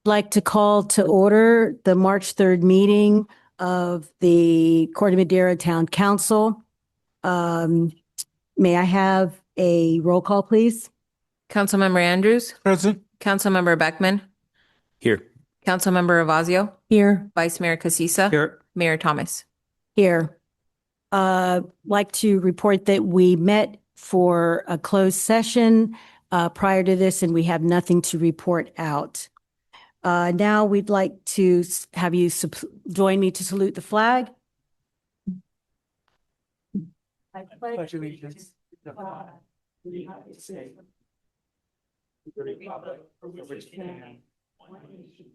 like to call to order the March 3rd meeting of the Corte Madera Town Council. May I have a roll call, please? Councilmember Andrews, Present. Councilmember Beckman, Here. Councilmember Avazio, Here. Vice Mayor Casissa, Here. Mayor Thomas. Here. Like to report that we met for a closed session prior to this, and we have nothing to report out. Now we'd like to have you join me to salute the flag. I pledge allegiance to the flag of the United States, the republic for which it stands, one nation,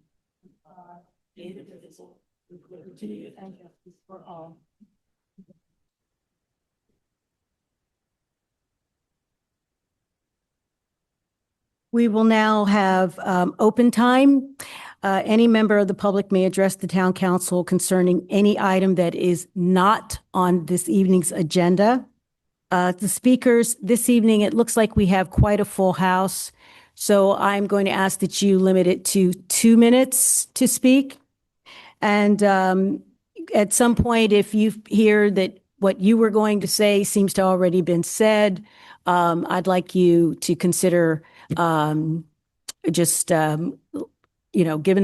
indivisible, with liberty and justice for all. We will now have open time. Any member of the public may address the town council concerning any item that is not on this evening's agenda. The speakers this evening, it looks like we have quite a full house. So I'm going to ask that you limit it to 2 minutes to speak. And at some point, if you hear that what you were going to say seems to already been said, I'd like you to consider given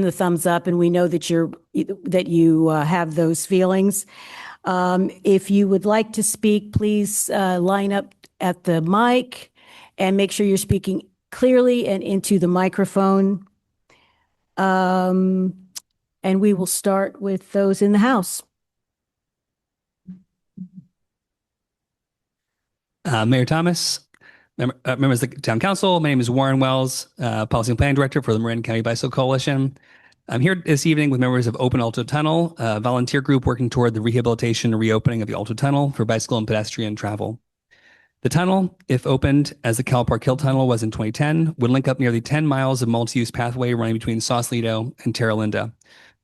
the thumbs up, and we know that you have those feelings. If you would like to speak, please line up at the mic and make sure you're speaking clearly and into the microphone. And we will start with those in the house. Mayor Thomas, members of the Town Council, my name is Warren Wells, Policy and Planning Director for the Marin County Bicycle Coalition. I'm here this evening with members of Open Alto Tunnel, a volunteer group working toward the rehabilitation and reopening of the Alto Tunnel for bicycle and pedestrian travel. The tunnel, if opened as the Cal Park Hill Tunnel was in 2010, would link up nearly 10 miles of multi-use pathway running between Sausalito and Terra Linda,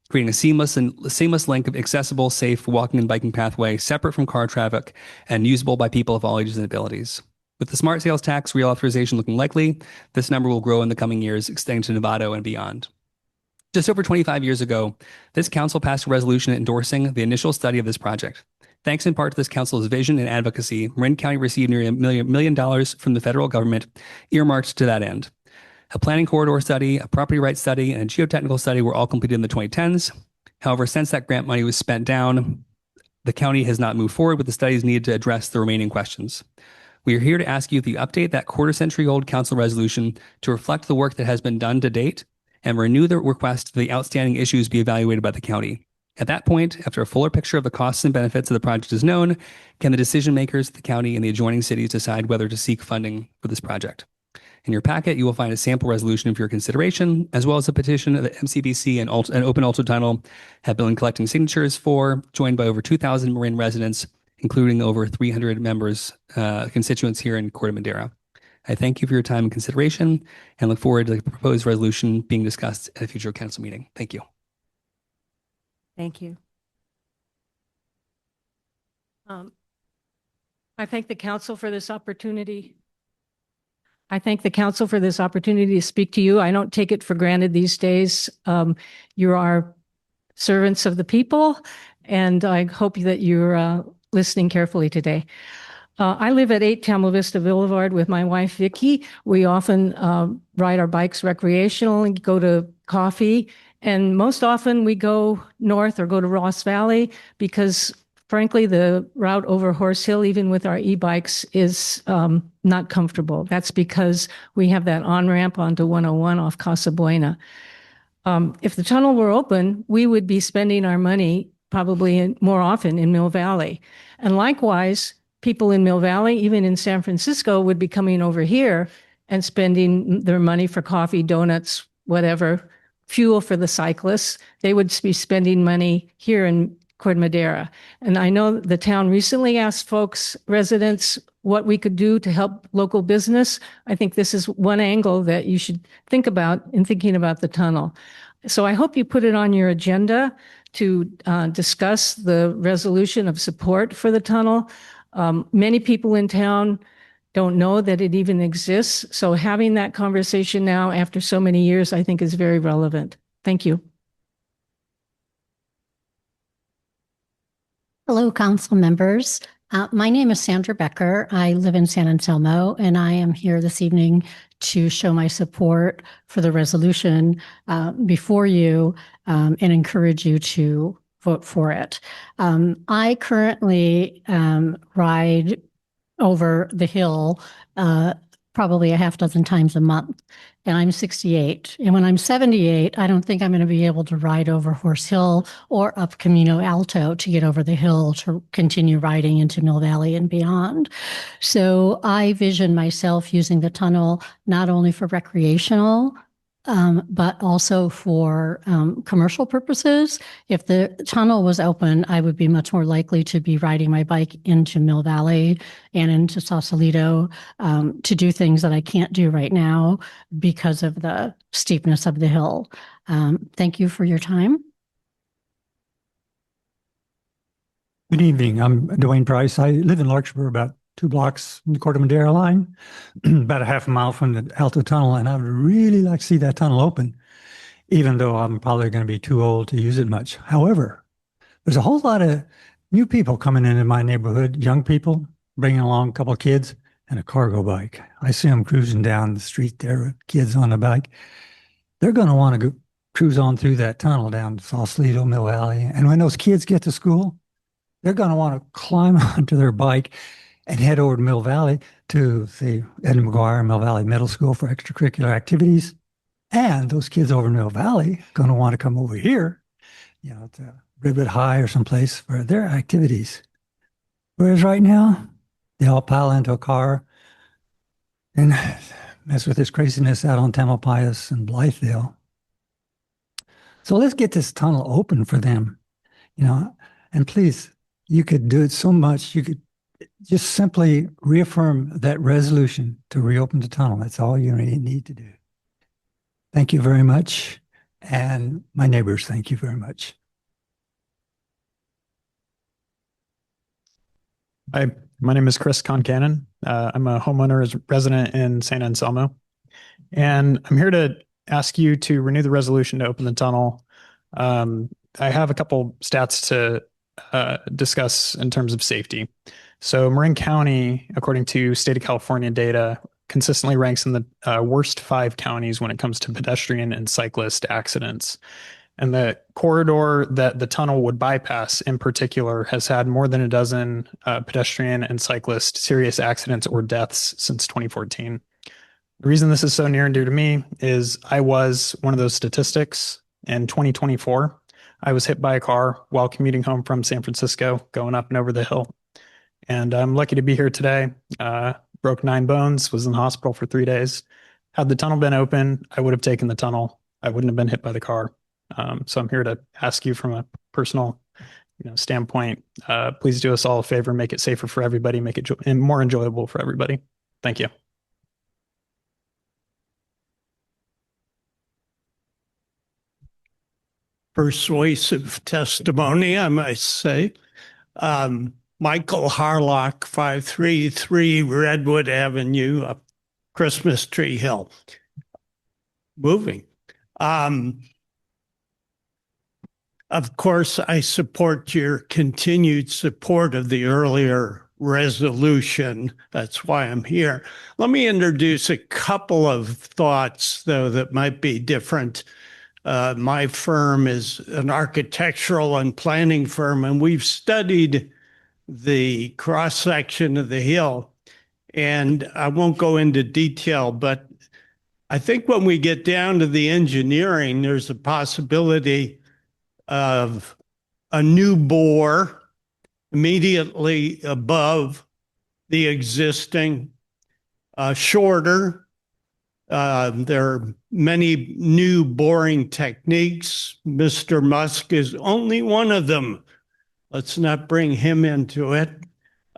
creating a seamless link of accessible, safe walking and biking pathway separate from car traffic and usable by people of all ages and abilities. With the smart sales tax reauthorization looking likely, this number will grow in the coming years, extending to Novato and beyond. Just over 25 years ago, this council passed a resolution endorsing the initial study of this project. Thanks in part to this council's vision and advocacy, Marin County received nearly $1 million from the federal government earmarked to that end. A planning corridor study, a property rights study, and a geotechnical study were all completed in the 2010s. However, since that grant money was spent down, the county has not moved forward with the studies needed to address the remaining questions. We are here to ask you to update that quarter-century-old council resolution to reflect the work that has been done to date and renew the request that the outstanding issues be evaluated by the county. At that point, after a fuller picture of the costs and benefits of the project is known, can the decision makers, the county, and the adjoining cities decide whether to seek funding for this project. In your packet, you will find a sample resolution for your consideration, as well as a petition that MCBC and Open Alto Tunnel have been collecting signatures for, joined by over 2,000 Marin residents, including over 300 members, constituents here in Corte Madera. I thank you for your time and consideration and look forward to the proposed resolution being discussed at a future council meeting. Thank you. Thank you. I thank the council for this opportunity. To speak to you. I don't take it for granted these days. You are servants of the people, and I hope that you're listening carefully today. I live at 8 Tamla Vista Boulevard with my wife, Vicki. We often ride our bikes recreationally, go to coffee, and most often we go north or go to Ross Valley because, frankly, the route over Horse Hill, even with our e-bikes, is not comfortable. That's because we have that on-ramp onto 101 off Casa Buena. If the tunnel were open, we would be spending our money probably more often in Mill Valley. And likewise, people in Mill Valley, even in San Francisco, would be coming over here and spending their money for coffee, donuts, whatever, fuel for the cyclists. They would be spending money here in Corte Madera. And I know the town recently asked residents, what we could do to help local business. I think this is one angle that you should think about in thinking about the tunnel. So I hope you put it on your agenda to discuss the resolution of support for the tunnel. Many people in town don't know that it even exists. So having that conversation now after so many years, I think is very relevant. Thank you. Hello, council members. My name is Sandra Becker. I live in San Anselmo, and I am here this evening to show my support for the resolution before you and encourage you to vote for it. I currently ride over the hill probably a half dozen times a month. And I'm 68. And when I'm 78, I don't think I'm going to be able to ride over Horse Hill or up Camino Alto to get over the hill to continue riding into Mill Valley and beyond. So I vision myself using the tunnel not only for recreational, but also for commercial purposes. If the tunnel was open, I would be much more likely to be riding my bike into Mill Valley and into Sausalito to do things that I can't do right now because of the steepness of the hill. Thank you for your time. Good evening. I'm Dwayne Price. I live in Larkspur, about 2 blocks from the Corte Madera line, about a half a mile from the Alto Tunnel, and I would really like to see that tunnel open, even though I'm probably going to be too old to use it much. However, there's a whole lot of new people coming into my neighborhood, young people, bringing along a couple of kids and a cargo bike. I see them cruising down the street there with kids on the bike. They're going to want to go cruise on through that tunnel down to Sausalito, Mill Valley. And when those kids get to school, they're going to want to climb onto their bike and head over to Mill Valley to the Ed McGuire Mill Valley Middle School for extracurricular activities. And those kids over in Mill Valley are going to want to come over here, to Ribbit High or someplace for their activities. Whereas right now, they all pile into a car and mess with this craziness out on Tamalpais and Blythedale. So let's get this tunnel open for them, and please, you could do it so much. You could just simply reaffirm that resolution to reopen the tunnel. That's all you really need to do. Thank you very much. And my neighbors, thank you very much. Hi, my name is Chris Concannon. I'm a homeowner resident in San Anselmo, and I'm here to ask you to renew the resolution to open the tunnel. I have a couple stats to discuss in terms of safety. So Marin County, according to state of California data, consistently ranks in the worst 5 counties when it comes to pedestrian and cyclist accidents. And the corridor that the tunnel would bypass in particular has had more than a dozen pedestrian and cyclist serious accidents or deaths since 2014. The reason this is so near and dear to me is I was one of those statistics. In 2024, I was hit by a car while commuting home from San Francisco, going up and over the hill. And I'm lucky to be here today. Broke 9 bones, was in the hospital for 3 days. Had the tunnel been open, I would have taken the tunnel. I wouldn't have been hit by the car. So I'm here to ask you from a personal standpoint, please do us all a favor, make it safer for everybody, make it more enjoyable for everybody. Thank you. Persuasive testimony, I must say. Michael Harlock, 533 Redwood Avenue, up Christmas Tree Hill. Moving. Of course, I support your continued support of the earlier resolution. That's why I'm here. Let me introduce a couple of thoughts, though, that might be different. My firm is an architectural and planning firm, and we've studied the cross-section of the hill. And I won't go into detail, but I think when we get down to the engineering, there's a possibility of a new bore immediately above the existing, shorter. There are many new boring techniques. Mr. Musk is only one of them. Let's not bring him into it.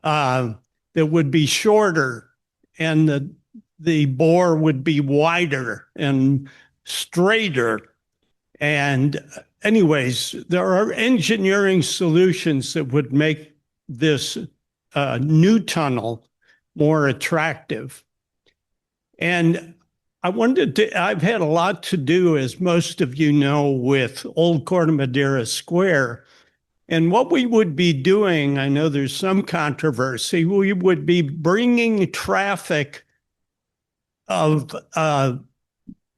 That would be shorter, and the bore would be wider and straighter. And anyways, there are engineering solutions that would make this new tunnel more attractive. And I've had a lot to do, as most of you know, with Old Corte Madera Square. And what we would be doing, I know there's some controversy, we would be bringing traffic of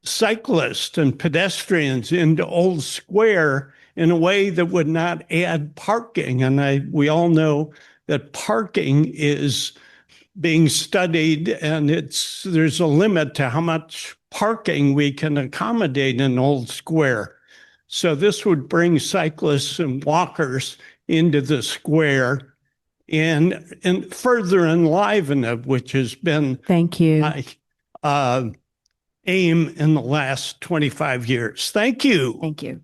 cyclists and pedestrians into Old Square in a way that would not add parking. And we all know that parking is being studied, and there's a limit to how much parking we can accommodate in Old Square. So this would bring cyclists and walkers into the square and further enliven it, which has been Thank you. my aim in the last 25 years. Thank you. Thank you.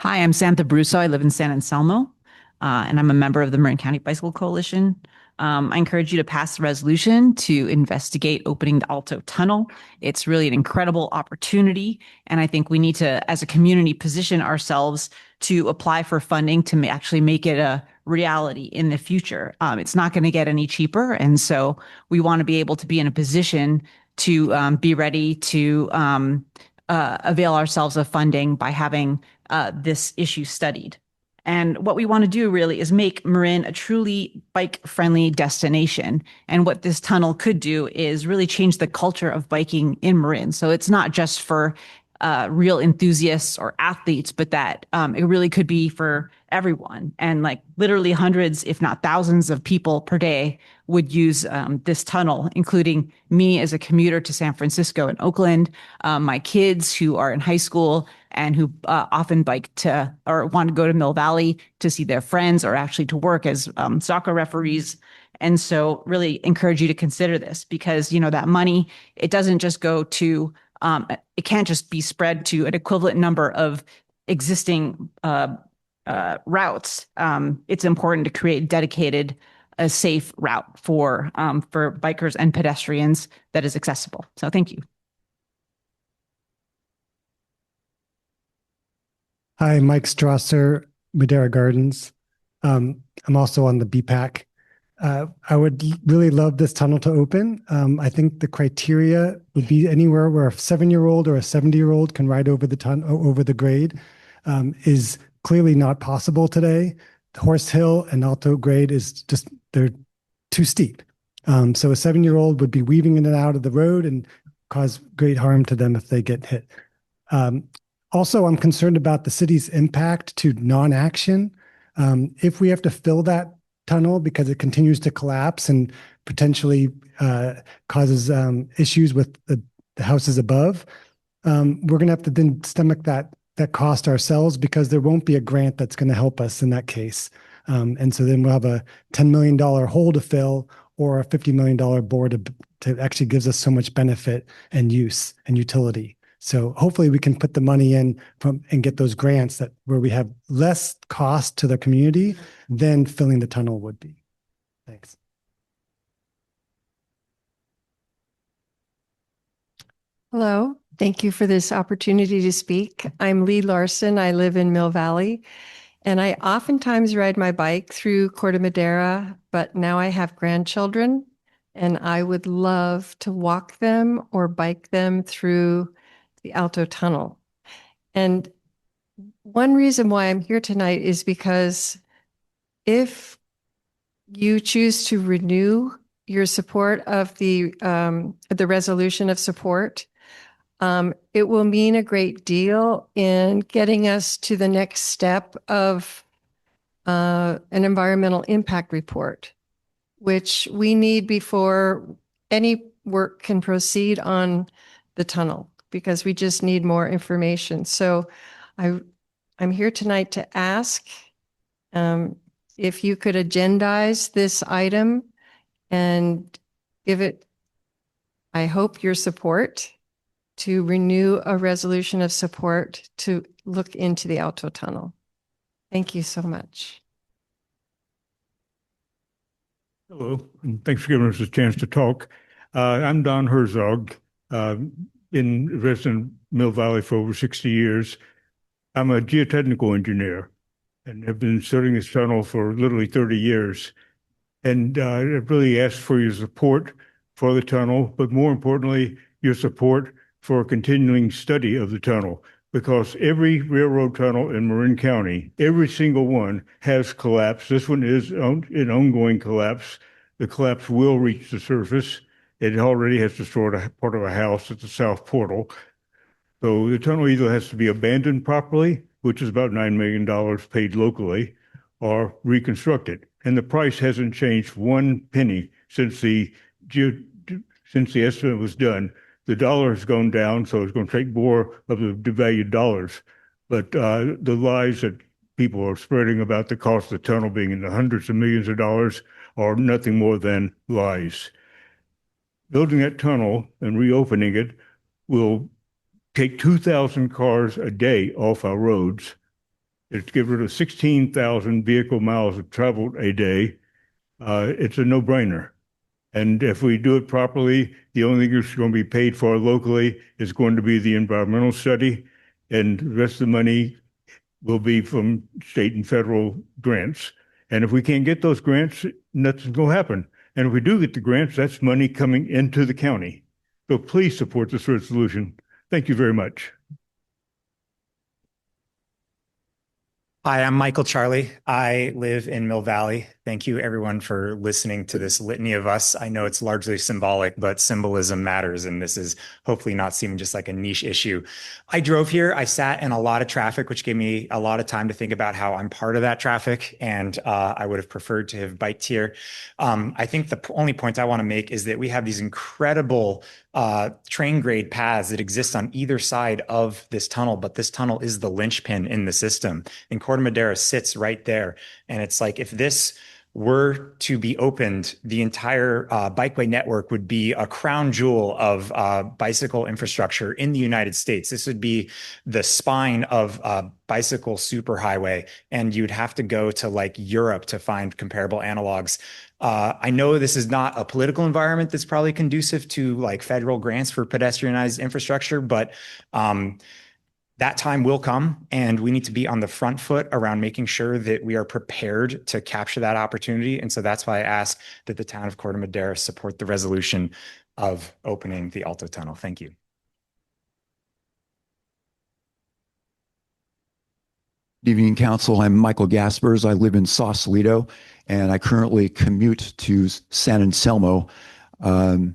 Hi, I'm Santha Brusso. I live in San Anselmo, and I'm a member of the Marin County Bicycle Coalition. I encourage you to pass the resolution to investigate opening the Alto Tunnel. It's really an incredible opportunity, and I think we need to, as a community, position ourselves to apply for funding to actually make it a reality in the future. It's not going to get any cheaper, and so we want to be able to be in a position to be ready to avail ourselves of funding by having this issue studied. And what we want to do really is make Marin a truly bike-friendly destination. And what this tunnel could do is really change the culture of biking in Marin. So it's not just for real enthusiasts or athletes, but that it really could be for everyone. And like literally hundreds, if not thousands of people per day would use this tunnel, including me as a commuter to San Francisco and Oakland, my kids who are in high school and who often bike to or want to go to Mill Valley to see their friends or actually to work as soccer referees. And so really encourage you to consider this because, you know, that money, it doesn't just go to it can't just be spread to an equivalent number of existing routes. It's important to create dedicated, a safe route for bikers and pedestrians that is accessible. So thank you. Hi, Mike Strasser, Madera Gardens. I'm also on the BPAC. I would really love this tunnel to open. I think the criteria would be anywhere where a 7-year-old or a 70-year-old can ride over the grade is clearly not possible today. Horse Hill and Alto Grade is just, they're too steep. So a 7-year-old would be weaving in and out of the road and cause great harm to them if they get hit. Also, I'm concerned about the city's impact to non-action. If we have to fill that tunnel because it continues to collapse and potentially causes issues with the houses above, we're going to have to then stomach that cost ourselves because there won't be a grant that's going to help us in that case. And so then we'll have a $10 million hole to fill or a $50 million bore to actually gives us so much benefit and use and utility. So hopefully we can put the money in and get those grants where we have less cost to the community than filling the tunnel would be. Thanks. Hello, thank you for this opportunity to speak. I'm Lee Larson. I live in Mill Valley, and I oftentimes ride my bike through Corte Madera, but now I have grandchildren, and I would love to walk them or bike them through the Alto Tunnel. And one reason why I'm here tonight is because if you choose to renew your support of the resolution of support, it will mean a great deal in getting us to the next step of an environmental impact report, which we need before any work can proceed on the tunnel, because we just need more information. So I'm here tonight to ask if you could agendize this item and give it, I hope, your support to renew a resolution of support to look into the Alto Tunnel. Thank you so much. Hello, and thanks for giving us a chance to talk. I'm Don Herzog. Been resident Mill Valley for over 60 years. I'm a geotechnical engineer and have been studying this tunnel for literally 30 years. And I really ask for your support for the tunnel, but more importantly, your support for a continuing study of the tunnel, because every railroad tunnel in Marin County, every single one has collapsed. This one is an ongoing collapse. The collapse will reach the surface. It already has destroyed a part of a house at the south portal. So the tunnel either has to be abandoned properly, which is about $9 million paid locally, or reconstructed. And the price hasn't changed one penny since the estimate was done. The dollar has gone down, so it's going to take more of the devalued dollars. But the lies that people are spreading about the cost of the tunnel being in the hundreds of millions of dollars are nothing more than lies. Building that tunnel and reopening it will take 2,000 cars a day off our roads. It's get rid of 16,000 vehicle miles of travel a day. It's a no-brainer. And if we do it properly, the only thing that's going to be paid for locally is going to be the environmental study, and the rest of the money will be from state and federal grants. And if we can't get those grants, nothing's going to happen. And if we do get the grants, that's money coming into the county. So please support this resolution. Thank you very much. Hi, I'm Michael Charlie. I live in Mill Valley. Thank you, everyone, for listening to this litany of us. I know it's largely symbolic, but symbolism matters, and this is hopefully not seeming just like a niche issue. I drove here. I sat in a lot of traffic, which gave me a lot of time to think about how I'm part of that traffic, and I would have preferred to have biked here. I think the only point I want to make is that we have these incredible train grade paths that exist on either side of this tunnel, but this tunnel is the linchpin in the system. And Corte Madera sits right there. And it's like, if this were to be opened, the entire bikeway network would be a crown jewel of bicycle infrastructure in the United States. This would be the spine of bicycle superhighway, and you'd have to go to like Europe to find comparable analogs. I know this is not a political environment that's probably conducive to like federal grants for pedestrianized infrastructure, but that time will come, and we need to be on the front foot around making sure that we are prepared to capture that opportunity. And so that's why I ask that the town of Corte Madera support the resolution of opening the Alto Tunnel. Thank you. Good evening, Council. I'm Michael Gaspers. I live in Sausalito, and I currently commute to San Anselmo in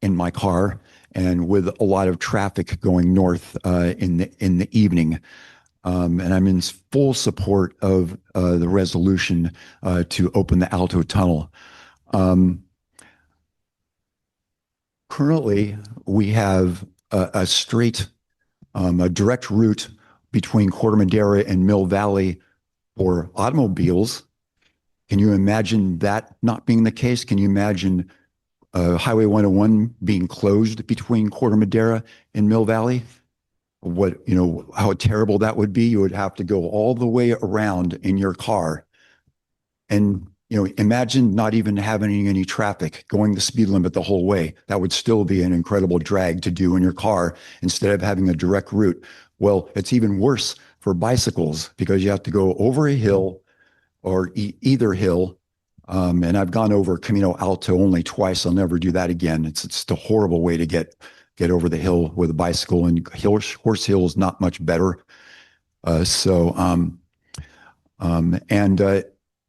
my car, and with a lot of traffic going north in the evening. And I'm in full support of the resolution to open the Alto Tunnel. Currently, we have a direct route between Corte Madera and Mill Valley for automobiles. Can you imagine that not being the case? Can you imagine Highway 101 being closed between Corte Madera and Mill Valley? How terrible that would be. You would have to go all the way around in your car. And, imagine not even having any traffic, going the speed limit the whole way. That would still be an incredible drag to do in your car instead of having a direct route. Well, it's even worse for bicycles because you have to go over a hill or either hill. And I've gone over Camino Alto only twice. I'll never do that again. It's a horrible way to get over the hill with a bicycle, and Horse Hill is not much better.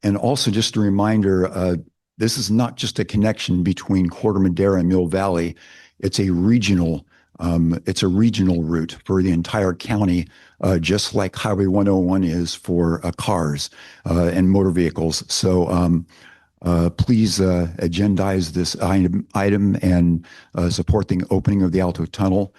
And also just a reminder, this is not just a connection between Corte Madera and Mill Valley. It's a regional route for the entire county, just like Highway 101 is for cars and motor vehicles. So please agendize this item and support the opening of the Alto Tunnel.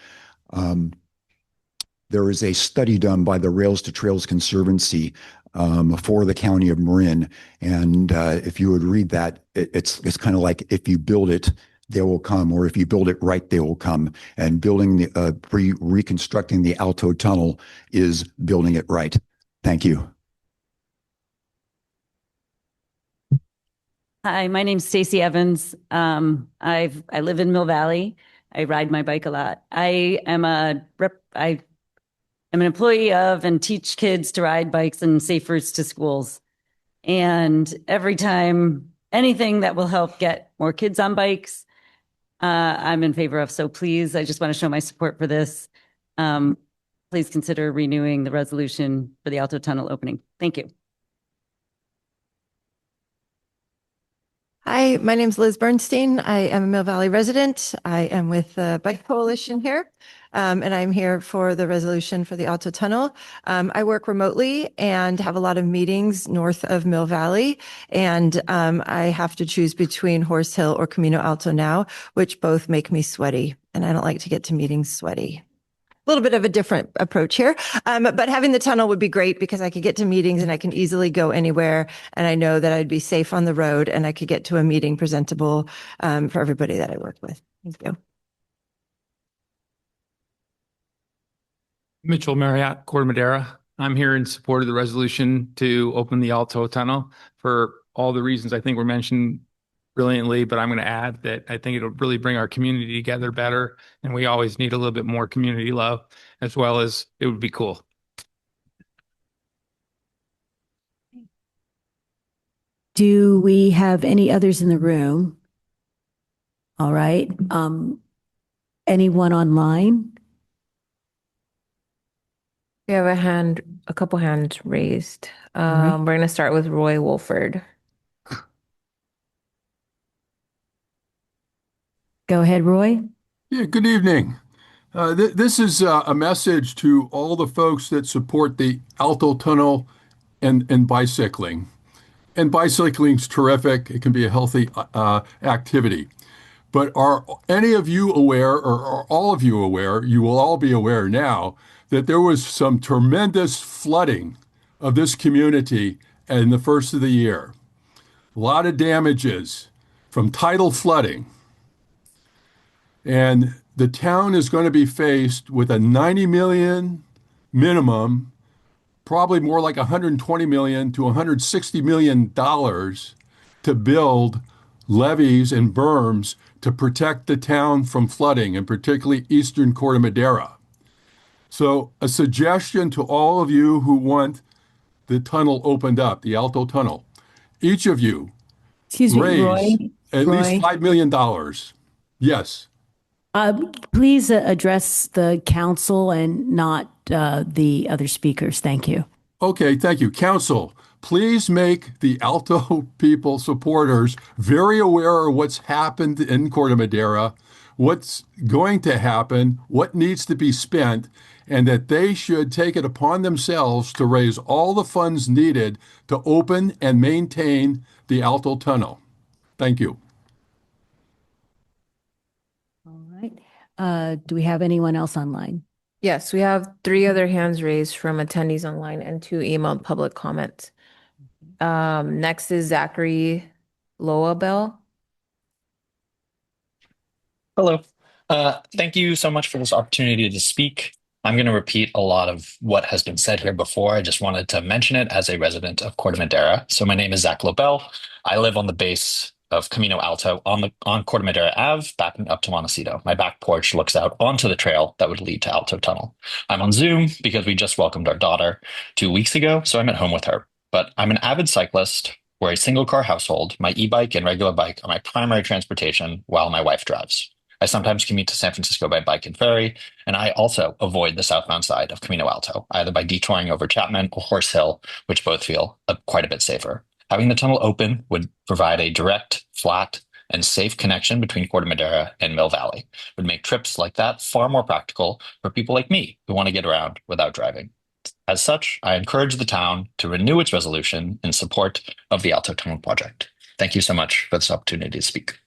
There is a study done by the Rails to Trails Conservancy for the county of Marin. And if you would read that, it's kind of like, if you build it, they will come, or if you build it right, they will come. And reconstructing the Alto Tunnel is building it right. Thank you. Hi, my name's Stacey Evans. I live in Mill Valley. I ride my bike a lot. I am an employee of and teach kids to ride bikes and safe routes to schools. And every time anything that will help get more kids on bikes, I'm in favor of. So please, I just want to show my support for this. Please consider renewing the resolution for the Alto Tunnel opening. Thank you. Hi, my name is Liz Bernstein. I am a Mill Valley resident. I am with the Bike Coalition here, and I'm here for the resolution for the Alto Tunnel. I work remotely and have a lot of meetings north of Mill Valley, and I have to choose between Horse Hill or Camino Alto now, which both make me sweaty, and I don't like to get to meetings sweaty. A little bit of a different approach here. But having the tunnel would be great because I could get to meetings and I can easily go anywhere. And I know that I'd be safe on the road and I could get to a meeting presentable for everybody that I work with. Thank you. Mitchell Marriott, Corte Madera. I'm here in support of the resolution to open the Alto Tunnel for all the reasons I think were mentioned brilliantly, but I'm going to add that I think it'll really bring our community together better, and we always need a little bit more community love, as well as it would be cool. Do we have any others in the room? All right. Anyone online? We have a couple hands raised. right. We're going to start with Roy Wolford. Go ahead, Roy. Yeah, good evening. This is a message to all the folks that support the Alto Tunnel and bicycling. And bicycling's terrific. It can be a healthy activity. But are any of you aware, or are all of you aware, you will all be aware now, that there was some tremendous flooding of this community in the first of the year? A lot of damages from tidal flooding. And the town is going to be faced with a 90 million minimum, probably more like 120 million to 160 million dollars to build levees and berms to protect the town from flooding, and particularly eastern Corte Madera. So a suggestion to all of you who want the tunnel opened up, the Alto Tunnel, each of you Excuse me, raise Roy. at least Roy. $5 million. Yes. Please address the council and not the other speakers. Thank you. Okay, thank you. Council, please make the Alto people supporters very aware of what's happened in Corte Madera, what's going to happen, what needs to be spent, and that they should take it upon themselves to raise all the funds needed to open and maintain the Alto Tunnel. Thank you. All right. Do we have anyone else online? Yes, we have 3 other hands raised from attendees online and 2 emailed public comments. Next is Zachary Loabell. Hello. Thank you so much for this opportunity to speak. I'm going to repeat a lot of what has been said here before. I just wanted to mention it as a resident of Corte Madera. So my name is Zach Lobel. I live on the base of Camino Alto on Corte Madera Ave, backing up to Montecito. My back porch looks out onto the trail that would lead to Alto Tunnel. I'm on Zoom because we just welcomed our daughter 2 weeks ago, so I'm at home with her. But I'm an avid cyclist. We're a single car household. My e-bike and regular bike are my primary transportation while my wife drives. I sometimes commute to San Francisco by bike and ferry, and I also avoid the southbound side of Camino Alto, either by detouring over Chapman or Horse Hill, which both feel quite a bit safer. Having the tunnel open would provide a direct, flat, and safe connection between Corte Madera and Mill Valley. It would make trips like that far more practical for people like me who want to get around without driving. As such, I encourage the town to renew its resolution in support of the Alto Tunnel project. Thank you so much for this opportunity to speak.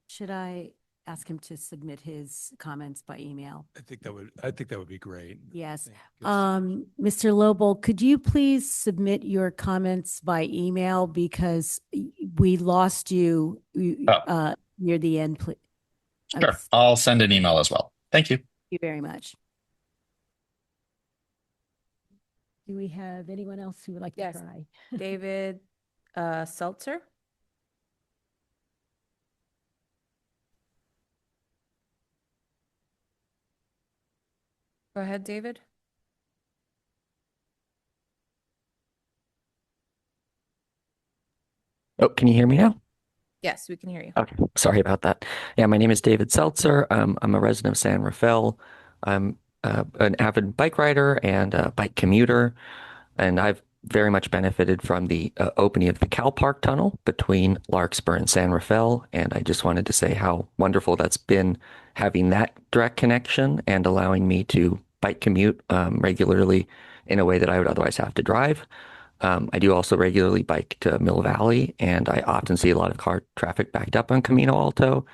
Should I ask him to submit his comments by email? I think that would be great. Yes. Mr. Lobel, could you please submit your comments by email because we lost you near the end, please. Sure. I'll send an email as well. Thank you. Thank you very much. Do we have anyone else who would like to try? David Seltzer. Go ahead, David. Oh, can you hear me now? Yes, we can hear you. Okay, sorry about that. Yeah, my name is David Seltzer. I'm a resident of San Rafael. I'm an avid bike rider and a bike commuter, and I've very much benefited from the opening of the Cal Park Tunnel between Larkspur and San Rafael. And I just wanted to say how wonderful that's been having that direct connection and allowing me to bike commute regularly in a way that I would otherwise have to drive. I do also regularly bike to Mill Valley, and I often see a lot of car traffic backed up on Camino Alto.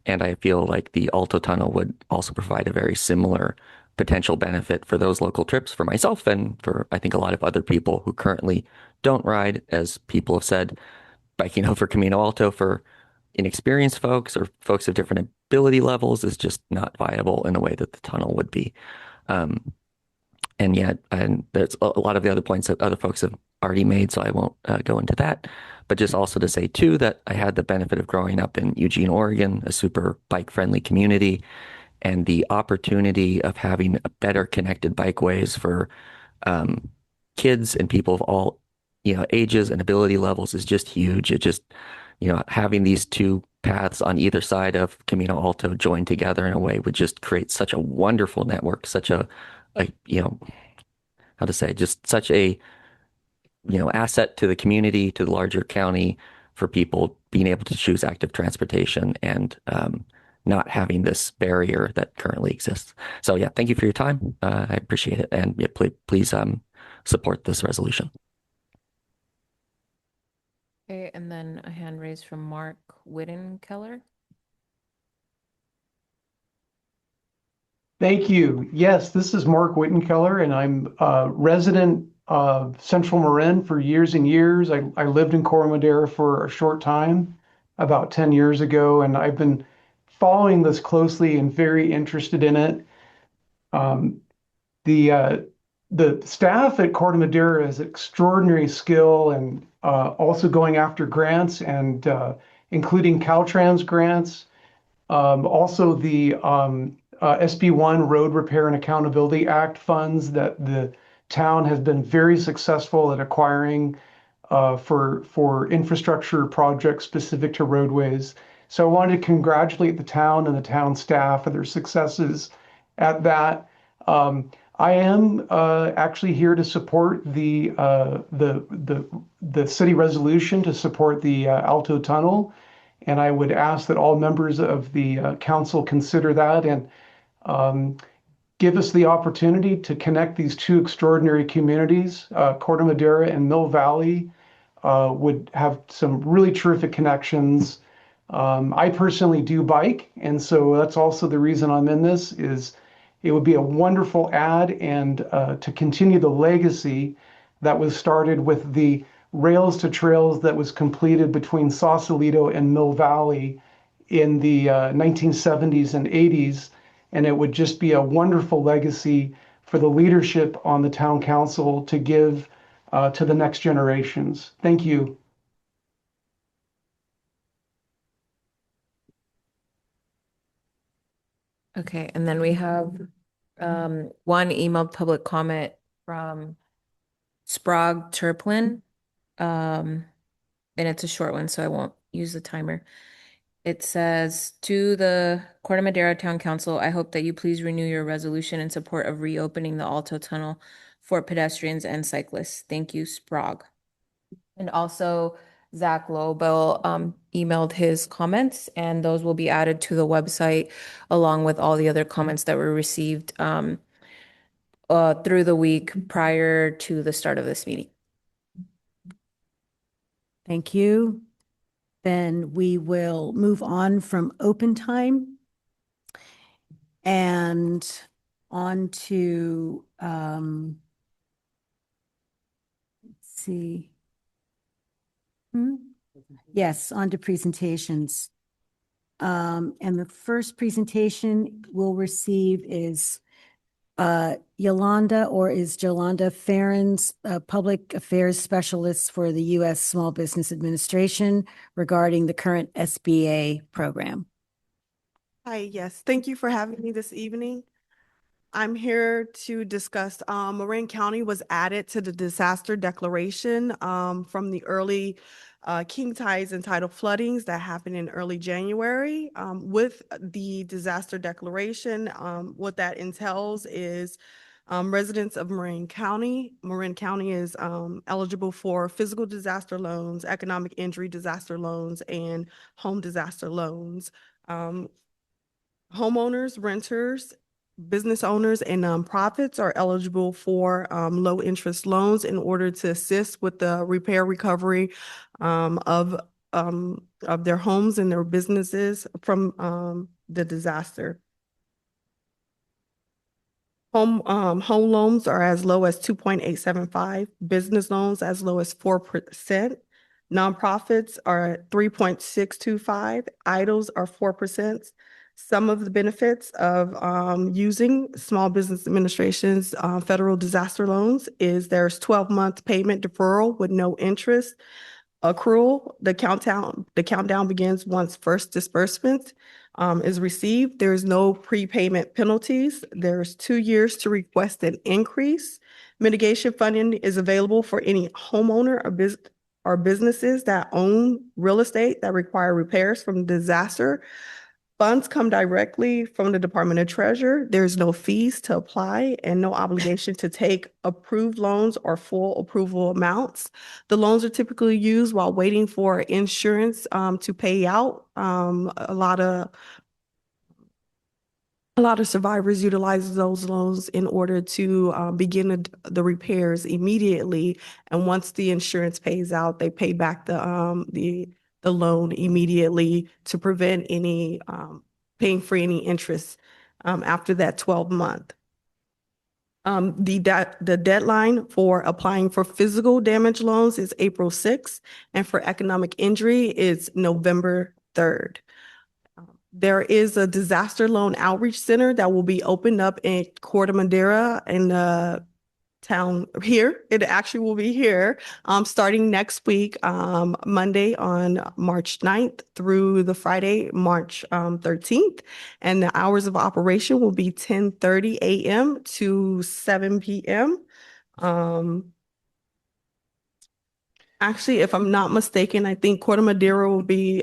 And I feel like the Alto Tunnel would also provide a very similar potential benefit for those local trips for myself and for, I think, a lot of other people who currently don't ride. As people have said, biking over Camino Alto for inexperienced folks or folks of different ability levels is just not viable in a way that the tunnel would be. And yet, and there's a lot of the other points that other folks have already made, so I won't go into that. But just also to say, too, that I had the benefit of growing up in Eugene, Oregon, a super bike-friendly community, and the opportunity of having better connected bikeways for kids and people of all, ages and ability levels is just huge. It just, having these two paths on either side of Camino Alto joined together in a way would just create such a wonderful network, such a how to say, just such a, asset to the community, to the larger county, for people being able to choose active transportation and not having this barrier that currently exists. So yeah, thank you for your time. I appreciate it. And yeah, please support this resolution. Okay, and then a hand raised from Mark Whittenkeller. Thank you. Yes, this is Mark Whittenkeller, and I'm a resident of Central Marin for years and years. I lived in Corte Madera for a short time, about 10 years ago, and I've been following this closely and very interested in it. The staff at Corte Madera has extraordinary skill and also going after grants and including Caltrans grants. Also the SB1 Road Repair and Accountability Act funds that the town has been very successful at acquiring for infrastructure projects specific to roadways. So I wanted to congratulate the town and the town staff for their successes at that. I am actually here to support the city resolution to support the Alto Tunnel. And I would ask that all members of the council consider that and give us the opportunity to connect these two extraordinary communities. Corte Madera and Mill Valley would have some really terrific connections. I personally do bike, and so that's also the reason I'm in this. Is it would be a wonderful ad and to continue the legacy that was started with the Rails to Trails that was completed between Sausalito and Mill Valley in the 1970s and 80s. And it would just be a wonderful legacy for the leadership on the town council to give to the next generations. Thank you. Okay, and then we have one emailed public comment from Sprague Turplin. And it's a short one, so I won't use the timer. It says, to the Corte Madera Town Council, I hope that you please renew your resolution in support of reopening the Alto Tunnel for pedestrians and cyclists. Thank you, Sprague. And also, Zach Lobel emailed his comments, and those will be added to the website along with all the other comments that were received through the week prior to the start of this meeting. Thank you. Then we will move on from open time and on to, let's see. Yes, on to presentations. And the first presentation we'll receive is Yolanda Farrens, Public Affairs Specialist for the U.S. Small Business Administration regarding the current SBA program. Hi, yes, thank you for having me this evening. I'm here to discuss Marin County was added to the disaster declaration from the early king tides and tidal floodings that happened in early January. With the disaster declaration, what that entails is residents of Marin County is eligible for physical disaster loans, economic injury disaster loans, and home disaster loans. Homeowners, renters, business owners, and nonprofits are eligible for low interest loans in order to assist with the repair recovery of their homes and their businesses from the disaster. Home loans are as low as 2.875, business loans as low as 4%. Nonprofits are at 3.625, IDLs are 4%. Some of the benefits of using Small Business Administration's federal disaster loans is there's 12-month payment deferral with no interest accrual. The countdown begins once first disbursement is received. There's no prepayment penalties. There's 2 years to request an increase. Mitigation funding is available for any homeowner or businesses that own real estate that require repairs from disaster. Funds come directly from the Department of Treasury. There's no fees to apply and no obligation to take approved loans or full approval amounts. The loans are typically used while waiting for insurance to pay out. A lot of survivors utilize those loans in order to begin the repairs immediately. And once the insurance pays out, they pay back the loan immediately to prevent any paying for any interest after that 12-month. The deadline for applying for physical damage loans is April 6th, and for economic injury is November 3rd. There is a disaster loan outreach center that will be opened up in Corte Madera in the town here. It actually will be here starting next week, Monday on March 9th through the Friday, March 13th. And the hours of operation will be 10:30 a.m. to 7 p.m. Actually, if I'm not mistaken, I think Corte Madera will be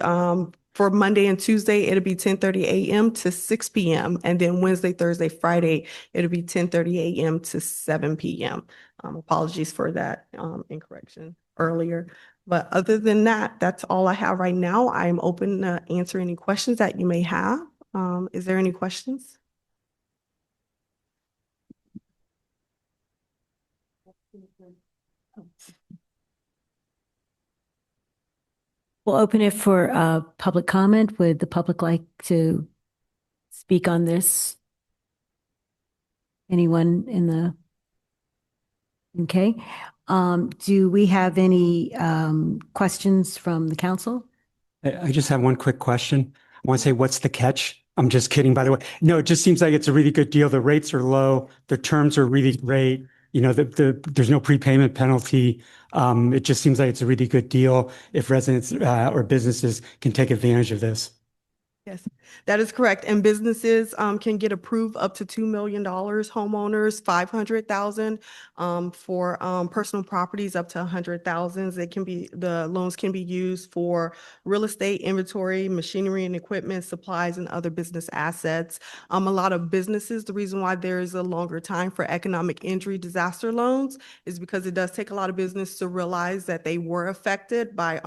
for Monday and Tuesday, it'll be 10:30 a.m. to 6 p.m. And then Wednesday, Thursday, Friday, it'll be 10:30 a.m. to 7 p.m. Apologies for that incorrection earlier. But other than that, that's all I have right now. I'm open to answer any questions that you may have. Is there any questions? We'll open it for public comment. Would the public like to speak on this? Anyone in the? Okay. Do we have any questions from the council? I just have one quick question. I want to say, what's the catch? I'm just kidding, by the way. No, it just seems like it's a really good deal. The rates are low. The terms are really great. You know, there's no prepayment penalty. It just seems like it's a really good deal if residents or businesses can take advantage of this. Yes, that is correct. And businesses can get approved up to $2 million, homeowners, 500,000 for personal properties up to 100,000. The loans can be used for real estate, inventory, machinery and equipment, supplies, and other business assets. A lot of businesses, the reason why there is a longer time for economic injury disaster loans is because it does take a lot of business to realize that they were affected by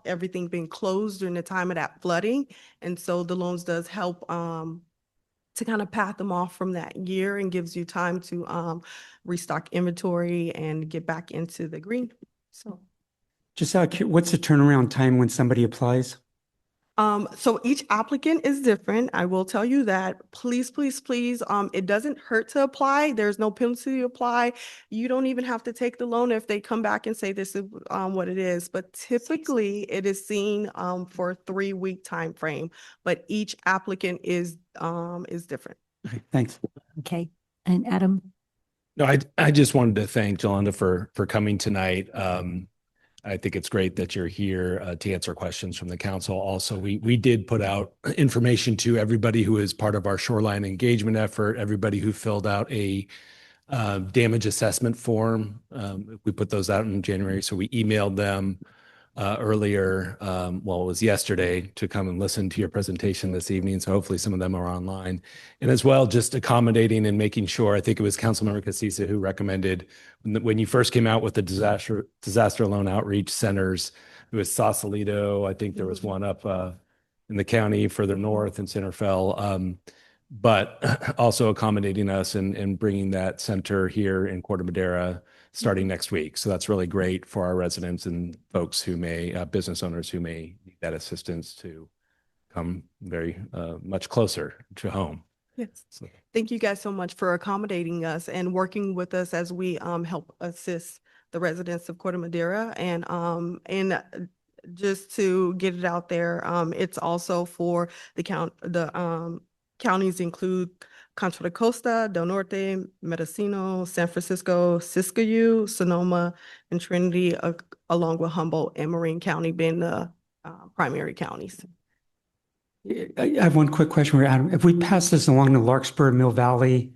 everything being closed during the time of that flooding. And so the loans does help to kind of path them off from that year and gives you time to restock inventory and get back into the green. So Just what's the turnaround time when somebody applies? so each applicant is different. I will tell you that. Please, please, please, it doesn't hurt to apply. There's no penalty to apply. You don't even have to take the loan if they come back and say this is what it is. But typically it is seen for a 3-week time frame. But each applicant is different. Okay, thanks. Okay. And Adam? No, I just wanted to thank Jolanda for coming tonight. I think it's great that you're here to answer questions from the council. Also, we did put out information to everybody who is part of our shoreline engagement effort, everybody who filled out a damage assessment form. We put those out in January, so we emailed them earlier, well, it was yesterday, to come and listen to your presentation this evening. So hopefully some of them are online. And as well, just accommodating and making sure, I think it was Councilmember Casisa who recommended when you first came out with the disaster loan outreach centers, it was Sausalito. I think there was one up in the county further north in Centerfell. But also accommodating us and bringing that center here in Corte Madera starting next week. So that's really great for our residents and folks who may, business owners who may need that assistance to come very much closer to home. Yes. So, Thank you guys so much for accommodating us and working with us as we help assist the residents of Corte Madera. And just to get it out there, it's also for the counties include Contra Costa, Del Norte, Mendocino, San Francisco, Siskiyou, Sonoma, and Trinity, along with Humboldt and Marin County being the primary counties. I have one quick question for Adam. If we pass this along to Larkspur, Mill Valley,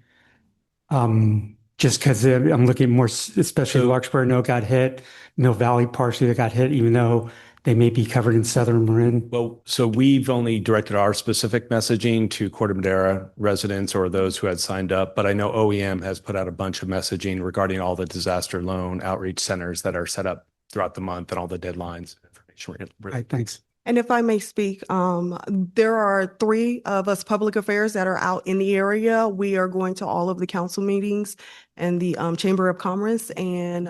just because I'm looking more, especially Larkspur, no got hit, Mill Valley partially got hit, even though they may be covered in Southern Marin. well, so we've only directed our specific messaging to Corte Madera residents or those who had signed up, but I know OEM has put out a bunch of messaging regarding all the disaster loan outreach centers that are set up throughout the month and all the deadlines. Information. Right, thanks. And if I may speak, there are 3 of us public affairs that are out in the area. We are going to all of the council meetings and the Chamber of Commerce and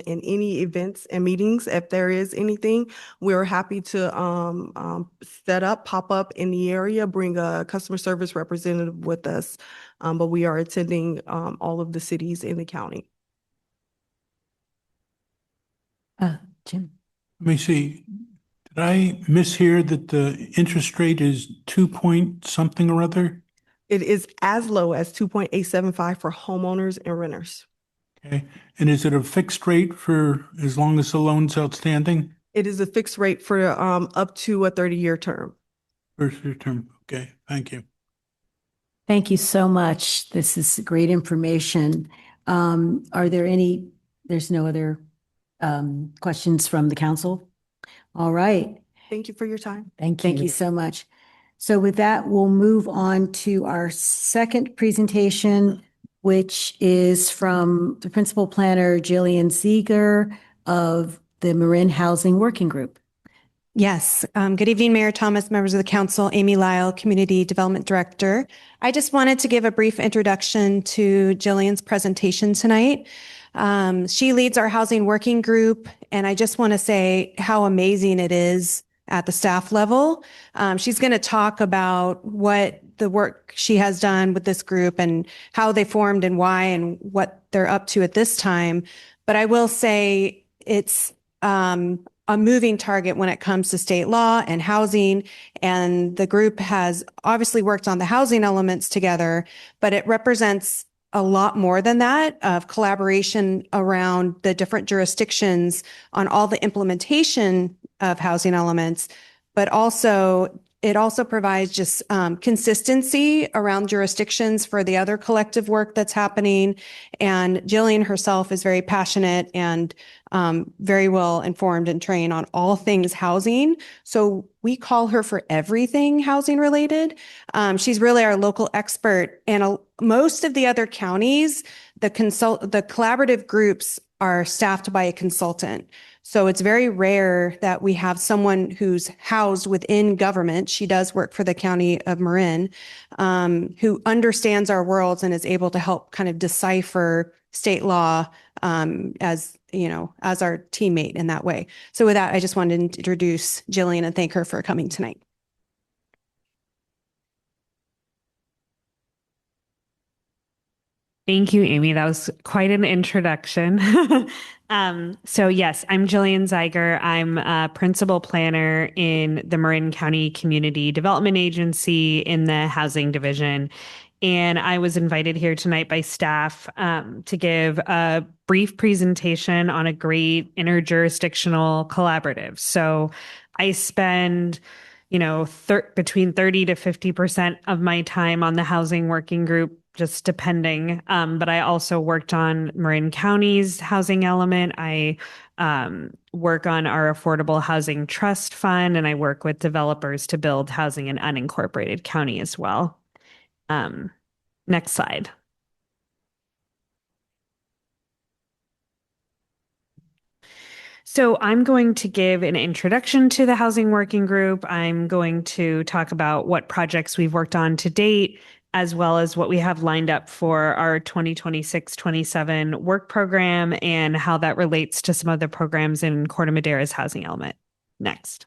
in any events and meetings. If there is anything, we're happy to pop up in the area, bring a customer service representative with us. But we are attending all of the cities in the county. Jim. Let me see. Did I mishear that the interest rate is 2 point something or other? It is as low as 2.875 for homeowners and renters. Okay. And is it a fixed rate for as long as the loan's outstanding? It is a fixed rate for up to a 30-year term. First year term. Okay. Thank you. Thank you so much. This is great information. Are there there's no other questions from the council? All right. Thank you for your time. Thank you so much. So with that, we'll move on to our second presentation, which is from the Principal Planner, Jillian Zieger of the Marin Housing Working Group. Yes. Good evening, Mayor Thomas, members of the council, Amy Lyle, Community Development Director. I just wanted to give a brief introduction to Jillian's presentation tonight. She leads our housing working group, and I just want to say how amazing it is at the staff level. She's going to talk about what the work she has done with this group and how they formed and why and what they're up to at this time. But I will say it's a moving target when it comes to state law and housing. And the group has obviously worked on the housing elements together, but it represents a lot more than that of collaboration around the different jurisdictions on all the implementation of housing elements, but it also provides just consistency around jurisdictions for the other collective work that's happening. And Jillian herself is very passionate and very well informed and trained on all things housing. So we call her for everything housing related. She's really our local expert. And most of the other counties, the collaborative groups are staffed by a consultant. So it's very rare that we have someone who's housed within government. She does work for the county of Marin, who understands our worlds and is able to help kind of decipher state law as our teammate in that way. So with that, I just wanted to introduce Jillian and thank her for coming tonight. Thank you, Amy. That was quite an introduction. So yes, I'm Jillian Zeiger. I'm a principal planner in the Marin County Community Development Agency in the Housing Division. And I was invited here tonight by staff to give a brief presentation on a great interjurisdictional collaborative. So I spend between 30 to 50% of my time on the housing working group just depending. But I also worked on Marin County's housing element. I work on our Affordable Housing Trust Fund, and I work with developers to build housing in unincorporated county as well. Next slide. So I'm going to give an introduction to the Housing Working Group. I'm going to talk about what projects we've worked on to date, as well as what we have lined up for our 2026-27 work program and how that relates to some of the programs in Corte Madera's housing element. Next.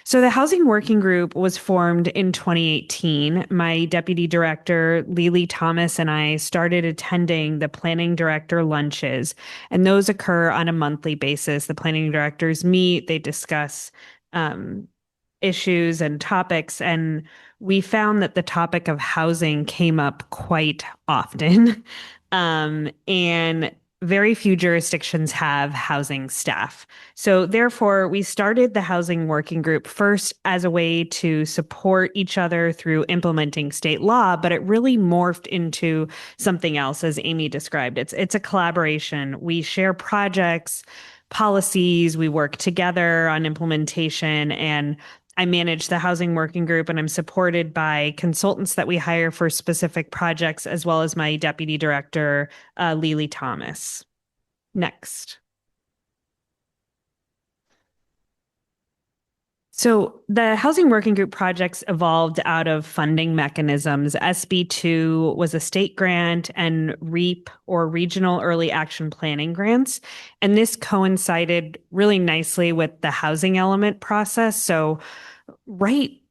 So the Housing Working Group was formed in 2018. My deputy director, Lily Thomas, and I started attending the planning director lunches, and those occur on a monthly basis. The planning directors meet, they discuss issues and topics, and we found that the topic of housing came up quite often. And very few jurisdictions have housing staff. So therefore, we started the Housing Working Group first as a way to support each other through implementing state law, but it really morphed into something else, as Amy described. It's a collaboration. We share projects, policies, we work together on implementation, and I manage the Housing Working Group, and I'm supported by consultants that we hire for specific projects, as well as my deputy director, Lily Thomas. Next. So the Housing Working Group projects evolved out of funding mechanisms. SB2 was a state grant, and REAP, or Regional Early Action Planning grants. And this coincided really nicely with the housing element process. So we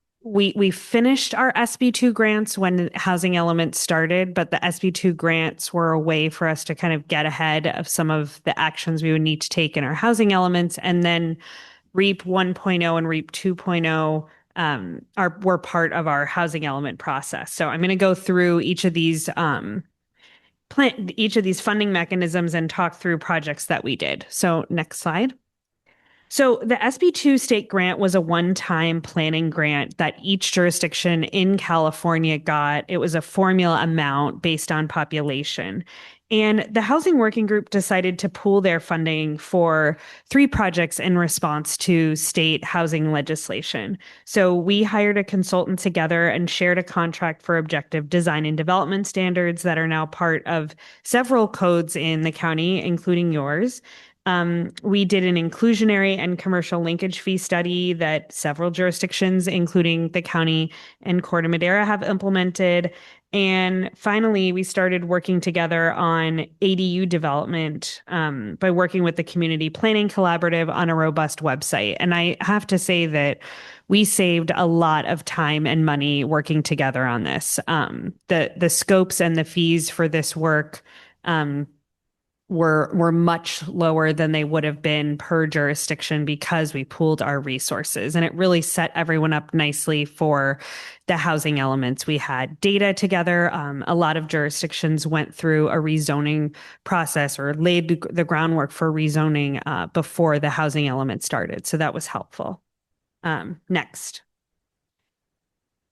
finished our SB2 grants when housing elements started, but the SB2 grants were a way for us to kind of get ahead of some of the actions we would need to take in our housing elements. And then REAP 1.0 and REAP 2.0 were part of our housing element process. So I'm going to go through each of these funding mechanisms and talk through projects that we did. So next slide. So the SB2 state grant was a one-time planning grant that each jurisdiction in California got. It was a formula amount based on population. And the Housing Working Group decided to pool their funding for 3 projects in response to state housing legislation. So we hired a consultant together and shared a contract for objective design and development standards that are now part of several codes in the county, including yours. We did an inclusionary and commercial linkage fee study that several jurisdictions, including the county and Corte Madera, have implemented. And finally, we started working together on ADU development by working with the Community Planning Collaborative on a robust website. And I have to say that we saved a lot of time and money working together on this. The scopes and the fees for this work were much lower than they would have been per jurisdiction because we pooled our resources, and it really set everyone up nicely for the housing elements. We had data together. A lot of jurisdictions went through a rezoning process or laid the groundwork for rezoning before the housing element started. So that was helpful. Next.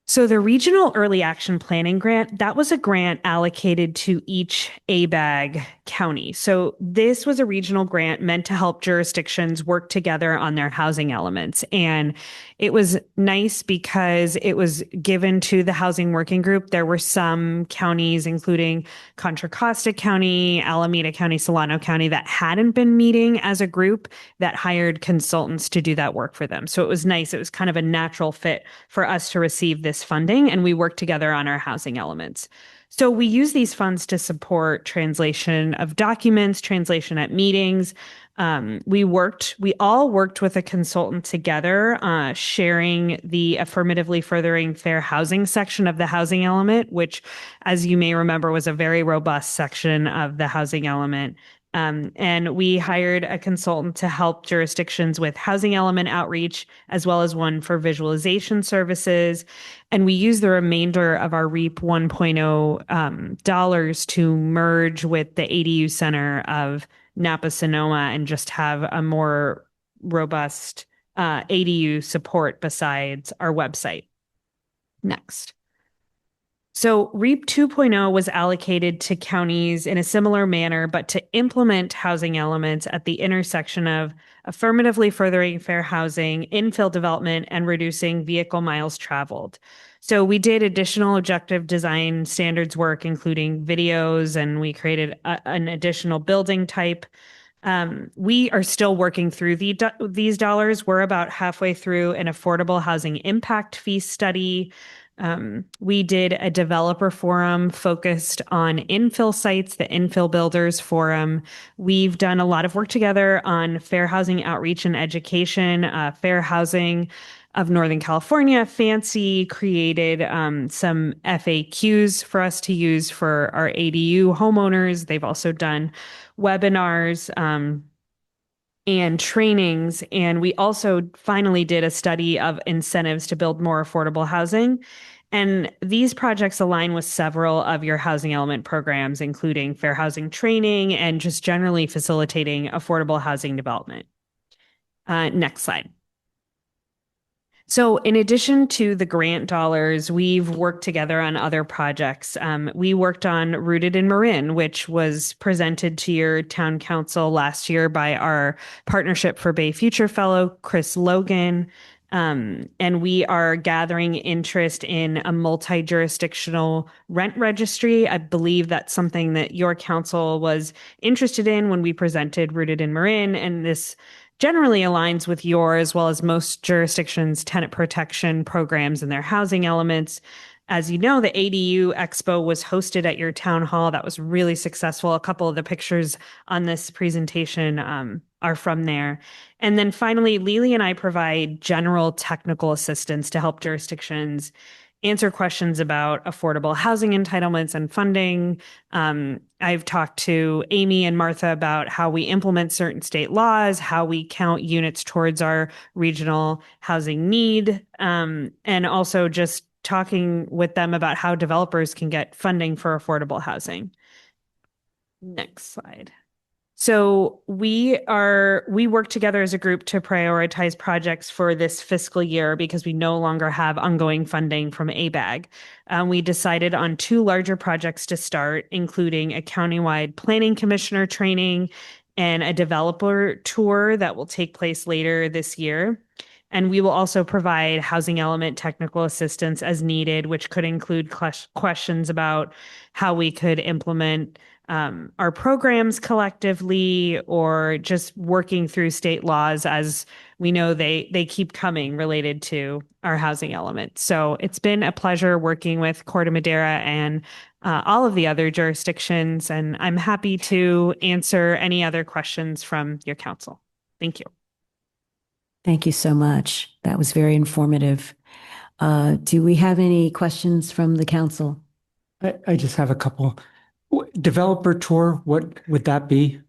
So the Regional Early Action Planning Grant, that was a grant allocated to each ABAG county. So this was a regional grant meant to help jurisdictions work together on their housing elements. And it was nice because it was given to the Housing Working Group. There were some counties, including Contra Costa County, Alameda County, Solano County, that hadn't been meeting as a group, that hired consultants to do that work for them. So it was nice. It was kind of a natural fit for us to receive this funding, and we worked together on our housing elements. So we use these funds to support translation of documents, translation at meetings. We all worked with a consultant together, sharing the affirmatively furthering fair housing section of the housing element, which, as you may remember, was a very robust section of the housing element. And we hired a consultant to help jurisdictions with housing element outreach, as well as one for visualization services. And we used the remainder of our REAP 1.0 dollars to merge with the ADU Center of Napa Sonoma and just have a more robust ADU support besides our website. Next. So REAP 2.0 was allocated to counties in a similar manner, but to implement housing elements at the intersection of affirmatively furthering fair housing, infill development, and reducing vehicle miles traveled. So we did additional objective design standards work, including videos, and we created an additional building type. We are still working through these dollars. We're about halfway through an affordable housing impact fee study. We did a developer forum focused on infill sites, the Infill Builders Forum. We've done a lot of work together on fair housing outreach and education, fair housing of Northern California. Fancy created some FAQs for us to use for our ADU homeowners. They've also done webinars and trainings. And we also finally did a study of incentives to build more affordable housing. And these projects align with several of your housing element programs, including fair housing training and just generally facilitating affordable housing development. Next slide. So in addition to the grant dollars, we've worked together on other projects. We worked on Rooted in Marin, which was presented to your town council last year by our Partnership for Bay Future Fellow, Chris Logan. And we are gathering interest in a multi-jurisdictional rent registry. I believe that's something that your council was interested in when we presented Rooted in Marin, and this generally aligns with your, as well as most jurisdictions' tenant protection programs and their housing elements. As you know, the ADU Expo was hosted at your town hall. That was really successful. A couple of the pictures on this presentation are from there. And then finally, Lily and I provide general technical assistance to help jurisdictions answer questions about affordable housing entitlements and funding. I've talked to Amy and Martha about how we implement certain state laws, how we count units towards our regional housing need, and also just talking with them about how developers can get funding for affordable housing. Next slide. So we work together as a group to prioritize projects for this fiscal year because we no longer have ongoing funding from ABAG. We decided on 2 larger projects to start, including a countywide planning commissioner training and a developer tour that will take place later this year. And we will also provide housing element technical assistance as needed, which could include questions about how we could implement our programs collectively, or just working through state laws as we know they keep coming related to our housing element. So it's been a pleasure working with Corte Madera and all of the other jurisdictions, and I'm happy to answer any other questions from your council. Thank you. Thank you so much. That was very informative. Do we have any questions from the council? I just have a couple. Developer tour, what would that be?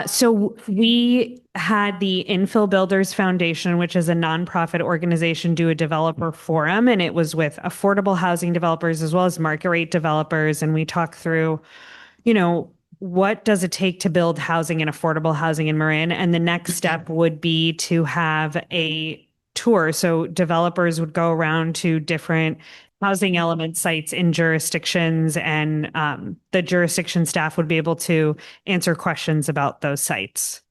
So we had the Infill Builders Foundation, which is a nonprofit organization, do a developer forum, and it was with affordable housing developers as well as market rate developers. And we talked through, what does it take to build housing and affordable housing in Marin? And the next step would be to have a tour. So developers would go around to different housing element sites in jurisdictions, and the jurisdiction staff would be able to answer questions about those sites.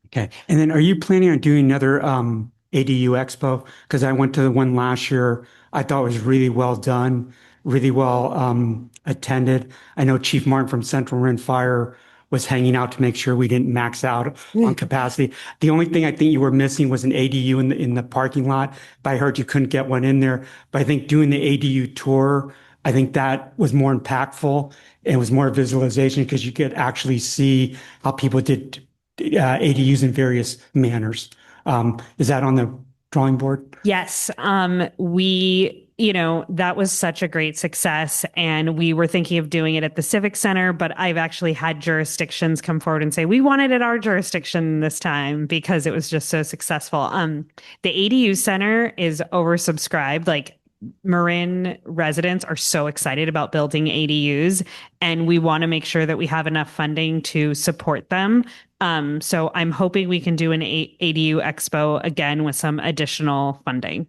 Okay. And then are you planning on doing another ADU Expo? Because I went to the one last year. I thought it was really well done, really well attended. I know Chief Martin from Central Marin Fire was hanging out to make sure we didn't max out on capacity. The only thing I think you were missing was an ADU in the parking lot, but I heard you couldn't get one in there. But I think doing the ADU tour, I think that was more impactful. It was more visualization because you could actually see how people did ADUs in various manners. Is that on the drawing board? Yes. That was such a great success, and we were thinking of doing it at the Civic Center, but I've actually had jurisdictions come forward and say, we want it at our jurisdiction this time because it was just so successful. The ADU Center is oversubscribed. Like, Marin residents are so excited about building ADUs, and we want to make sure that we have enough funding to support them. So I'm hoping we can do an ADU Expo again with some additional funding.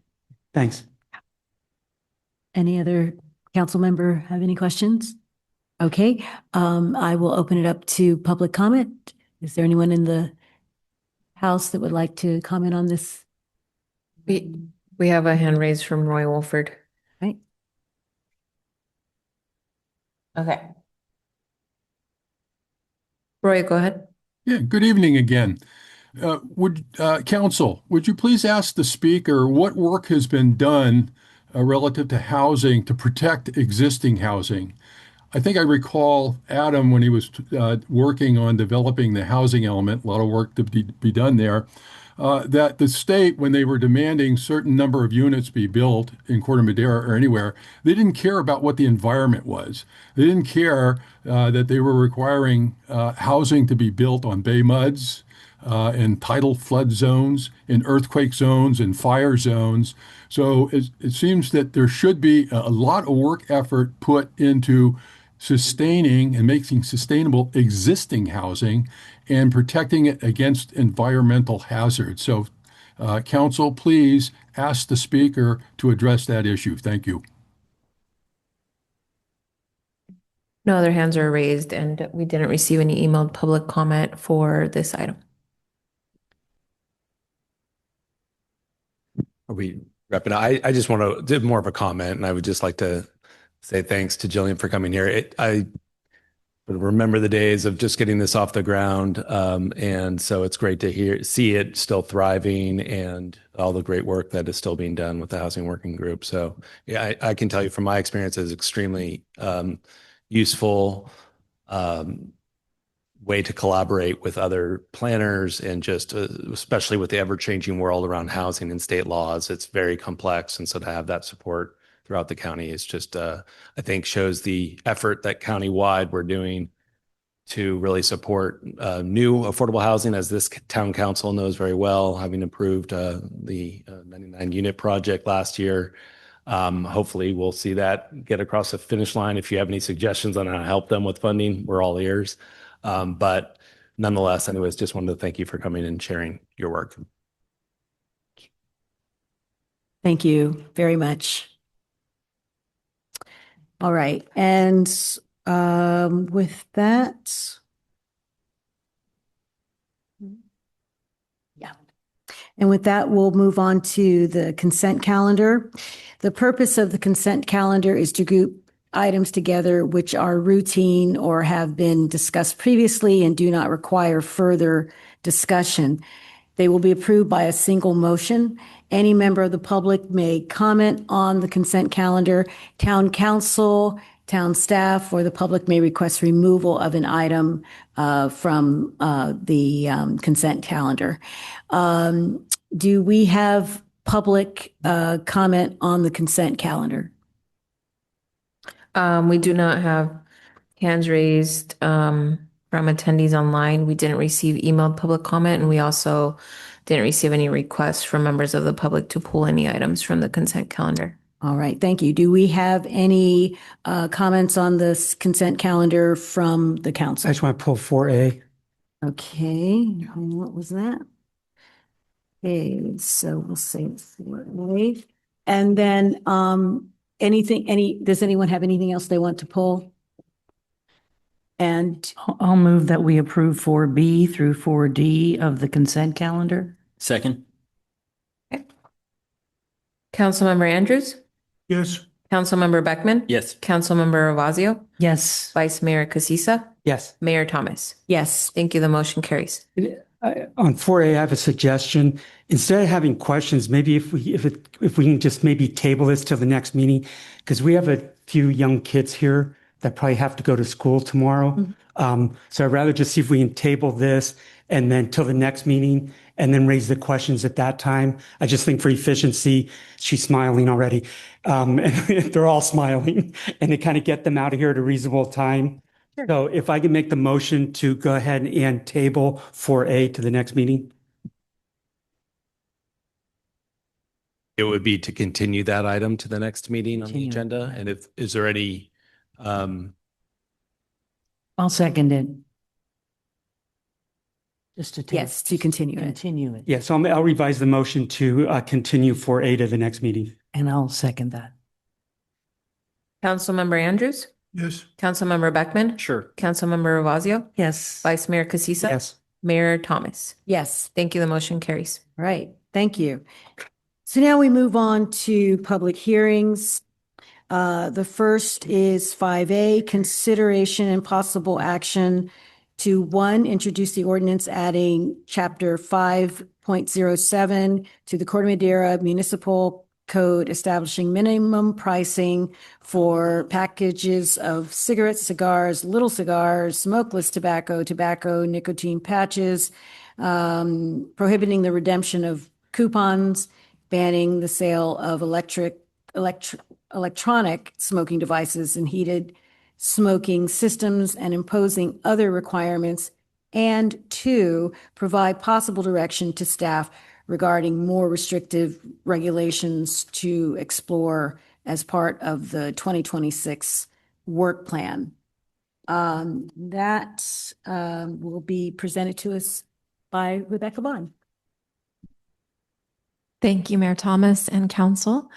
Thanks. Any other Council member have any questions? Okay, I will open it up to public comment. Is there anyone in the House that would like to comment on this? We have a hand raised from Roy Wolford. Right. Okay. Roy, go ahead. Yeah, good evening again. Council, would you please ask the speaker what work has been done relative to housing to protect existing housing? I think I recall Adam when he was working on developing the housing element, a lot of work to be done there, that the state, when they were demanding certain number of units be built in Corte Madera or anywhere, they didn't care about what the environment was. They didn't care that they were requiring housing to be built on bay muds, in tidal flood zones, in earthquake zones, in fire zones. So it seems that there should be a lot of work effort put into sustaining and making sustainable existing housing and protecting it against environmental hazards. So, Council, please ask the speaker to address that issue. Thank you. No other hands are raised, and we didn't receive any emailed public comment for this item. Are we wrapping up? I just want to do more of a comment, and I would just like to say thanks to Jillian for coming here. I remember the days of just getting this off the ground, and so it's great to see it still thriving and all the great work that is still being done with the Housing Working Group. So yeah, I can tell you from my experience, it's extremely useful way to collaborate with other planners and just especially with the ever-changing world around housing and state laws. It's very complex, and so to have that support throughout the county is just I think shows the effort that countywide we're doing to really support new affordable housing, as this town council knows very well, having approved the 99 unit project last year. Hopefully we'll see that get across the finish line. If you have any suggestions on how to help them with funding, we're all ears. But nonetheless, anyways, just wanted to thank you for coming and sharing your work. Thank you very much. All right, and with that, we'll move on to the consent calendar. The purpose of the consent calendar is to group items together which are routine or have been discussed previously and do not require further discussion. They will be approved by a single motion. Any member of the public may comment on the consent calendar. Town council, town staff, or the public may request removal of an item from the consent calendar. Do we have public comment on the consent calendar? We do not have hands raised from attendees online. We didn't receive emailed public comment, and we also didn't receive any requests from members of the public to pull any items from the consent calendar. All right, thank you. Do we have any comments on this consent calendar from the council? I just want to pull 4A. Okay, and what was that? Okay, so we'll say 4A. And then does anyone have anything else they want to pull? And I'll move that we approve 4B through 4D of the consent calendar. Second. Okay. Councilmember Andrews? Yes. Councilmember Beckman? Yes. Councilmember Ravazio? Yes. Vice Mayor Casissa? Yes. Mayor Thomas? yes, Thank you. The motion carries. On 4A, I have a suggestion. Instead of having questions, maybe if we can just maybe table this till the next meeting, because we have a few young kids here that probably have to go to school tomorrow. So I'd rather just see if we can table this and then till the next meeting and then raise the questions at that time. I just think for efficiency, she's smiling already. And they're all smiling and to kind of get them out of here at a reasonable time. Sure. So if I can make the motion to go ahead and table 4A to the next meeting. It would be to continue that item to the next meeting on the agenda. And is there any, I'll second it. Just to yes, to continue it. continue it. Yeah, so I'll revise the motion to continue 4A to the next meeting. And I'll second that. Councilmember Andrews, Yes. Councilmember Beckman, Sure. Councilmember Ravazio, Yes. Vice Mayor Casissa. Yes. Mayor Thomas. Yes. Thank you. The motion carries. Right. Thank you. So now we move on to public hearings. The first is 5A, consideration and possible action to, one, introduce the ordinance adding Chapter 5.07 to the Corte Madera Municipal Code establishing minimum pricing for packages of cigarettes, cigars, little cigars, smokeless tobacco, nicotine patches, prohibiting the redemption of coupons, banning the sale of electronic smoking devices and heated smoking systems, and imposing other requirements, and two, provide possible direction to staff regarding more restrictive regulations to explore as part of the 2026 work plan. That will be presented to us by Rebecca Vaughn. Thank you, Mayor Thomas and Council.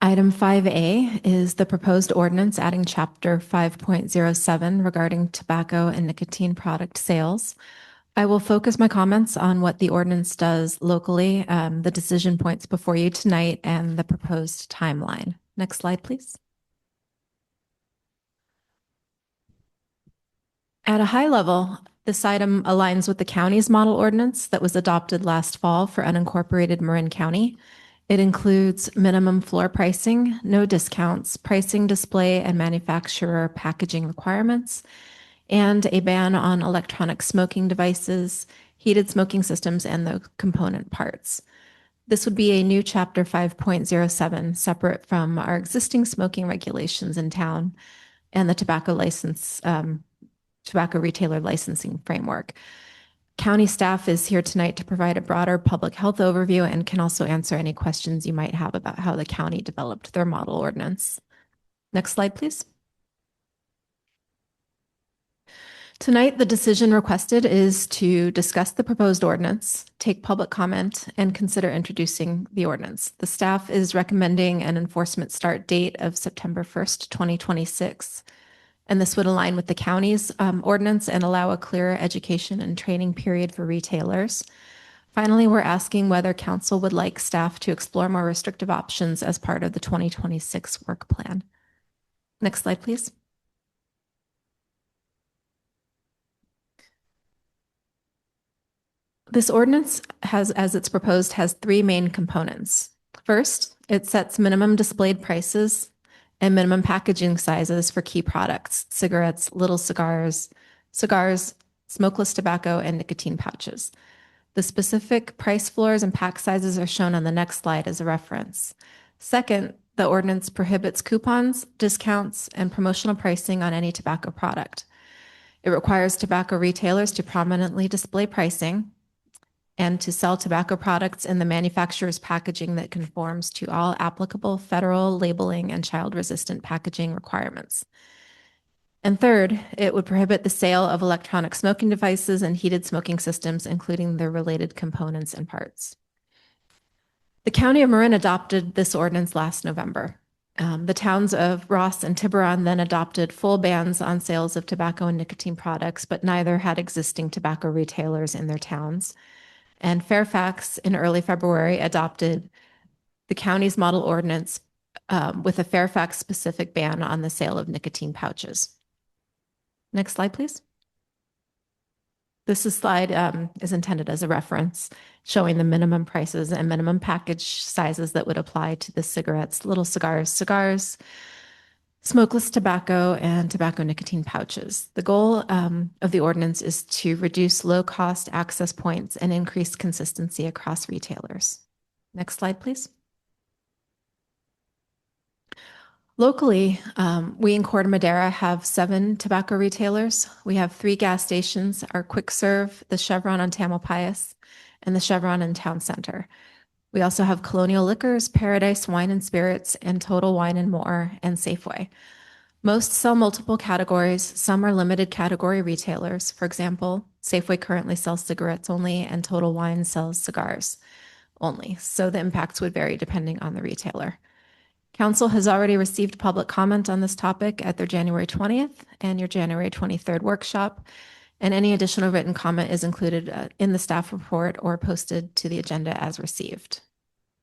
Item 5A is the proposed ordinance adding Chapter 5.07 regarding tobacco and nicotine product sales. I will focus my comments on what the ordinance does locally, the decision points before you tonight, and the proposed timeline. Next slide, please. At a high level, this item aligns with the county's model ordinance that was adopted last fall for unincorporated Marin County. It includes minimum floor pricing, no discounts, pricing, display, and manufacturer packaging requirements, and a ban on electronic smoking devices, heated smoking systems, and the component parts. This would be a new Chapter 5.07, separate from our existing smoking regulations in town and the tobacco retailer licensing framework. County staff is here tonight to provide a broader public health overview and can also answer any questions you might have about how the county developed their model ordinance. Next slide, please. Tonight, the decision requested is to discuss the proposed ordinance, take public comment, and consider introducing the ordinance. The staff is recommending an enforcement start date of September 1st, 2026. And this would align with the county's ordinance and allow a clearer education and training period for retailers. Finally, we're asking whether council would like staff to explore more restrictive options as part of the 2026 work plan. Next slide, please. This ordinance as it's proposed, has three main components. First, it sets minimum displayed prices and minimum packaging sizes for key products: cigarettes, little cigars, smokeless tobacco, and nicotine pouches. The specific price floors and pack sizes are shown on the next slide as a reference. Second, the ordinance prohibits coupons, discounts, and promotional pricing on any tobacco product. It requires tobacco retailers to prominently display pricing and to sell tobacco products in the manufacturer's packaging that conforms to all applicable federal labeling and child-resistant packaging requirements. And third, it would prohibit the sale of electronic smoking devices and heated smoking systems, including their related components and parts. The County of Marin adopted this ordinance last November. The towns of Ross and Tiburon then adopted full bans on sales of tobacco and nicotine products, but neither had existing tobacco retailers in their towns. And Fairfax in early February adopted the county's model ordinance with a Fairfax-specific ban on the sale of nicotine pouches. Next slide, please. This slide is intended as a reference, showing the minimum prices and minimum package sizes that would apply to the cigarettes, little cigars, smokeless tobacco, and tobacco nicotine pouches. The goal of the ordinance is to reduce low-cost access points and increase consistency across retailers. Next slide, please. Locally, we in Corte Madera have 7 tobacco retailers. We have 3 gas stations, our Quick Serve, the Chevron on Tamalpais, and the Chevron in Town Center. We also have Colonial Liquors, Paradise Wine and Spirits, and Total Wine and More, and Safeway. Most sell multiple categories. Some are limited category retailers. For example, Safeway currently sells cigarettes only, and Total Wine sells cigars only. So the impacts would vary depending on the retailer. Council has already received public comment on this topic at their January 20th and your January 23rd workshop, and any additional written comment is included in the staff report or posted to the agenda as received.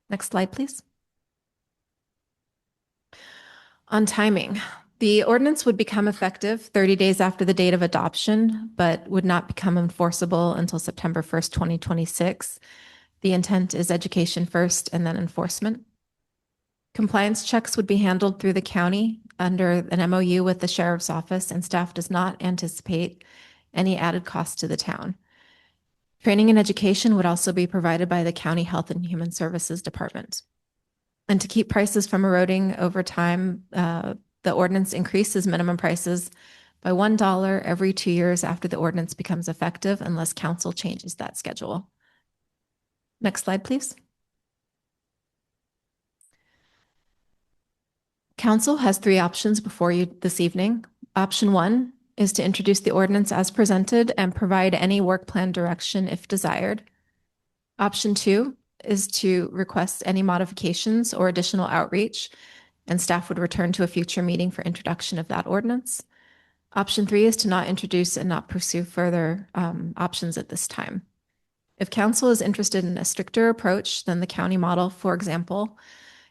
Next slide, please. On timing, the ordinance would become effective 30 days after the date of adoption, but would not become enforceable until September 1st, 2026. The intent is education first and then enforcement. Compliance checks would be handled through the county under an MOU with the sheriff's office, and staff does not anticipate any added cost to the town. Training and education would also be provided by the County Health and Human Services Department. And to keep prices from eroding over time, the ordinance increases minimum prices by $1 every 2 years after the ordinance becomes effective, unless council changes that schedule. Next slide, please. Council has 3 options before you this evening. Option 1 is to introduce the ordinance as presented and provide any work plan direction if desired. Option 2 is to request any modifications or additional outreach, and staff would return to a future meeting for introduction of that ordinance. Option 3 is to not introduce and not pursue further options at this time. If council is interested in a stricter approach than the county model, for example,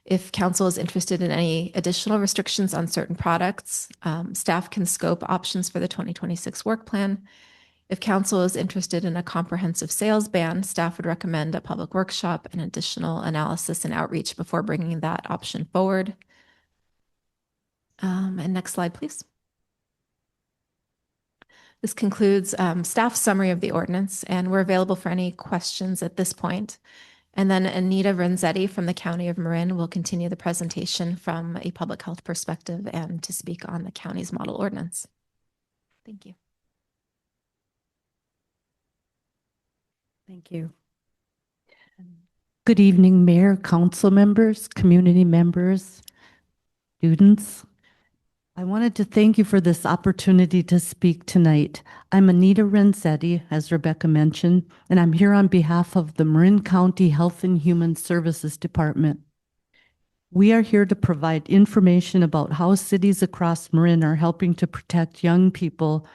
if council is interested in any additional restrictions on certain products, staff can scope options for the 2026 work plan. If council is interested in a comprehensive sales ban, staff would recommend a public workshop and additional analysis and outreach before bringing that option forward. And next slide, please. This concludes staff's summary of the ordinance, and we're available for any questions at this point. And then Anita Renzetti from the County of Marin will continue the presentation from a public health perspective and to speak on the county's model ordinance. Thank you. Thank you. Good evening, Mayor, council members, community members, students. I wanted to thank you for this opportunity to speak tonight. I'm Anita Renzetti, as Rebecca mentioned, and I'm here on behalf of the Marin County Health and Human Services Department. We are here to provide information about how cities across Marin are helping to protect young people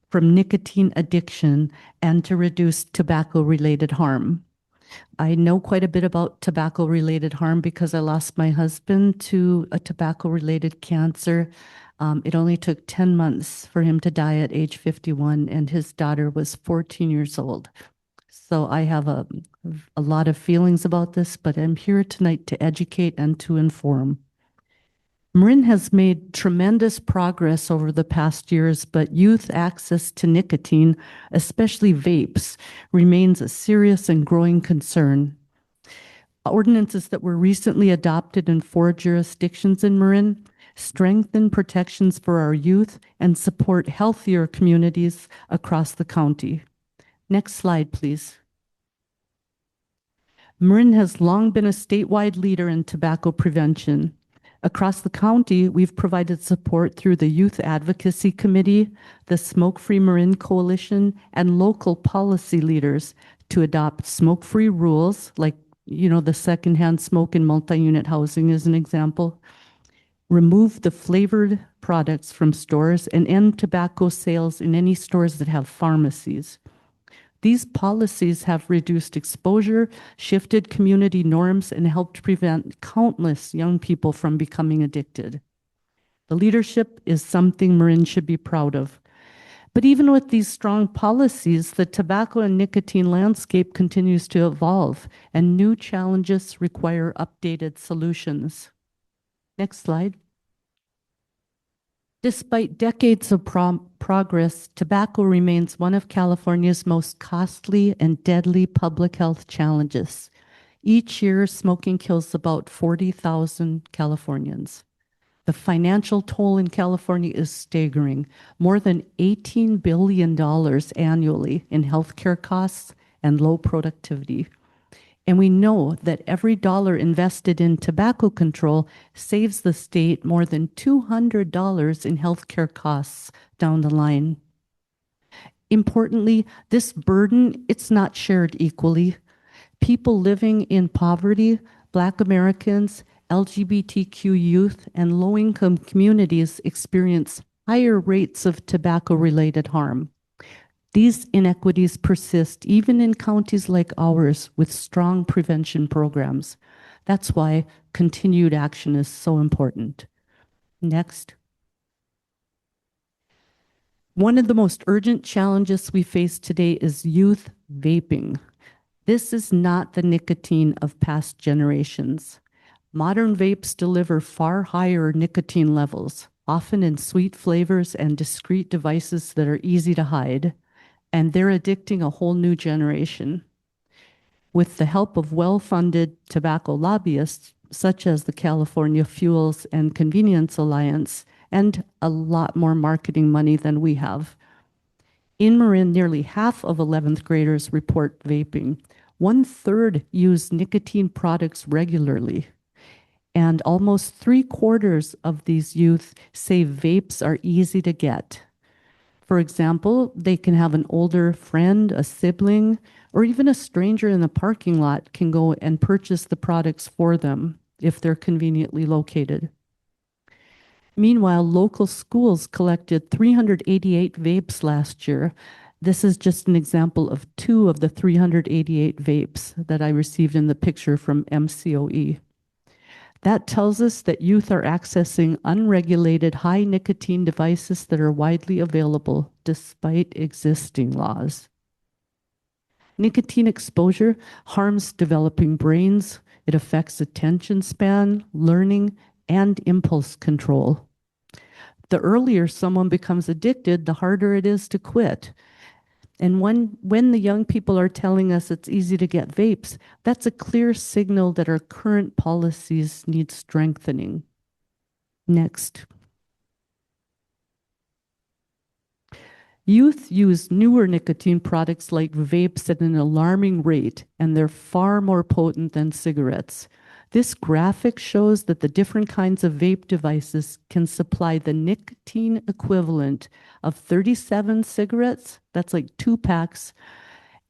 from nicotine addiction and to reduce tobacco-related harm. I know quite a bit about tobacco-related harm because I lost my husband to a tobacco-related cancer. It only took 10 months for him to die at age 51, and his daughter was 14 years old. So I have a lot of feelings about this, but I'm here tonight to educate and to inform. Marin has made tremendous progress over the past years, but youth access to nicotine, especially vapes, remains a serious and growing concern. Ordinances that were recently adopted in 4 jurisdictions in Marin strengthen protections for our youth and support healthier communities across the county. Next slide, please. Marin has long been a statewide leader in tobacco prevention. Across the county, we've provided support through the Youth Advocacy Committee, the Smoke-Free Marin Coalition, and local policy leaders to adopt smoke-free rules, like, the secondhand smoke in multi-unit housing is an example, remove the flavored products from stores, and end tobacco sales in any stores that have pharmacies. These policies have reduced exposure, shifted community norms, and helped prevent countless young people from becoming addicted. The leadership is something Marin should be proud of. But even with these strong policies, the tobacco and nicotine landscape continues to evolve, and new challenges require updated solutions. Next slide. Despite decades of progress, tobacco remains one of California's most costly and deadly public health challenges. Each year, smoking kills about 40,000 Californians. The financial toll in California is staggering, more than $18 billion annually in healthcare costs and low productivity. And we know that every dollar invested in tobacco control saves the state more than $200 in healthcare costs down the line. Importantly, this burden, it's not shared equally. People living in poverty, Black Americans, LGBTQ youth, and low-income communities experience higher rates of tobacco-related harm. These inequities persist even in counties like ours with strong prevention programs. That's why continued action is so important. Next. One of the most urgent challenges we face today is youth vaping. This is not the nicotine of past generations. Modern vapes deliver far higher nicotine levels, often in sweet flavors and discrete devices that are easy to hide, and they're addicting a whole new generation. With the help of well-funded tobacco lobbyists, such as the California Fuels and Convenience Alliance, and a lot more marketing money than we have. In Marin, nearly half of 11th graders report vaping. 1/3 use nicotine products regularly. And almost 3/4 of these youth say vapes are easy to get. For example, they can have an older friend, a sibling, or even a stranger in the parking lot can go and purchase the products for them if they're conveniently located. Meanwhile, local schools collected 388 vapes last year. This is just an example of 2 of the 388 vapes that I received in the picture from MCOE. That tells us that youth are accessing unregulated high nicotine devices that are widely available despite existing laws. Nicotine exposure harms developing brains. It affects attention span, learning, and impulse control. The earlier someone becomes addicted, the harder it is to quit. And when the young people are telling us it's easy to get vapes, that's a clear signal that our current policies need strengthening. Next. Youth use newer nicotine products like vapes at an alarming rate, and they're far more potent than cigarettes. This graphic shows that the different kinds of vape devices can supply the nicotine equivalent of 37 cigarettes, that's like 2 packs,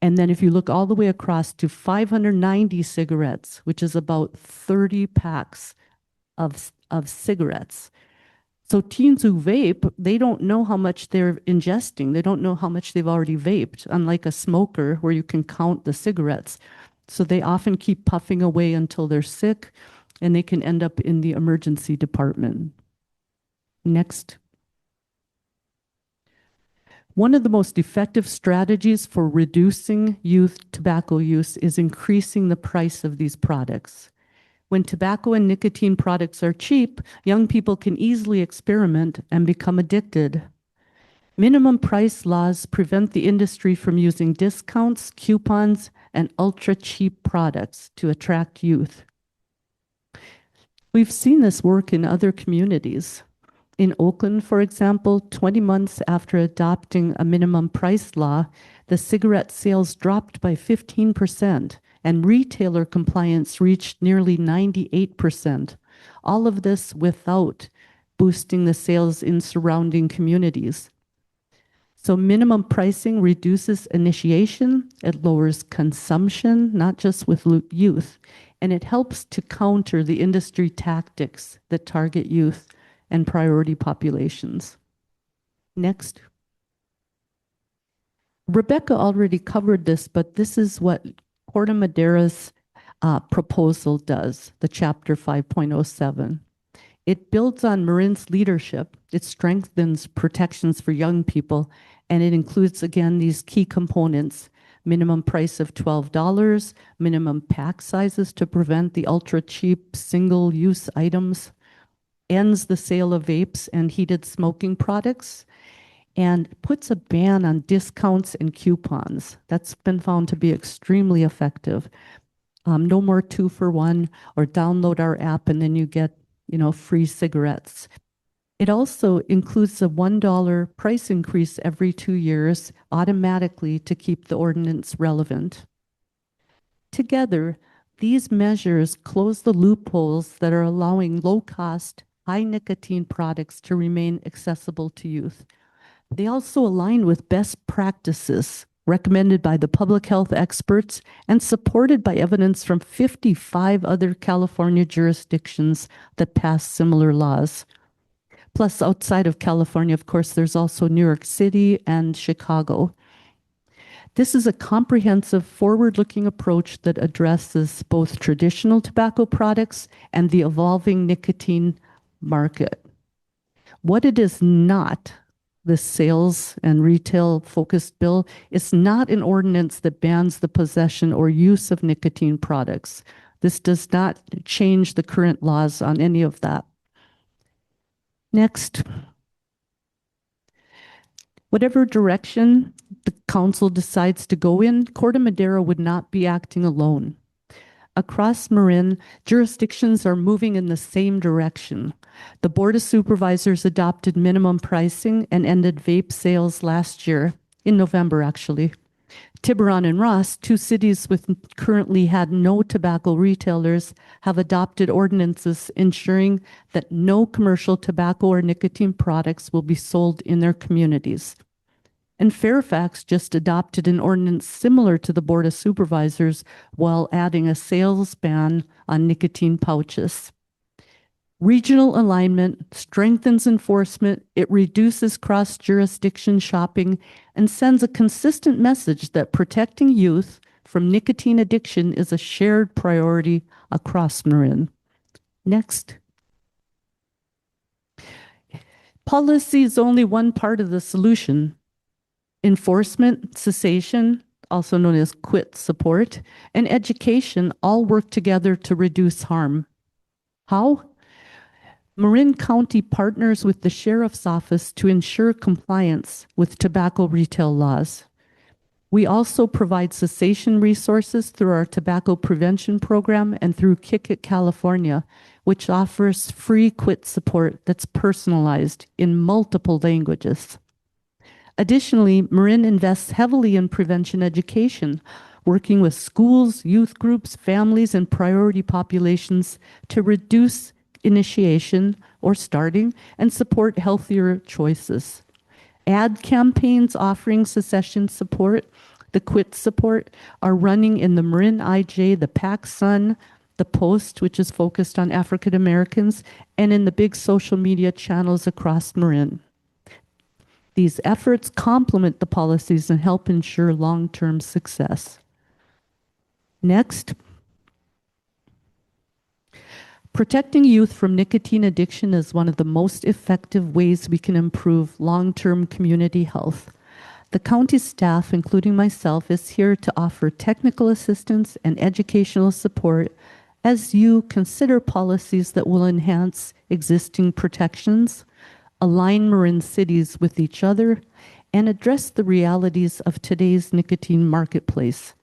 and then if you look all the way across to 590 cigarettes, which is about 30 packs of cigarettes. So teens who vape, they don't know how much they're ingesting. They don't know how much they've already vaped, unlike a smoker where you can count the cigarettes. So they often keep puffing away until they're sick, and they can end up in the emergency department. Next. One of the most effective strategies for reducing youth tobacco use is increasing the price of these products. When tobacco and nicotine products are cheap, young people can easily experiment and become addicted. Minimum price laws prevent the industry from using discounts, coupons, and ultra-cheap products to attract youth. We've seen this work in other communities. In Oakland, for example, 20 months after adopting a minimum price law, the cigarette sales dropped by 15%, and retailer compliance reached nearly 98%. All of this without boosting the sales in surrounding communities. So minimum pricing reduces initiation, it lowers consumption, not just with youth, and it helps to counter the industry tactics that target youth and priority populations. Next. Rebecca already covered this, but this is what Corte Madera's proposal does, the Chapter 5.07. It builds on Marin's leadership. It strengthens protections for young people, and it includes, again, these key components: minimum price of $12, minimum pack sizes to prevent the ultra-cheap single-use items, ends the sale of vapes and heated smoking products, and puts a ban on discounts and coupons. That's been found to be extremely effective. No more 2 for 1, or download our app and then you get, free cigarettes. It also includes a $1 price increase every 2 years automatically to keep the ordinance relevant. Together, these measures close the loopholes that are allowing low-cost, high-nicotine products to remain accessible to youth. They also align with best practices recommended by the public health experts and supported by evidence from 55 other California jurisdictions that passed similar laws. Plus, outside of California, of course, there's also New York City and Chicago. This is a comprehensive, forward-looking approach that addresses both traditional tobacco products and the evolving nicotine market. What it is not, this sales and retail-focused bill, is not an ordinance that bans the possession or use of nicotine products. This does not change the current laws on any of that. Next. Whatever direction the council decides to go in, Corte Madera would not be acting alone. Across Marin, jurisdictions are moving in the same direction. The Board of Supervisors adopted minimum pricing and ended vape sales last year, in November actually. Tiburon and Ross, two cities with currently had no tobacco retailers, have adopted ordinances ensuring that no commercial tobacco or nicotine products will be sold in their communities. And Fairfax just adopted an ordinance similar to the Board of Supervisors while adding a sales ban on nicotine pouches. Regional alignment strengthens enforcement, it reduces cross-jurisdiction shopping, and sends a consistent message that protecting youth from nicotine addiction is a shared priority across Marin. Next. Policy is only one part of the solution. Enforcement, cessation, also known as quit support, and education all work together to reduce harm. How? Marin County partners with the Sheriff's Office to ensure compliance with tobacco retail laws. We also provide cessation resources through our tobacco prevention program and through Kick It California, which offers free quit support that's personalized in multiple languages. Additionally, Marin invests heavily in prevention education, working with schools, youth groups, families, and priority populations to reduce initiation or starting and support healthier choices. Ad campaigns offering cessation support, the quit support, are running in the Marin IJ, the Pac Sun, the Post, which is focused on African Americans, and in the big social media channels across Marin. These efforts complement the policies and help ensure long-term success. Next. Protecting youth from nicotine addiction is one of the most effective ways we can improve long-term community health. The county staff, including myself, is here to offer technical assistance and educational support as you consider policies that will enhance existing protections, align Marin cities with each other, and address the realities of today's nicotine marketplace.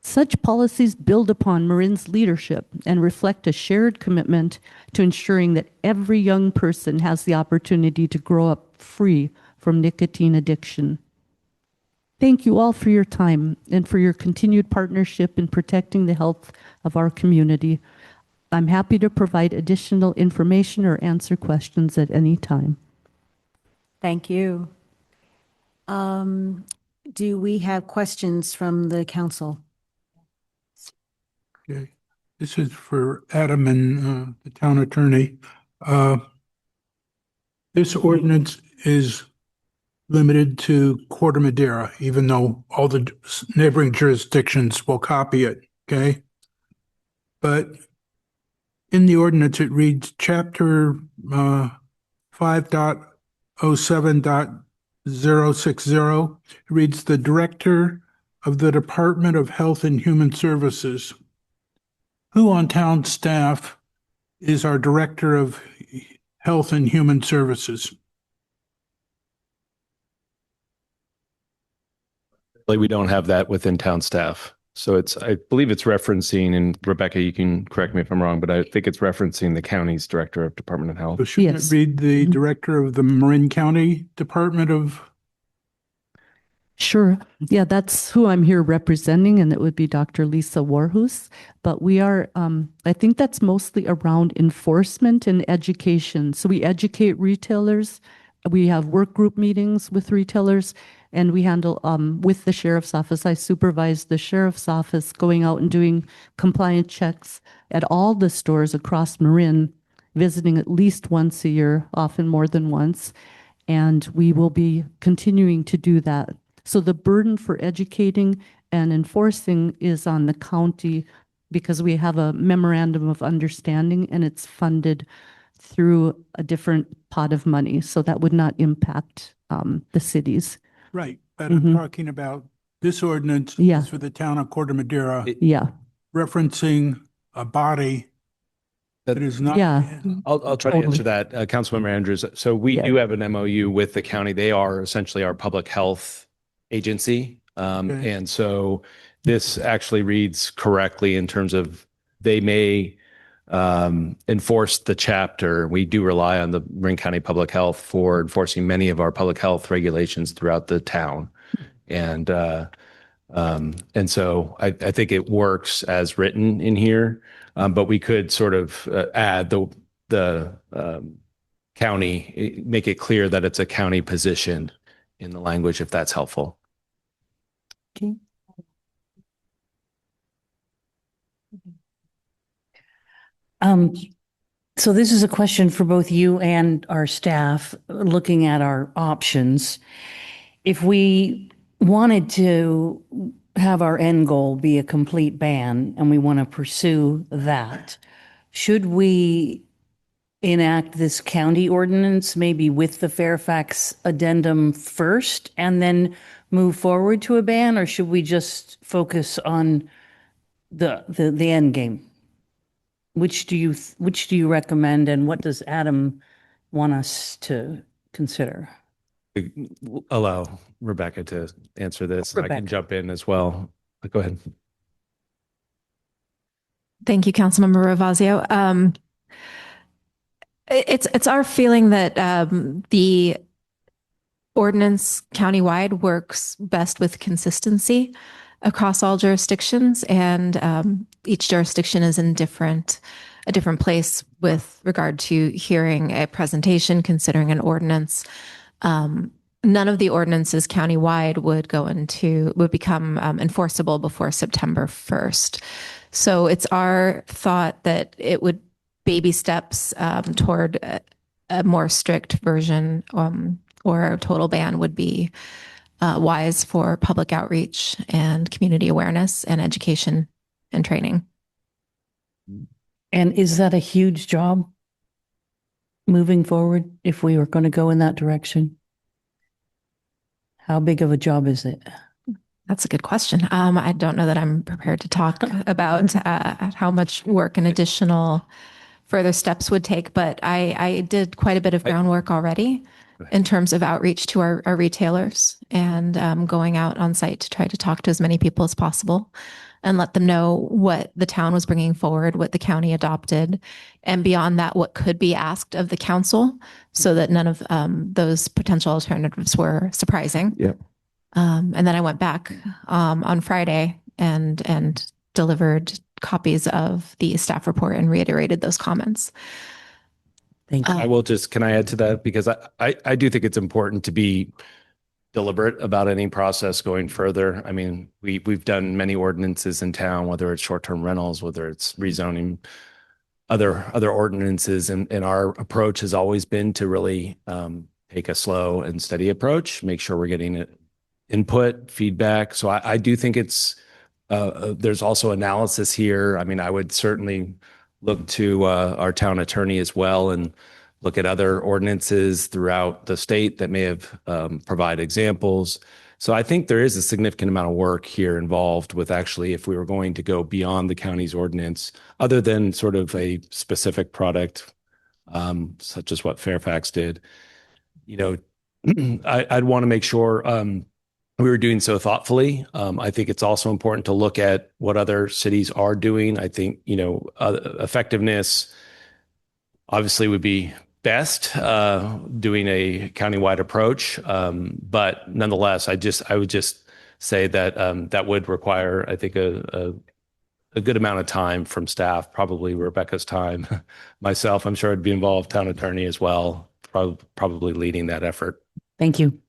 Such policies build upon Marin's leadership and reflect a shared commitment to ensuring that every young person has the opportunity to grow up free from nicotine addiction. Thank you all for your time and for your continued partnership in protecting the health of our community. I'm happy to provide additional information or answer questions at any time. Thank you. Do we have questions from the council? Okay, this is for Adam and the town attorney. This ordinance is limited to Corte Madera, even though all the neighboring jurisdictions will copy it, okay? But in the ordinance, it reads Chapter 5.07.060. It reads the Director of the Department of Health and Human Services. Who on town staff is our Director of Health and Human Services? We don't have that within town staff. So I believe it's referencing, and Rebecca, you can correct me if I'm wrong, but I think it's referencing the county's Director of Department of Health. So shouldn't it read the Director of the Marin County Department of? Sure. Yeah, that's who I'm here representing, and it would be Dr. Lisa Warhus. But we are, I think that's mostly around enforcement and education. So we educate retailers. We have work group meetings with retailers, And we handle, with the sheriff's office, I supervise the sheriff's office going out and doing compliance checks at all the stores across Marin, visiting at least once a year, often more than once. And we will be continuing to do that. So the burden for educating and enforcing is on the county because we have a memorandum of understanding and it's funded through a different pot of money. So that would not impact the cities. Right, but I'm talking about this ordinance Yeah. is for the town of Corte Madera, Yeah. referencing a body that is not. Yeah. I'll try to answer that, Councilmember Andrews. So we do have an MOU with the county. They are essentially our public health agency. Okay. And so this actually reads correctly in terms of they may enforce the chapter. We do rely on the Marin County Public Health for enforcing many of our public health regulations throughout the town. And so I think it works as written in here, but we could sort of add the county, make it clear that it's a county position in the language, if that's helpful. Okay. So this is a question for both you and our staff, looking at our options. If we wanted to have our end goal be a complete ban and we want to pursue that, should we enact this county ordinance maybe with the Fairfax addendum first and then move forward to a ban, or should we just focus on the end game? Which do you recommend, and what does Adam want us to consider? Allow Rebecca to answer this. I can Rebecca. jump in as well. Go ahead. Thank you, Councilmember Ravazio. It's our feeling that the ordinance countywide works best with consistency across all jurisdictions, and each jurisdiction is in a different place with regard to hearing a presentation, considering an ordinance. None of the ordinances countywide would become enforceable before September 1st. So it's our thought that it would baby steps toward a more strict version or a total ban would be wise for public outreach and community awareness and education and training. And is that a huge job moving forward if we were going to go in that direction? How big of a job is it? That's a good question. I don't know that I'm prepared to talk about how much work and additional further steps would take, but I did quite a bit of groundwork already in terms of outreach to our retailers and going out on site to try to talk to as many people as possible and let them know what the town was bringing forward, what the county adopted, and beyond that, what could be asked of the council so that none of those potential alternatives were surprising. Yep. And then I went back on Friday and delivered copies of the staff report and reiterated those comments. Thank you. I will just, can I add to that? Because I do think it's important to be deliberate about any process going further. I mean, we've done many ordinances in town, whether it's short-term rentals, whether it's rezoning, other ordinances, and our approach has always been to really take a slow and steady approach, make sure we're getting input, feedback. So I do think it's there's also analysis here. I mean, I would certainly look to our town attorney as well and look at other ordinances throughout the state that may have provide examples. So I think there is a significant amount of work here involved with actually, if we were going to go beyond the county's ordinance, other than sort of a specific product, such as what Fairfax did, you know, I'd want to make sure we were doing so thoughtfully. I think it's also important to look at what other cities are doing. I think, you know, effectiveness obviously would be best doing a countywide approach. But nonetheless, I would just say that that would require, I think, a good amount of time from staff, probably Rebecca's time, myself, I'm sure I'd be involved, town attorney as well, probably leading that effort. Thank you.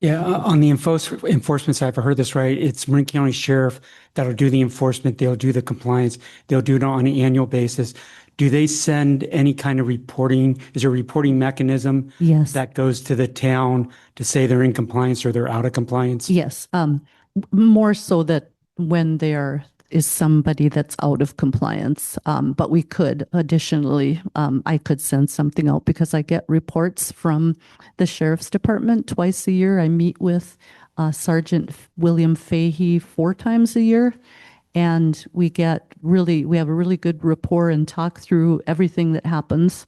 Yeah, on the enforcement side, if I heard this right, it's Marin County Sheriff that'll do the enforcement, they'll do the compliance, they'll do it on an annual basis. Do they send any kind of reporting? Is there a reporting mechanism Yes. that goes to the town to say they're in compliance or they're out of compliance? Yes, more so that when there is somebody that's out of compliance. But we could additionally, I could send something out because I get reports from the sheriff's department twice a year. I meet with Sergeant William Fahey 4 times a year. And we have a really good rapport and talk through everything that happens.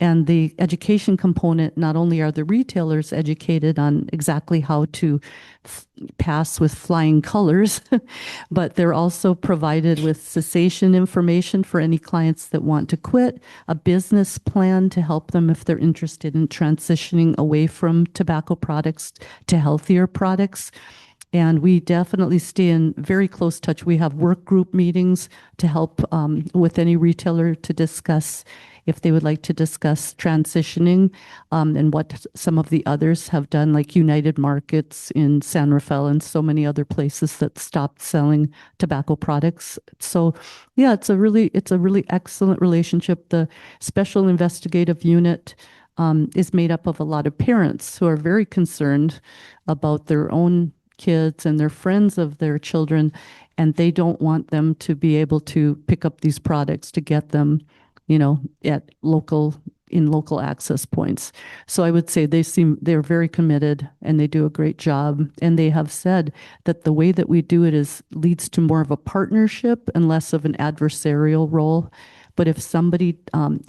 And the education component, not only are the retailers educated on exactly how to pass with flying colors, but they're also provided with cessation information for any clients that want to quit, a business plan to help them if they're interested in transitioning away from tobacco products to healthier products. And we definitely stay in very close touch. We have work group meetings to help with any retailer to discuss if they would like to discuss transitioning and what some of the others have done, like United Markets in San Rafael and so many other places that stopped selling tobacco products. So yeah, it's a really excellent relationship. The Special Investigative Unit is made up of a lot of parents who are very concerned about their own kids and their friends of their children, and they don't want them to be able to pick up these products to get them, at local access points. So I would say they're very committed and they do a great job. And they have said that the way that we do it leads to more of a partnership and less of an adversarial role. But if somebody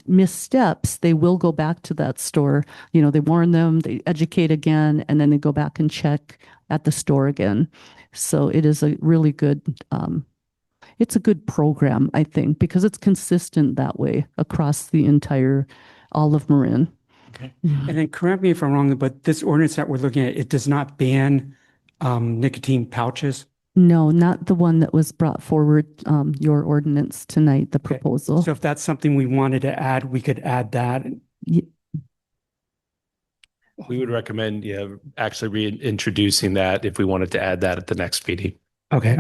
missteps, they will go back to that store. They warn them, they educate again, and then they go back and check at the store again. So it is a really good, it's a good program, I think, because it's consistent that way across the entire, all of Marin. Okay. And then correct me if I'm wrong, but this ordinance that we're looking at, it does not ban nicotine pouches. No, not the one that was brought forward, your ordinance tonight, the proposal. So if that's something we wanted to add, we could add that. We would recommend, actually reintroducing that if we wanted to add that at the next meeting. Okay,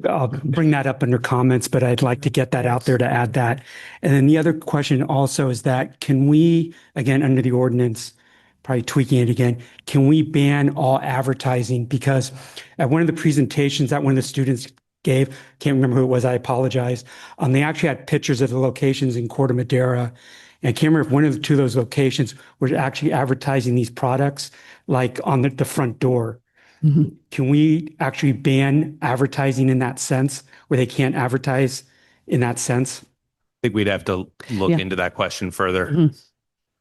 I'll bring that up under comments, but I'd like to get that out there to add that. And then the other question also is that can we, again, under the ordinance, probably tweaking it again, can we ban all advertising? Because at one of the presentations that one of the students gave, can't remember who it was, I apologize. They actually had pictures of the locations in Corte Madera. And I can't remember if one of the 2 of those locations were actually advertising these products, like on the front door. Mm-hmm. Can we actually ban advertising in that sense, where they can't advertise in that sense? I think we'd have to look Yeah. into that question further. Mhm.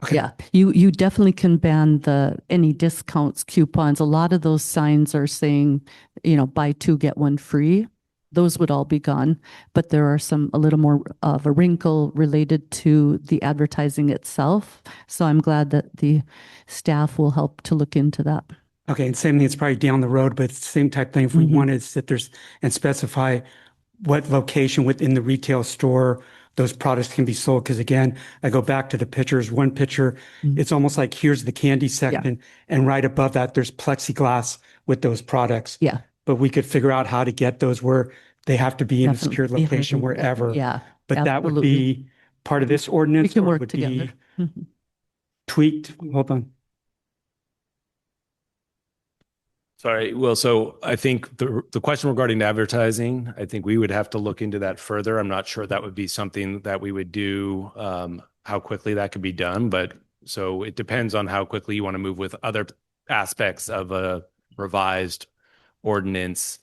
Okay. Yeah, you definitely can ban any discounts, coupons. A lot of those signs are saying, buy 2, get 1 free. Those would all be gone. But there are a little more of a wrinkle related to the advertising itself. So I'm glad that the staff will help to look into that. Okay, and same thing, it's probably down the road, but it's the same type thing. If we wanted to sit there and specify what location within the retail store those products can be sold. Because again, I go back to the pictures. One picture, it's almost like here's the candy section, and right above that, there's plexiglass with those products. Yeah. But we could figure out how to get those where they have to be in a secure Definitely. location wherever. Yeah. But that would absolutely. be part of this ordinance. We can or work would together. be Mhm. tweaked. Hold on. Sorry. Well, so I think the question regarding advertising, I think we would have to look into that further. I'm not sure that would be something that we would do, how quickly that could be done. But so it depends on how quickly you want to move with other aspects of a revised ordinance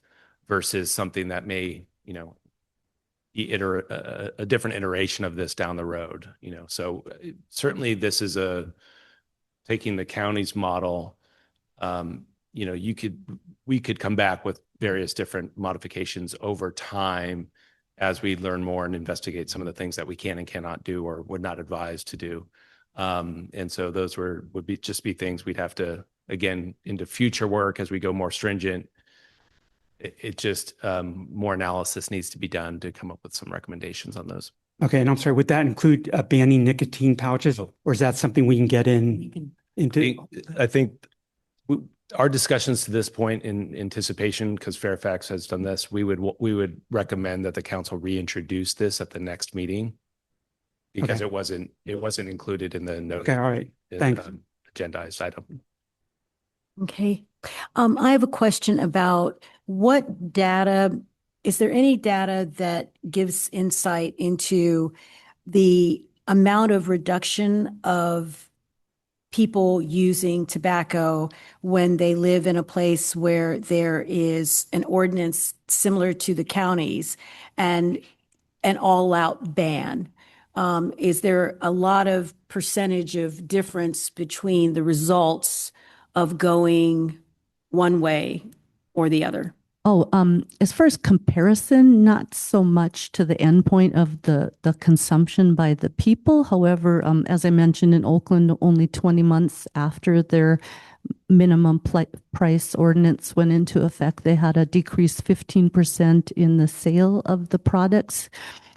versus something that may, be a different iteration of this down the road. So certainly this is taking the county's model. We could come back with various different modifications over time as we learn more and investigate some of the things that we can and cannot do or would not advise to do. And so those would be things we'd have to, again, into future work as we go more stringent. It just more analysis needs to be done to come up with some recommendations on those. Okay, and I'm sorry, would that include banning nicotine pouches, or is that something we can get into? I think our discussions to this point in anticipation, because Fairfax has done this, we would recommend that the council reintroduce this at the next meeting because Okay. it wasn't included in the note. Okay, all right. Thanks. Agendized item. Okay. I have a question about what data, is there any data that gives insight into the amount of reduction of people using tobacco when they live in a place where there is an ordinance similar to the county's and an all-out ban? Is there a lot of percentage of difference between the results of going one way or the other? Oh, as far as comparison, not so much to the endpoint of the consumption by the people. However, as I mentioned in Oakland, only 20 months after their minimum price ordinance went into effect, they had a decrease 15% in the sale of the products.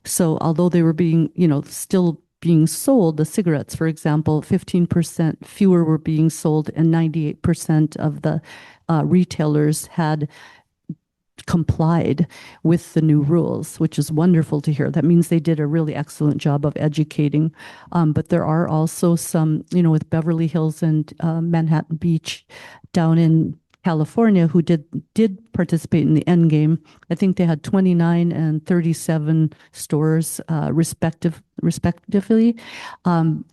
So although they were being, still being sold, the cigarettes, for example, 15% fewer were being sold and 98% of the retailers had complied with the new rules, which is wonderful to hear. That means they did a really excellent job of educating. But there are also some, with Beverly Hills and Manhattan Beach down in California who did participate in the end game. I think they had 29 and 37 stores respectively,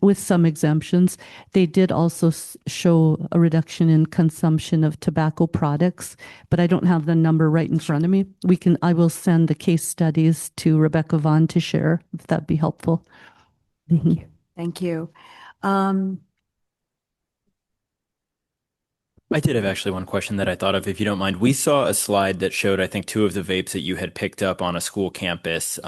with some exemptions. They did also show a reduction in consumption of tobacco products, but I don't have the number right in front of me. I will send the case studies to Rebecca Vaughn to share, if that'd be helpful. Thank you. I did have actually one question that I thought of, if you don't mind. We saw a slide that showed, I think, two of the vapes that you had picked up on a school campus.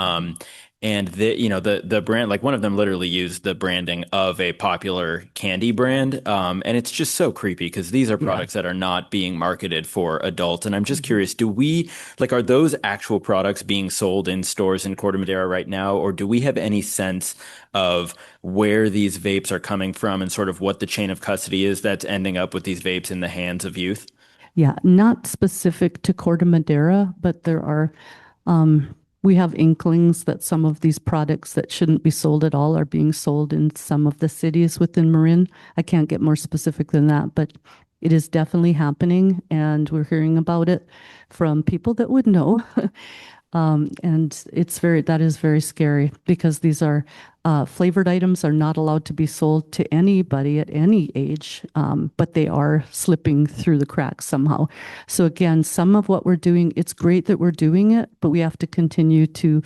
And the brand, like one of them literally used the branding of a popular candy brand. And it's just so creepy because these are products that are not being marketed for adults. And I'm just curious, are those actual products being sold in stores in Corte Madera right now? Or do we have any sense of where these vapes are coming from and sort of what the chain of custody is that's ending up with these vapes in the hands of youth? Yeah, not specific to Corte Madera, but there are, we have inklings that some of these products that shouldn't be sold at all are being sold in some of the cities within Marin. I can't get more specific than that, but it is definitely happening, and we're hearing about it from people that would know. And that is very scary because these are flavored items are not allowed to be sold to anybody at any age, but they are slipping through the cracks somehow. So again, some of what we're doing, it's great that we're doing it, but we have to continue to,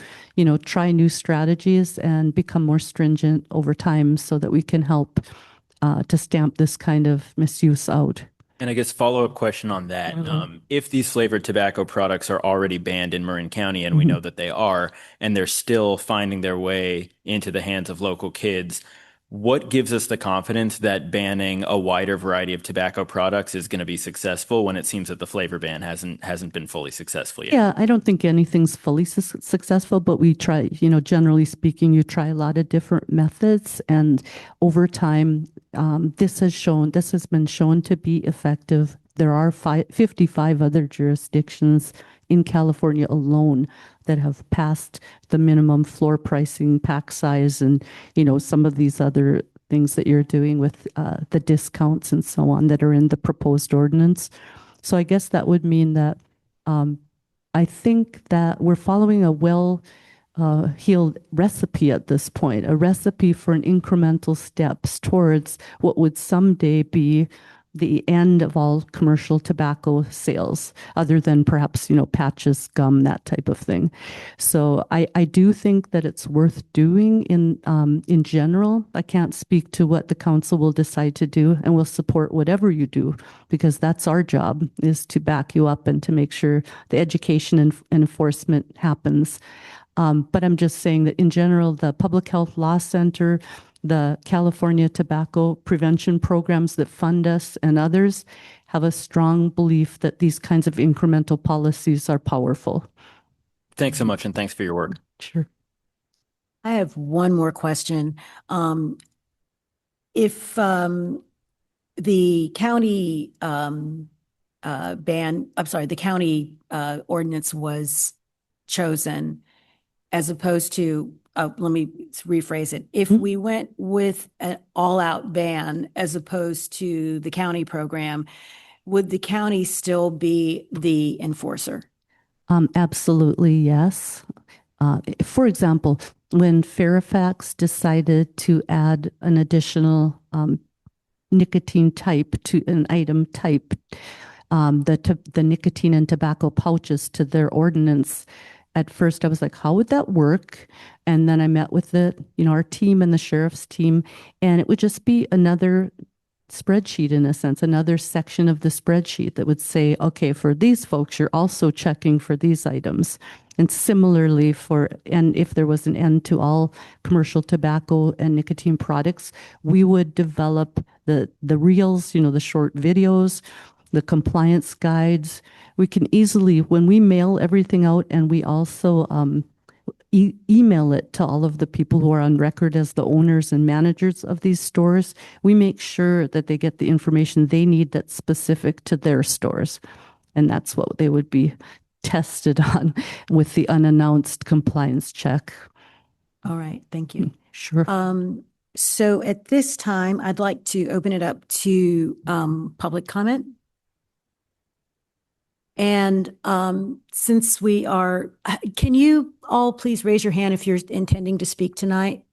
try new strategies and become more stringent over time so that we can help to stamp this kind of misuse out. And I guess follow-up question on that. If these flavored tobacco products are already banned in Marin County, and we know that they are, and they're still finding their way into the hands of local kids, what gives us the confidence that banning a wider variety of tobacco products is going to be successful when it seems that the flavor ban hasn't been fully successful yet? Yeah, I don't think anything's fully successful, but we try, generally speaking, you try a lot of different methods, and over time, this has been shown to be effective. There are 55 other jurisdictions in California alone that have passed the minimum floor pricing, pack size, and some of these other things that you're doing with the discounts and so on that are in the proposed ordinance. So I guess that would mean that I think that we're following a healed recipe at this point, a recipe for an incremental steps towards what would someday be the end of all commercial tobacco sales, other than perhaps, patches, gum, that type of thing. So I do think that it's worth doing in general. I can't speak to what the council will decide to do, and we'll support whatever you do, because that's our job, is to back you up and to make sure the education and enforcement happens. But I'm just saying that in general, the Public Health Law Center, the California Tobacco Prevention Programs that fund us, and others have a strong belief that these kinds of incremental policies are powerful. Thanks so much, and thanks for your work. Sure. I have one more question. If the county the county ordinance was chosen, as opposed to, let me rephrase it. If we went with an all-out ban as opposed to the county program, would the county still be the enforcer? Absolutely, yes. For example, when Fairfax decided to add an additional nicotine type to an item type, the nicotine and tobacco pouches to their ordinance, at first I was like, how would that work? And then I met with our team and the sheriff's team, and it would just be another spreadsheet, in a sense, another section of the spreadsheet that would say, okay, for these folks, you're also checking for these items. And similarly and if there was an end to all commercial tobacco and nicotine products, we would develop the reels, the short videos, the compliance guides. We can easily, when we mail everything out, and we also email it to all of the people who are on record as the owners and managers of these stores, we make sure that they get the information they need that's specific to their stores. And that's what they would be tested on with the unannounced compliance check. All right, thank you. Sure. So at this time, I'd like to open it up to public comment. And since can you all please raise your hand if you're intending to speak tonight?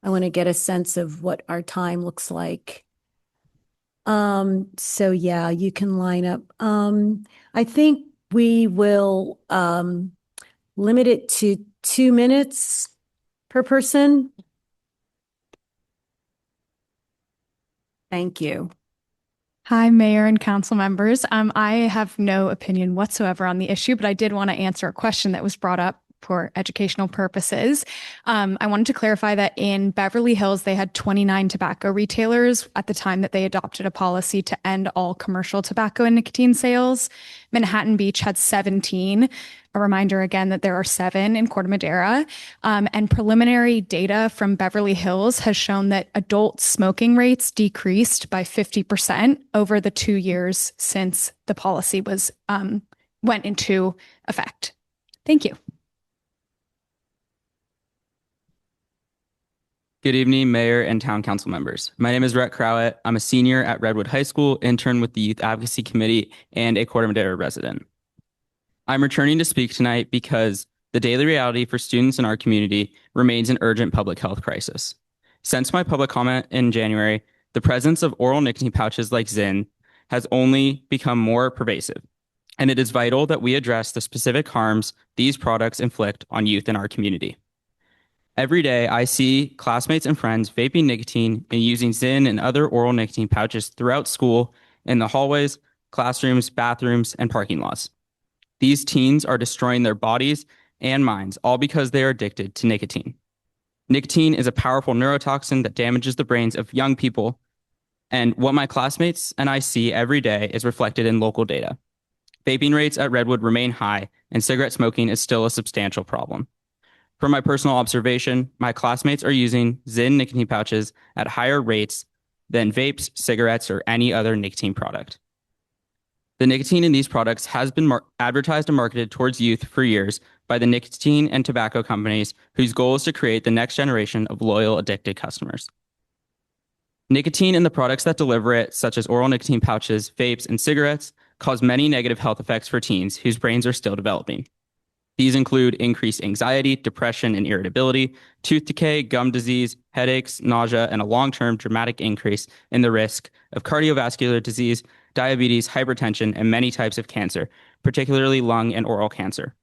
I want to get a sense of what our time looks like. So yeah, you can line up. I think we will limit it to 2 minutes per person. Thank you. Hi, Mayor and council members. I have no opinion whatsoever on the issue, but I did want to answer a question that was brought up for educational purposes. I wanted to clarify that in Beverly Hills, they had 29 tobacco retailers at the time that they adopted a policy to end all commercial tobacco and nicotine sales. Manhattan Beach had 17. A reminder again that there are 7 in Corte Madera. And preliminary data from Beverly Hills has shown that adult smoking rates decreased by 50% over the 2 years since the policy went into effect. Thank you. Good evening, Mayor and Town Council members. My name is Rhett Crowett. I'm a senior at Redwood High School, intern with the Youth Advocacy Committee, and a Corte Madera resident. I'm returning to speak tonight because the daily reality for students in our community remains an urgent public health crisis. Since my public comment in January, the presence of oral nicotine pouches like Zyn has only become more pervasive, and it is vital that we address the specific harms these products inflict on youth in our community. Every day, I see classmates and friends vaping nicotine and using Zyn and other oral nicotine pouches throughout school, in the hallways, classrooms, bathrooms, and parking lots. These teens are destroying their bodies and minds, all because they are addicted to nicotine. Nicotine is a powerful neurotoxin that damages the brains of young people, and what my classmates and I see every day is reflected in local data. Vaping rates at Redwood remain high, and cigarette smoking is still a substantial problem. From my personal observation, my classmates are using Zyn nicotine pouches at higher rates than vapes, cigarettes, or any other nicotine product. The nicotine in these products has been advertised and marketed towards youth for years by the nicotine and tobacco companies whose goal is to create the next generation of loyal, addicted customers. Nicotine in the products that deliver it, such as oral nicotine pouches, vapes, and cigarettes, cause many negative health effects for teens whose brains are still developing. These include increased anxiety, depression, and irritability, tooth decay, gum disease, headaches, nausea, and a long-term dramatic increase in the risk of cardiovascular disease, diabetes, hypertension, and many types of cancer, particularly lung and oral cancer.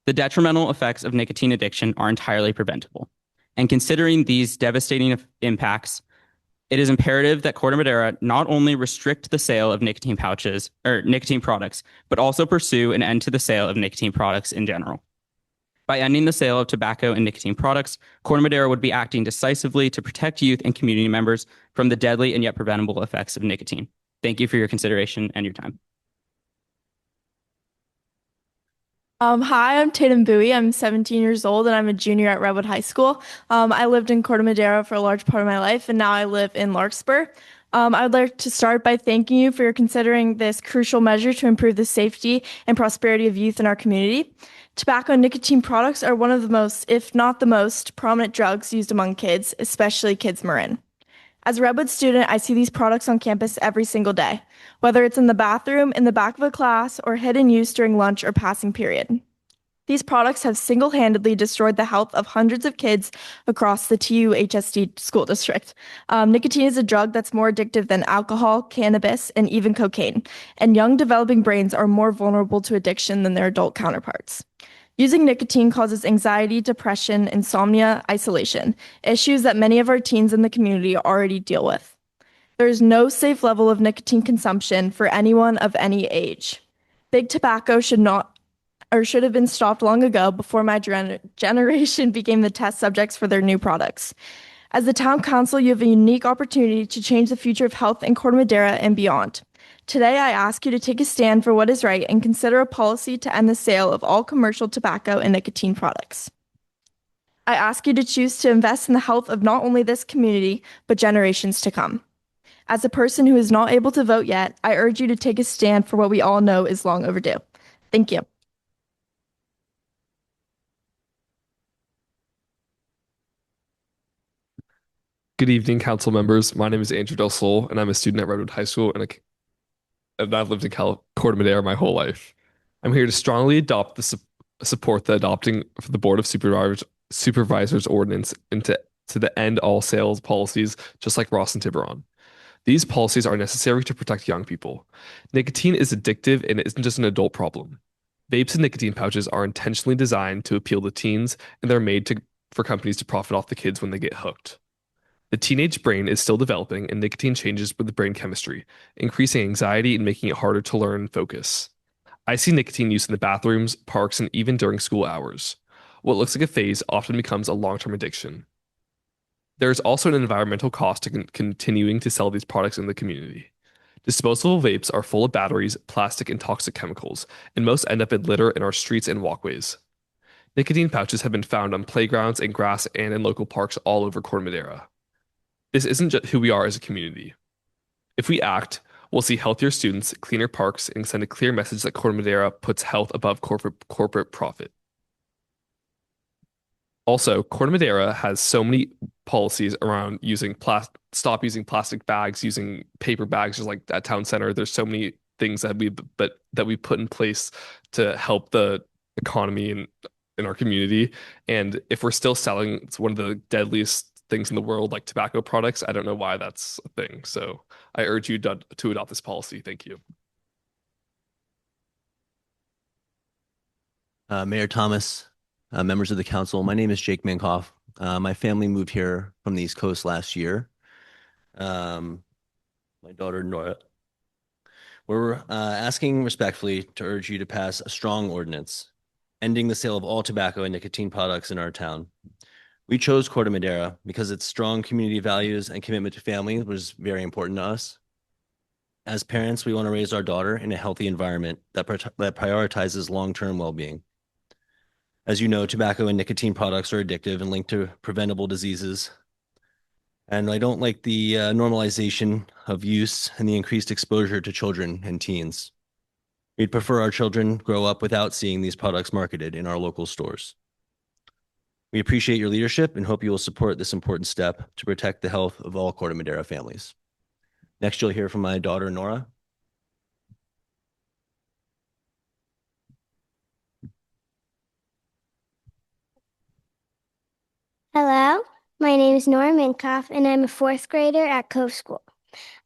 The detrimental effects of nicotine addiction are entirely preventable. And considering these devastating impacts, it is imperative that Corte Madera not only restrict the sale of nicotine pouches or nicotine products, but also pursue an end to the sale of nicotine products in general. By ending the sale of tobacco and nicotine products, Corte Madera would be acting decisively to protect youth and community members from the deadly and yet preventable effects of nicotine. Thank you for your consideration and your time. Hi, I'm Tatum Bowie. I'm 17 years old and I'm a junior at Redwood High School. I lived in Corte Madera for a large part of my life and now I live in Larkspur. I'd like to start by thanking you for considering this crucial measure to improve the safety and prosperity of youth in our community. Tobacco and nicotine products are one of the most, if not the most, prominent drugs used among kids, especially kids Marin. As a Redwood student, I see these products on campus every single day, whether it's in the bathroom, in the back of a class, or hidden use during lunch or passing period. These products have single-handedly destroyed the health of hundreds of kids across the TU-HSD school district. Nicotine is a drug that's more addictive than alcohol, cannabis, and even cocaine, and young developing brains are more vulnerable to addiction than their adult counterparts. Using nicotine causes anxiety, depression, insomnia, isolation, issues that many of our teens in the community already deal with. There is no safe level of nicotine consumption for anyone of any age. Big tobacco should have been stopped long ago before my generation became the test subjects for their new products. As the town council, you have a unique opportunity to change the future of health in Corte Madera and beyond. Today, I ask you to take a stand for what is right and consider a policy to end the sale of all commercial tobacco and nicotine products. I ask you to choose to invest in the health of not only this community, but generations to come. As a person who is not able to vote yet, I urge you to take a stand for what we all know is long overdue. Thank you. Good evening, council members. My name is Andrew Del Sol, and I'm a student at Redwood High School, and I've lived in Corte Madera my whole life. I'm here to strongly support the adopting for the Board of Supervisors ordinance to the end all sales policies, just like Ross and Tiburon. These policies are necessary to protect young people. Nicotine is addictive and it isn't just an adult problem. Vapes and nicotine pouches are intentionally designed to appeal to teens, and they're made for companies to profit off the kids when they get hooked. The teenage brain is still developing, and nicotine changes with the brain chemistry, increasing anxiety and making it harder to learn and focus. I see nicotine use in the bathrooms, parks, and even during school hours. What looks like a phase often becomes a long-term addiction. There is also an environmental cost to continuing to sell these products in the community. Disposable vapes are full of batteries, plastic, and toxic chemicals, and most end up in litter in our streets and walkways. Nicotine pouches have been found on playgrounds and grass and in local parks all over Corte Madera. This isn't just who we are as a community. If we act, we'll see healthier students, cleaner parks, and send a clear message that Corte Madera puts health above corporate profit. Also, Corte Madera has so many policies around stop using plastic bags, using paper bags, just like at Town Center. There's so many things that we put in place to help the economy in our community. And if we're still selling, it's one of the deadliest things in the world, like tobacco products, I don't know why that's a thing. So I urge you to adopt this policy. Thank you. Mayor Thomas, members of the council, my name is Jake Minkoff. My family moved here from the East Coast last year. My daughter, Nora. We're asking respectfully to urge you to pass a strong ordinance, ending the sale of all tobacco and nicotine products in our town. We chose Corte Madera because its strong community values and commitment to family was very important to us. As parents, we want to raise our daughter in a healthy environment that prioritizes long-term well-being. As you know, tobacco and nicotine products are addictive and linked to preventable diseases. And I don't like the normalization of use and the increased exposure to children and teens. We'd prefer our children grow up without seeing these products marketed in our local stores. We appreciate your leadership and hope you will support this important step to protect the health of all Corte Madera families. Next, you'll hear from my daughter, Nora. Hello, my name is Nora Minkoff, and I'm a fourth grader at Cove School.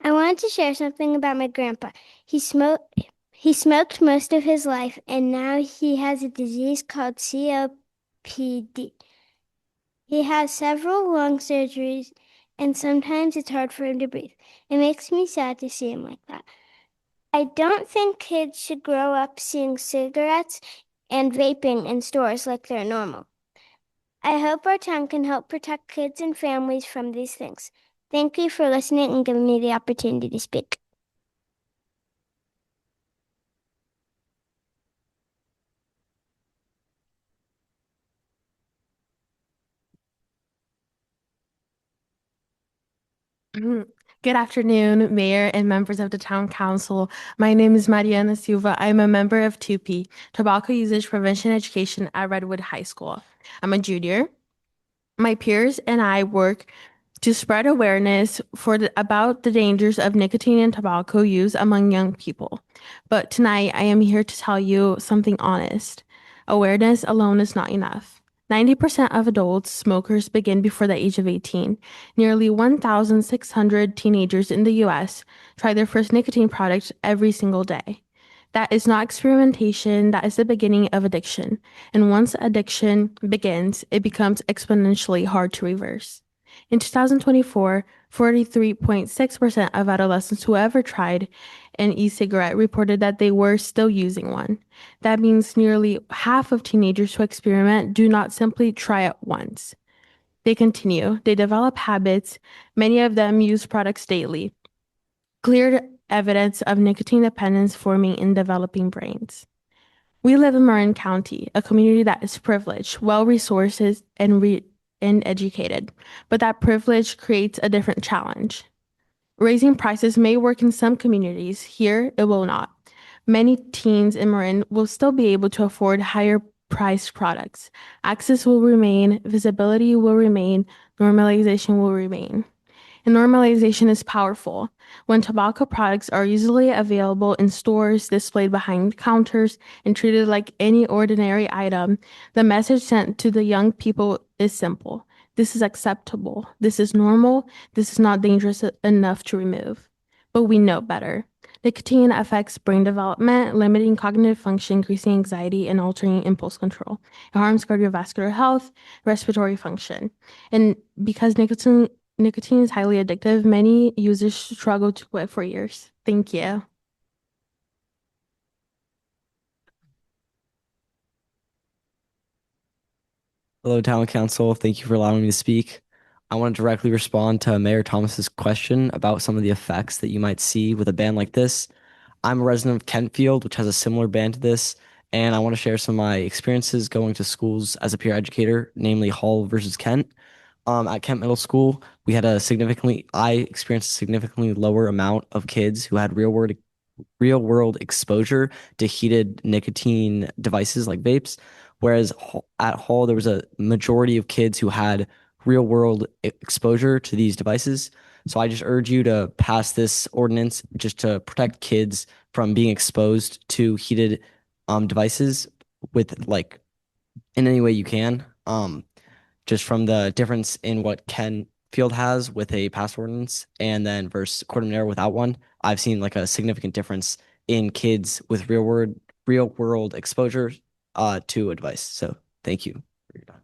I wanted to share something about my grandpa. He smoked most of his life, and now he has a disease called COPD. He has several lung surgeries, and sometimes it's hard for him to breathe. It makes me sad to see him like that. I don't think kids should grow up seeing cigarettes and vaping in stores like they're normal. I hope our town can help protect kids and families from these things. Thank you for listening and giving me the opportunity to speak. Good afternoon, Mayor and members of the Town Council. My name is Mariana Silva. I'm a member of TUPE, Tobacco Usage Prevention Education at Redwood High School. I'm a junior. My peers and I work to spread awareness about the dangers of nicotine and tobacco use among young people. But tonight, I am here to tell you something honest. Awareness alone is not enough. 90% of adult smokers begin before the age of 18. Nearly 1,600 teenagers in the US try their first nicotine product every single day. That is not experimentation, that is the beginning of addiction. And once addiction begins, it becomes exponentially hard to reverse. In 2024, 43.6% of adolescents who ever tried an e-cigarette reported that they were still using one. That means nearly half of teenagers who experiment do not simply try it once. They continue, they develop habits, many of them use products daily. Clear evidence of nicotine dependence forming in developing brains. We live in Marin County, a community that is privileged, well-resourced, and educated, but that privilege creates a different challenge. Raising prices may work in some communities. Here, it will not. Many teens in Marin will still be able to afford higher priced products. Access will remain, visibility will remain, normalization will remain. And normalization is powerful. When tobacco products are easily available in stores, displayed behind counters, and treated like any ordinary item, the message sent to the young people is simple. This is acceptable. This is normal. This is not dangerous enough to remove. But we know better. Nicotine affects brain development, limiting cognitive function, increasing anxiety, and altering impulse control. It harms cardiovascular health, respiratory function. And because nicotine is highly addictive, many users struggle to quit for years. Thank you. Hello, Town Council. Thank you for allowing me to speak. I want to directly respond to Mayor Thomas's question about some of the effects that you might see with a ban like this. I'm a resident of Kentfield, which has a similar ban to this, and I want to share some of my experiences going to schools as a peer educator, namely Hall versus Kent. At Kent Middle School, I experienced a significantly lower amount of kids who had real world exposure to heated nicotine devices like vapes, whereas at Hall there was a majority of kids who had real world exposure to these devices. So I just urge you to pass this ordinance just to protect kids from being exposed to heated devices with like in any way you can. Just from the difference in what Ken Field has with a pass ordinance and then versus Corte Madera without one, I've seen like a significant difference in kids with real world exposure to a device. So thank you for your time.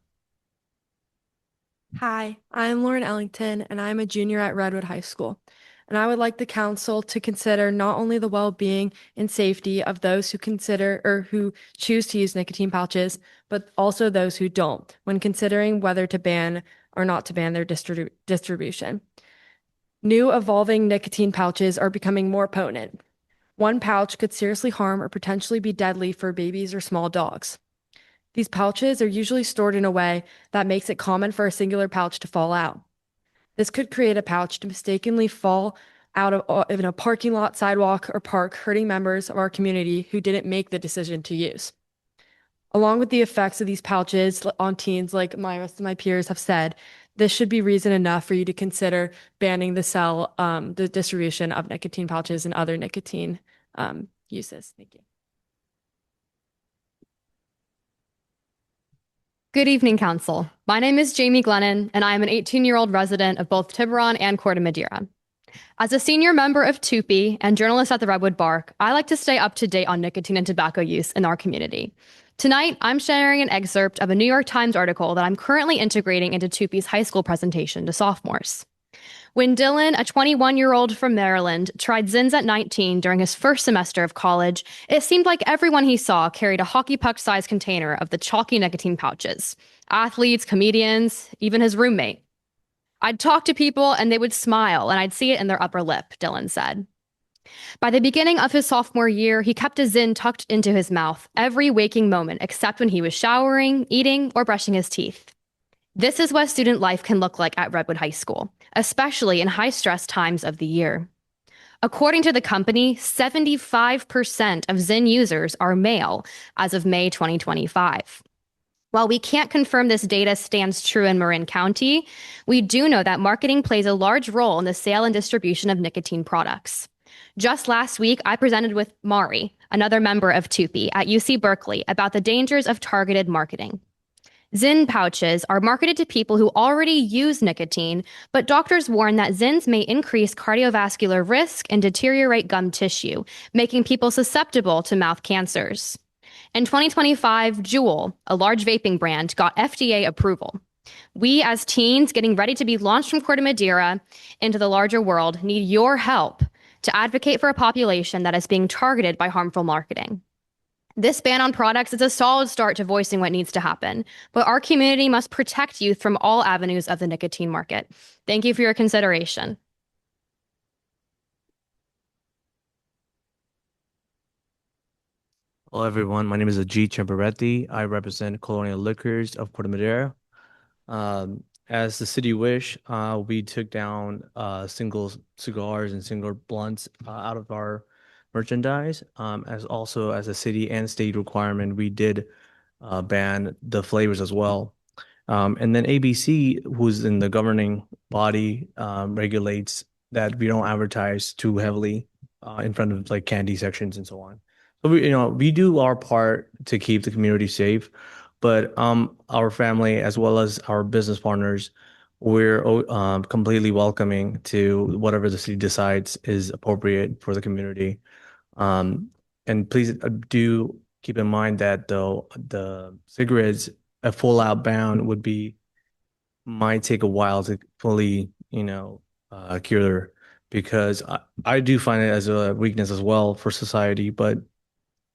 Hi, I'm Lauren Ellington, and I'm a junior at Redwood High School. And I would like the council to consider not only the well-being and safety of those who consider or who choose to use nicotine pouches, but also those who don't, when considering whether to ban or not to ban their distribution. New evolving nicotine pouches are becoming more potent. One pouch could seriously harm or potentially be deadly for babies or small dogs. These pouches are usually stored in a way that makes it common for a singular pouch to fall out. This could create a pouch to mistakenly fall out of in a parking lot, sidewalk, or park, hurting members of our community who didn't make the decision to use. Along with the effects of these pouches on teens, like rest of my peers have said, this should be reason enough for you to consider banning the distribution of nicotine pouches and other nicotine uses. Thank you. Good evening, Council. My name is Jamie Glennon, and I am an 18-year-old resident of both Tiburon and Corte Madera. As a senior member of TUPE and journalist at the Redwood Bark, I like to stay up to date on nicotine and tobacco use in our community. Tonight, I'm sharing an excerpt of a New York Times article that I'm currently integrating into TUPE's high school presentation to sophomores. When Dylan, a 21-year-old from Maryland, tried Zins at 19 during his first semester of college, it seemed like everyone he saw carried a hockey puck-sized container of the chalky nicotine pouches. Athletes, comedians, even his roommate. I'd talk to people and they would smile, and I'd see it in their upper lip, Dylan said. By the beginning of his sophomore year, he kept a Zin tucked into his mouth every waking moment except when he was showering, eating, or brushing his teeth. This is what student life can look like at Redwood High School, especially in high stress times of the year. According to the company, 75% of Zyn users are male as of May 2025. While we can't confirm this data stands true in Marin County, we do know that marketing plays a large role in the sale and distribution of nicotine products. Just last week, I presented with Mari, another member of TUPE at UC Berkeley, about the dangers of targeted marketing. Zyn pouches are marketed to people who already use nicotine, but doctors warn that Zyns may increase cardiovascular risk and deteriorate gum tissue, making people susceptible to mouth cancers. In 2025, Juul, a large vaping brand, got FDA approval. We, as teens getting ready to be launched from Corte Madera into the larger world, need your help to advocate for a population that is being targeted by harmful marketing. This ban on products is a solid start to voicing what needs to happen, but our community must protect youth from all avenues of the nicotine market. Thank you for your consideration. Hello, everyone. My name is Ajit Chambaretti. I represent Colonial Liquors of Corte Madera. As the city wish, we took down single cigars and single blunts out of our merchandise. As also as a city and state requirement, we did ban the flavors as well. And then ABC, who's in the governing body, regulates that we don't advertise too heavily in front of like candy sections and so on. So we do our part to keep the community safe, but our family as well as our business partners, we're completely welcoming to whatever the city decides is appropriate for the community. And please do keep in mind that the cigarettes, a full out ban might take a while to fully, cure, because I do find it as a weakness as well for society, but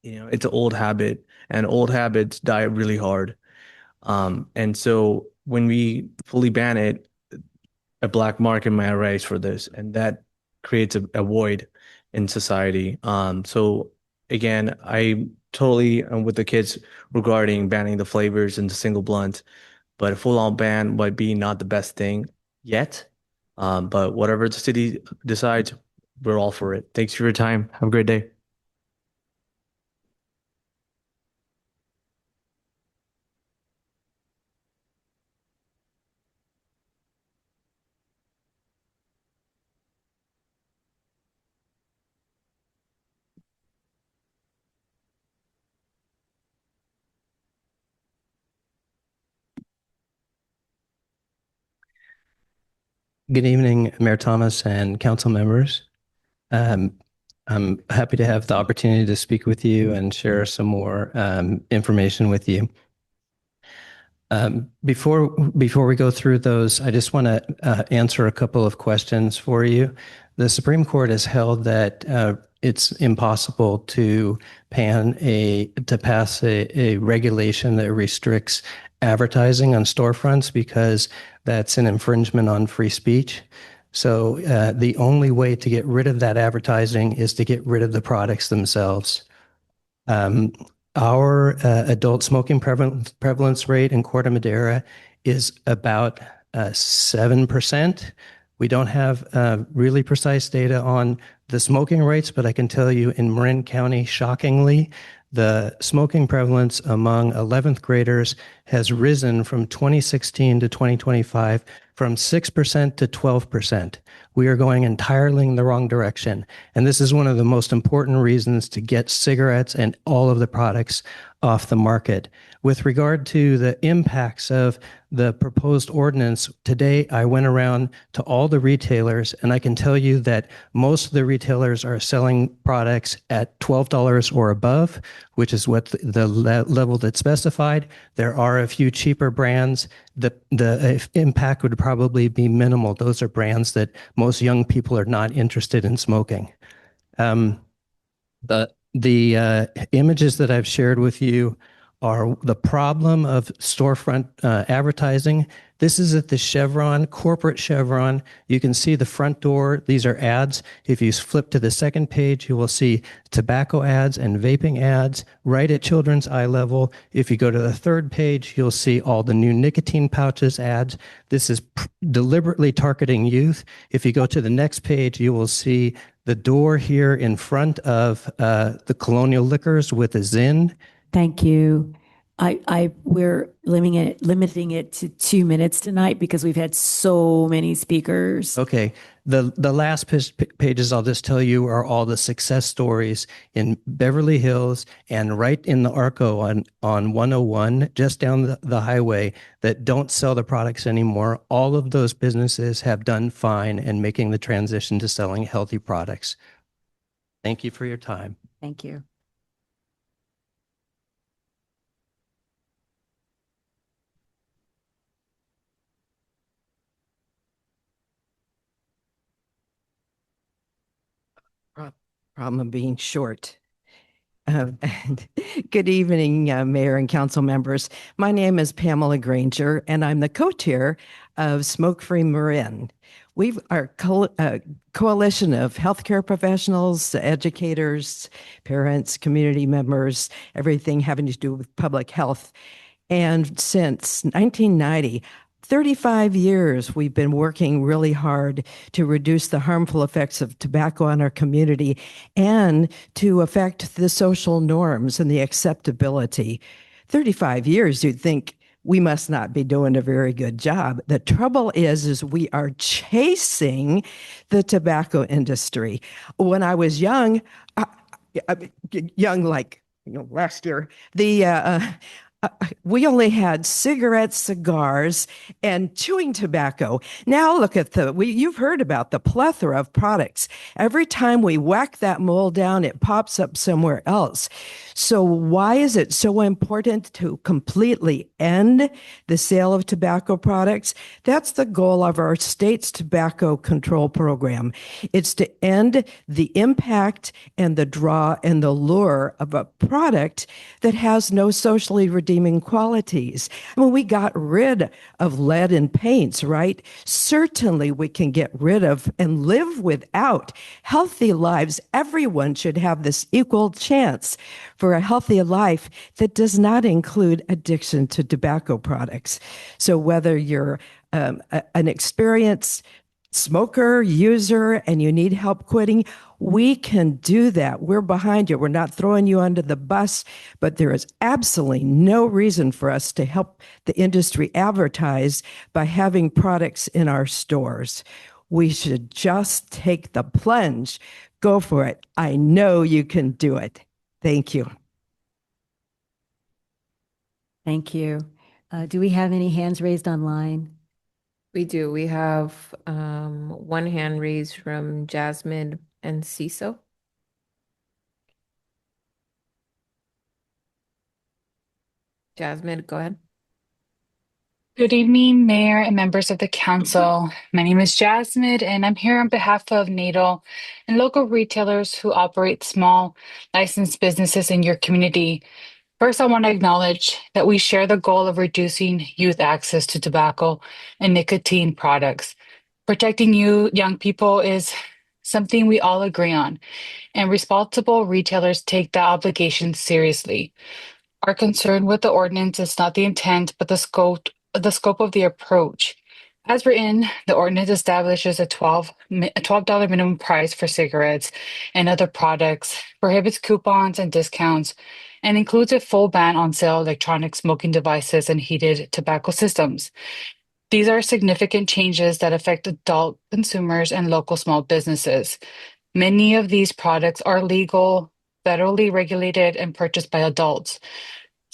it's an old habit and old habits die really hard. And so when we fully ban it, a black market might arise for this, and that creates a void in society. So again, I totally am with the kids regarding banning the flavors and the single blunt, but a full-on ban might be not the best thing yet. But whatever the city decides, we're all for it. Thanks for your time. Have a great day. Good evening, Mayor Thomas and council members. I'm happy to have the opportunity to speak with you and share some more information with you. Before we go through those, I just want to answer a couple of questions for you. The Supreme Court has held that it's impossible to pass a regulation that restricts advertising on storefronts because that's an infringement on free speech. So the only way to get rid of that advertising is to get rid of the products themselves. Our adult smoking prevalence rate in Corte Madera is about 7%. We don't have really precise data on the smoking rates, but I can tell you in Marin County, shockingly, the smoking prevalence among 11th graders has risen from 2016 to 2025 from 6% to 12%. We are going entirely in the wrong direction. And this is one of the most important reasons to get cigarettes and all of the products off the market. With regard to the impacts of the proposed ordinance, today I went around to all the retailers, and I can tell you that most of the retailers are selling products at $12 or above, which is what the level that's specified. There are a few cheaper brands. The impact would probably be minimal. Those are brands that most young people are not interested in smoking. The images that I've shared with you are the problem of storefront advertising. This is at the Chevron, corporate Chevron. You can see the front door. These are ads. If you flip to the second page, you will see tobacco ads and vaping ads right at children's eye level. If you go to the third page, you'll see all the new nicotine pouches ads. This is deliberately targeting youth. If you go to the next page, you will see the door here in front of the Colonial Liquors with a Zyn. Thank you. We're limiting it to 2 minutes tonight because we've had so many speakers. Okay. The last pages I'll just tell you are all the success stories in Beverly Hills and right in the Arco on 101, just down the highway, that don't sell the products anymore. All of those businesses have done fine in making the transition to selling healthy products. Thank you for your time. Thank you. Problem of being short. And good evening, Mayor and Council members. My name is Pamela Granger, and I'm the co-chair of Smoke Free Marin. We are a coalition of healthcare professionals, educators, parents, community members, everything having to do with public health. And since 1990, 35 years, we've been working really hard to reduce the harmful effects of tobacco on our community and to affect the social norms and the acceptability. 35 years, you'd think we must not be doing a very good job. The trouble is we are chasing the tobacco industry. When I was young, last year, we only had cigarettes, cigars, and chewing tobacco. Now look at you've heard about the plethora of products. Every time we whack that mold down, it pops up somewhere else. So why is it so important to completely end the sale of tobacco products? That's the goal of our state's tobacco control program. It's to end the impact and the draw and the lure of a product that has no socially redeeming qualities. I mean, we got rid of lead in paints, right? Certainly we can get rid of and live without healthy lives. Everyone should have this equal chance for a healthy life that does not include addiction to tobacco products. So whether you're an experienced smoker, user, and you need help quitting, we can do that. We're behind you. We're not throwing you under the bus, but there is absolutely no reason for us to help the industry advertise by having products in our stores. We should just take the plunge. Go for it. I know you can do it. Thank you. Thank you. Do we have any hands raised online? We do. We have one hand raised from Jasmine and CISO. Jasmine, go ahead. Good evening, Mayor and members of the council. My name is Jasmine, and I'm here on behalf of NATO and local retailers who operate small licensed businesses in your community. First, I want to acknowledge that we share the goal of reducing youth access to tobacco and nicotine products. Protecting you, young people, is something we all agree on, and responsible retailers take that obligation seriously. Our concern with the ordinance is not the intent, but the scope of the approach. As written, the ordinance establishes a $12 minimum price for cigarettes and other products, prohibits coupons and discounts, and includes a full ban on sale of electronic smoking devices and heated tobacco systems. These are significant changes that affect adult consumers and local small businesses. Many of these products are legal, federally regulated, and purchased by adults.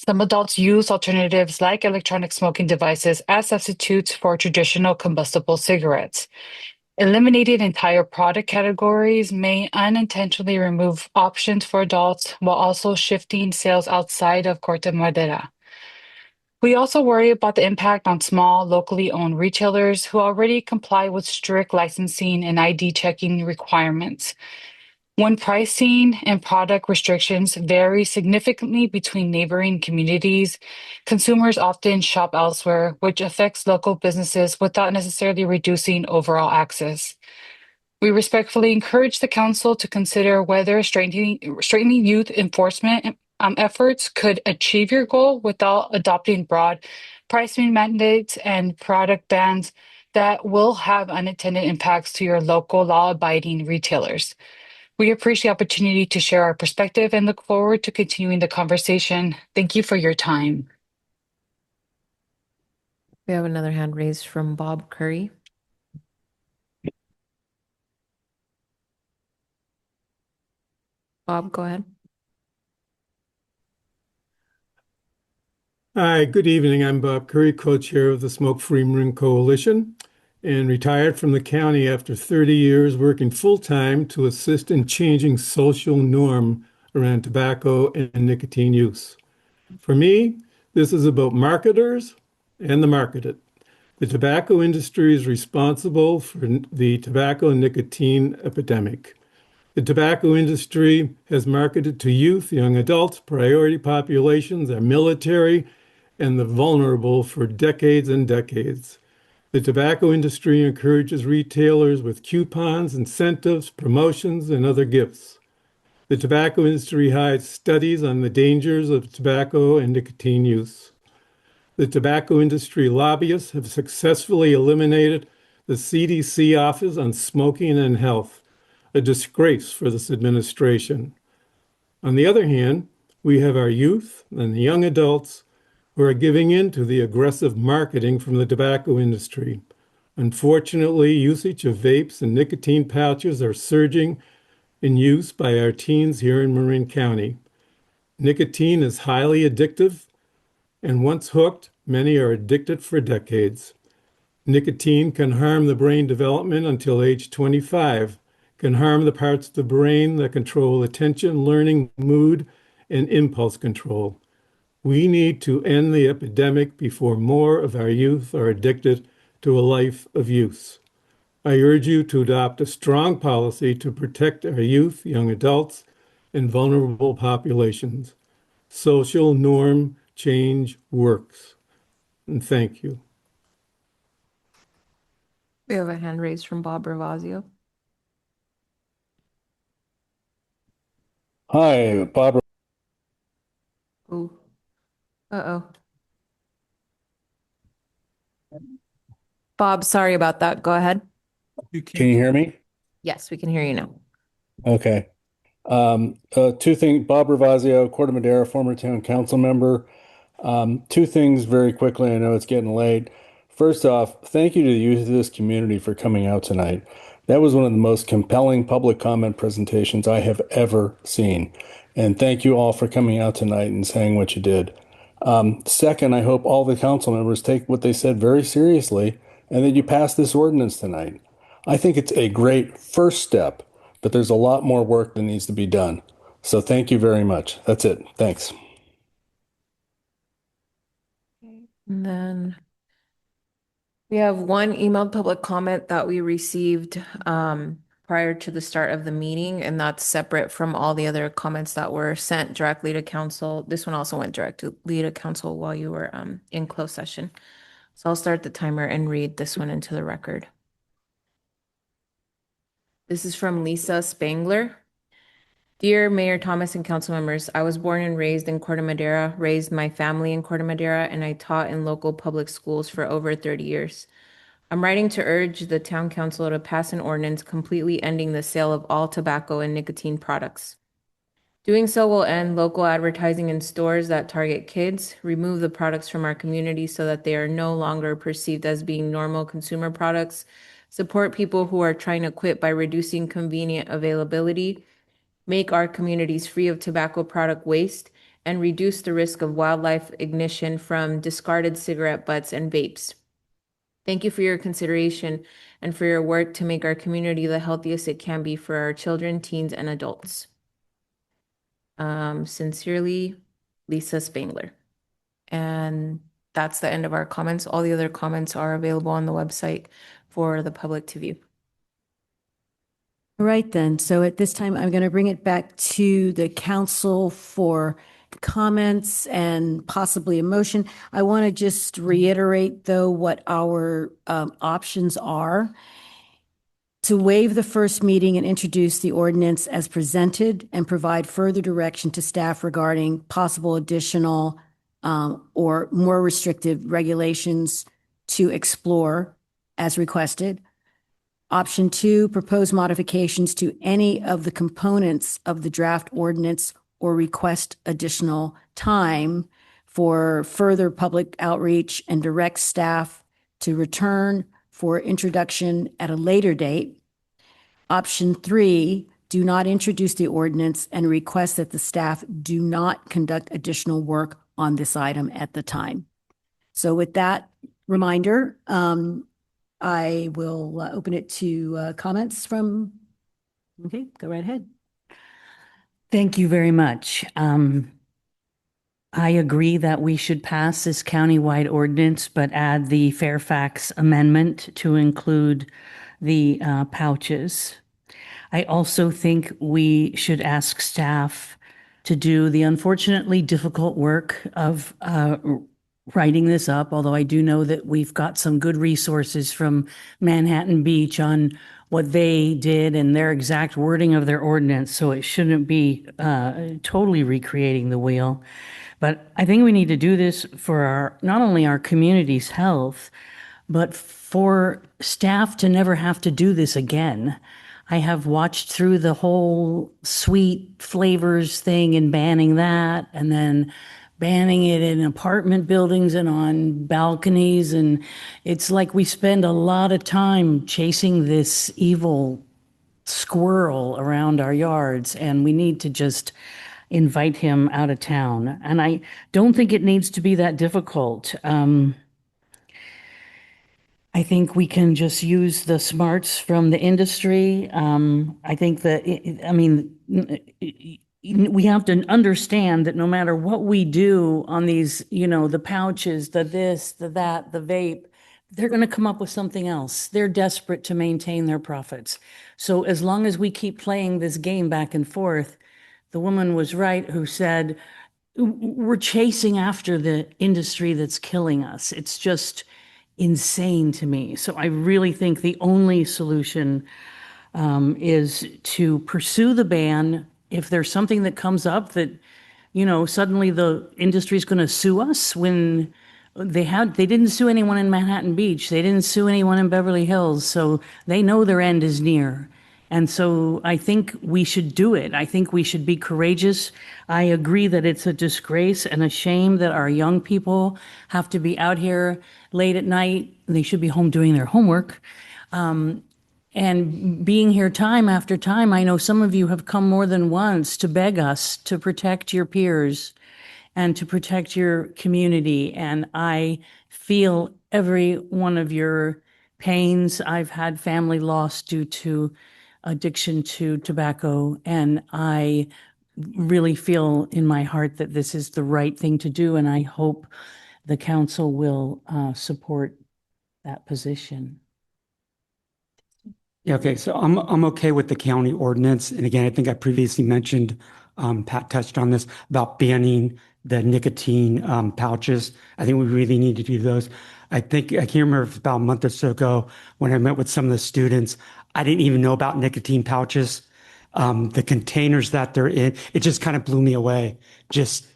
Some adults use alternatives like electronic smoking devices as substitutes for traditional combustible cigarettes. Eliminating entire product categories may unintentionally remove options for adults while also shifting sales outside of Corte Madera. We also worry about the impact on small, locally owned retailers who already comply with strict licensing and ID checking requirements. When pricing and product restrictions vary significantly between neighboring communities, consumers often shop elsewhere, which affects local businesses without necessarily reducing overall access. We respectfully encourage the council to consider whether strengthening youth enforcement efforts could achieve your goal without adopting broad pricing mandates and product bans that will have unintended impacts to your local law-abiding retailers. We appreciate the opportunity to share our perspective and look forward to continuing the conversation. Thank you for your time. We have another hand raised from Bob Curry. Bob, go ahead. Hi, good evening. I'm Bob Curry, co-chair of the Smoke-Free Marin Coalition, and retired from the county after 30 years working full-time to assist in changing social norm around tobacco and nicotine use. For me, this is about marketers and the marketed. The tobacco industry is responsible for the tobacco and nicotine epidemic. The tobacco industry has marketed to youth, young adults, priority populations, our military, and the vulnerable for decades and decades. The tobacco industry encourages retailers with coupons, incentives, promotions, and other gifts. The tobacco industry hides studies on the dangers of tobacco and nicotine use. The tobacco industry lobbyists have successfully eliminated the CDC Office on Smoking and Health, a disgrace for this administration. On the other hand, we have our youth and the young adults who are giving in to the aggressive marketing from the tobacco industry. Unfortunately, usage of vapes and nicotine pouches are surging in use by our teens here in Marin County. Nicotine is highly addictive, and once hooked, many are addicted for decades. Nicotine can harm the brain development until age 25, can harm the parts of the brain that control attention, learning, mood, and impulse control. We need to end the epidemic before more of our youth are addicted to a life of use. I urge you to adopt a strong policy to protect our youth, young adults, and vulnerable populations. Social norm change works. And thank you. We have a hand raised from Bob Ravazio. Hi, Bob. Ooh. Uh-oh. Bob, sorry about that. Go ahead. Can you hear me? Yes, we can hear you now. Okay. Two things. Bob Ravazio, Corte Madera, former town council member. Two things very quickly. I know it's getting late. First off, thank you to the youth of this community for coming out tonight. That was one of the most compelling public comment presentations I have ever seen. And thank you all for coming out tonight and saying what you did. Second, I hope all the council members take what they said very seriously and that you pass this ordinance tonight. I think it's a great first step, but there's a lot more work that needs to be done. So thank you very much. That's it. Thanks. And then we have one emailed public comment that we received prior to the start of the meeting, and that's separate from all the other comments that were sent directly to council. This one also went directly to council while you were in closed session. So I'll start the timer and read this one into the record. This is from Lisa Spangler. Dear Mayor Thomas and council members, I was born and raised in Corte Madera, raised my family in Corte Madera, and I taught in local public schools for over 30 years. I'm writing to urge the town council to pass an ordinance completely ending the sale of all tobacco and nicotine products. Doing so will end local advertising in stores that target kids, remove the products from our community so that they are no longer perceived as being normal consumer products, support people who are trying to quit by reducing convenient availability, make our communities free of tobacco product waste, and reduce the risk of wildlife ignition from discarded cigarette butts and vapes. Thank you for your consideration and for your work to make our community the healthiest it can be for our children, teens, and adults. Sincerely, Lisa Spangler. And that's the end of our comments. All the other comments are available on the website for the public to view. All right, then. So at this time, I'm going to bring it back to the council for comments and possibly a motion. I want to just reiterate, though, what our options are. To waive the first meeting and introduce the ordinance as presented and provide further direction to staff regarding possible additional or more restrictive regulations to explore as requested. Option 2, propose modifications to any of the components of the draft ordinance or request additional time for further public outreach and direct staff to return for introduction at a later date. Option 3, do not introduce the ordinance and request that the staff do not conduct additional work on this item at the time. So with that reminder, I will open it to comments from, okay, go right ahead. Thank you very much. I agree that we should pass this countywide ordinance, but add the Fairfax amendment to include the pouches. I also think we should ask staff to do the unfortunately difficult work of writing this up, although I do know that we've got some good resources from Manhattan Beach on what they did and their exact wording of their ordinance, so it shouldn't be totally recreating the wheel. But I think we need to do this for our, not only our community's health, but for staff to never have to do this again. I have watched through the whole sweet flavors thing and banning that, and then banning it in apartment buildings and on balconies. And it's like we spend a lot of time chasing this evil squirrel around our yards, and we need to just invite him out of town. And I don't think it needs to be that difficult. I think we can just use the smarts from the industry. I think that, we have to understand that no matter what we do on these, the pouches, the this, the that, the vape, they're going to come up with something else. They're desperate to maintain their profits. So as long as we keep playing this game back and forth, the woman was right who said, we're chasing after the industry that's killing us. It's just insane to me. So I really think the only solution is to pursue the ban. If there's something that comes up that, suddenly the industry is going to sue us when they didn't sue anyone in Manhattan Beach. They didn't sue anyone in Beverly Hills. So they know their end is near. And so I think we should do it. I think we should be courageous. I agree that it's a disgrace and a shame that our young people have to be out here late at night. They should be home doing their homework. And being here time after time, I know some of you have come more than once to beg us to protect your peers and to protect your community. And I feel every one of your pains. I've had family loss due to addiction to tobacco, and I really feel in my heart that this is the right thing to do, and I hope the council will support that position. Yeah, okay, so I'm okay with the county ordinance. And again, I think I previously mentioned, Pat touched on this, about banning the nicotine pouches. I think we really need to do those. I can't remember if it's about a month or so ago when I met with some of the students, I didn't even know about nicotine pouches. The containers that they're in, it just kind of blew me away. Just,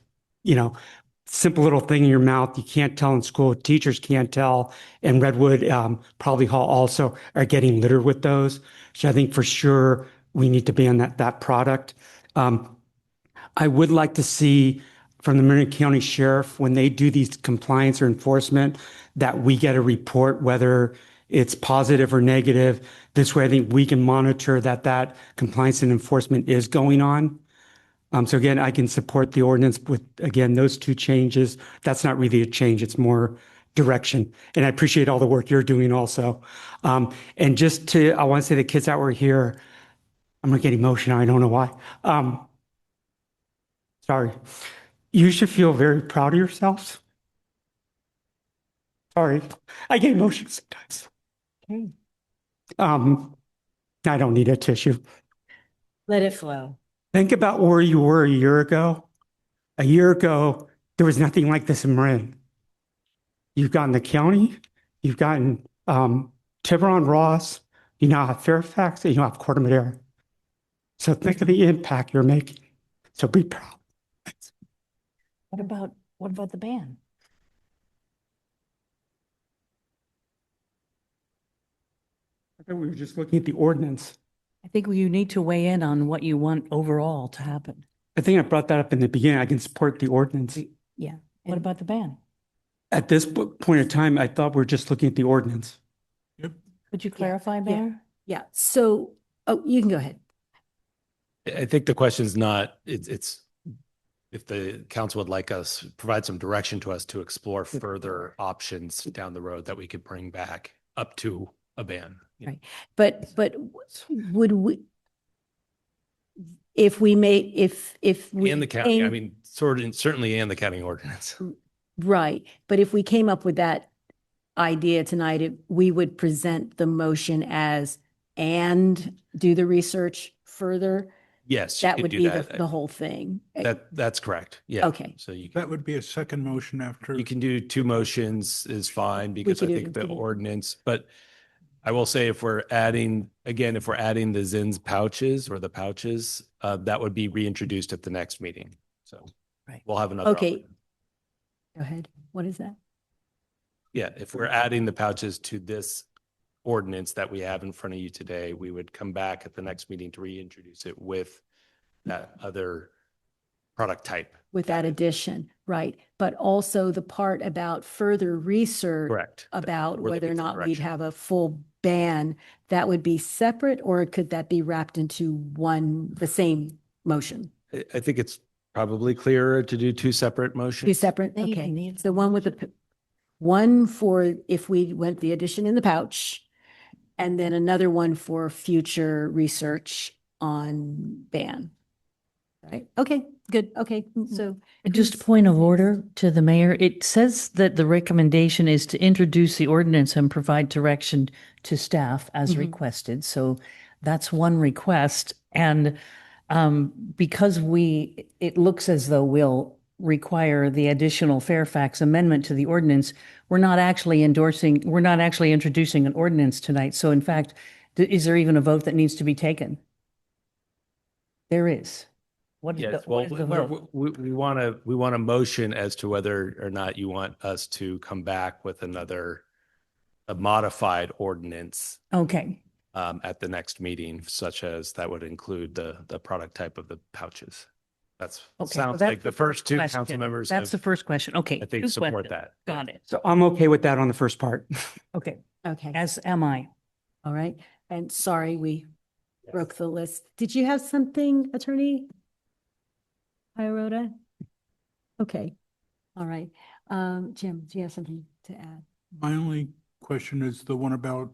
simple little thing in your mouth. You can't tell in school. Teachers can't tell. And Redwood, probably Hall also are getting littered with those. So I think for sure we need to ban that product. I would like to see from the Marion County Sheriff, when they do these compliance or enforcement, that we get a report, whether it's positive or negative. This way, I think we can monitor that compliance and enforcement is going on. So again, I can support the ordinance with, again, those two changes. That's not really a change. It's more direction. And I appreciate all the work you're doing also. And I want to say the kids that were here, I'm going to get emotional. I don't know why. Sorry. You should feel very proud of yourselves. Sorry. I get emotional sometimes. I don't need a tissue. Let it flow. Think about where you were a year ago. A year ago, there was nothing like this in Marin. You've gotten the county, you've gotten Tiburon Ross, you now have Fairfax, and you have Corte Madera. So think of the impact you're making. So be proud. What about the ban? I thought we were just looking at the ordinance. I think you need to weigh in on what you want overall to happen. I think I brought that up in the beginning. I can support the ordinance. Yeah. What about the ban? At this point in time, I thought we were just looking at the ordinance. Could you clarify, Mayor? Yeah. So, oh, you can go ahead. I think the question is not, it's if the council would like us, provide some direction to us to explore further options down the road that we could bring back up to a ban. Right. But would we, if we made, if we. And the county, I came- mean, certainly and the county ordinance. Right. But if we came up with that idea tonight, we would present the motion as, and do the research further. Yes, you That could would do be that. the whole thing. That's correct. Yeah. Okay. So you That would be a second motion after. You can do two motions is fine because I could do think the it. ordinance, but I will say if we're adding, again, if we're adding the Zins pouches or the pouches, that would be reintroduced at the next meeting. So Right. we'll have another. Okay. Go ahead. What is that? Yeah, if we're adding the pouches to this ordinance that we have in front of you today, we would come back at the next meeting to reintroduce it with that other product type. With that addition, right? But also the part about further research. Correct. About We're whether or looking for not we'd direction. have a full ban, that would be separate, or could that be wrapped into the same motion? I think it's probably clearer to do two separate motions. Two separate, They okay. need- So one with one for if we went the addition in the pouch, and then another one for future research on ban. Right? Okay, good. Okay, so. Just a point of order to the mayor. It says that the recommendation is to introduce the ordinance and provide direction to staff as requested. So that's one request. And because it looks as though we'll require the additional Fairfax amendment to the ordinance, we're not actually introducing an ordinance tonight. So in fact, is there even a vote that needs to be taken? There is. What is Yes, the- what is the vote? we want a motion as to whether or not you want us to come back with a modified ordinance Okay, at the next meeting, such as that would include the product type of the pouches. That's, okay. sounds So like that's the first two question. council members That's the have, first question. Okay. I think, two support questions. that. Got it. So I'm okay with that on the first part. Okay, Okay, as am I. all right. And sorry, we broke the list. Did you have something, Attorney Hirota? Okay, all right. Jim, do you have something to add? My only question is the one about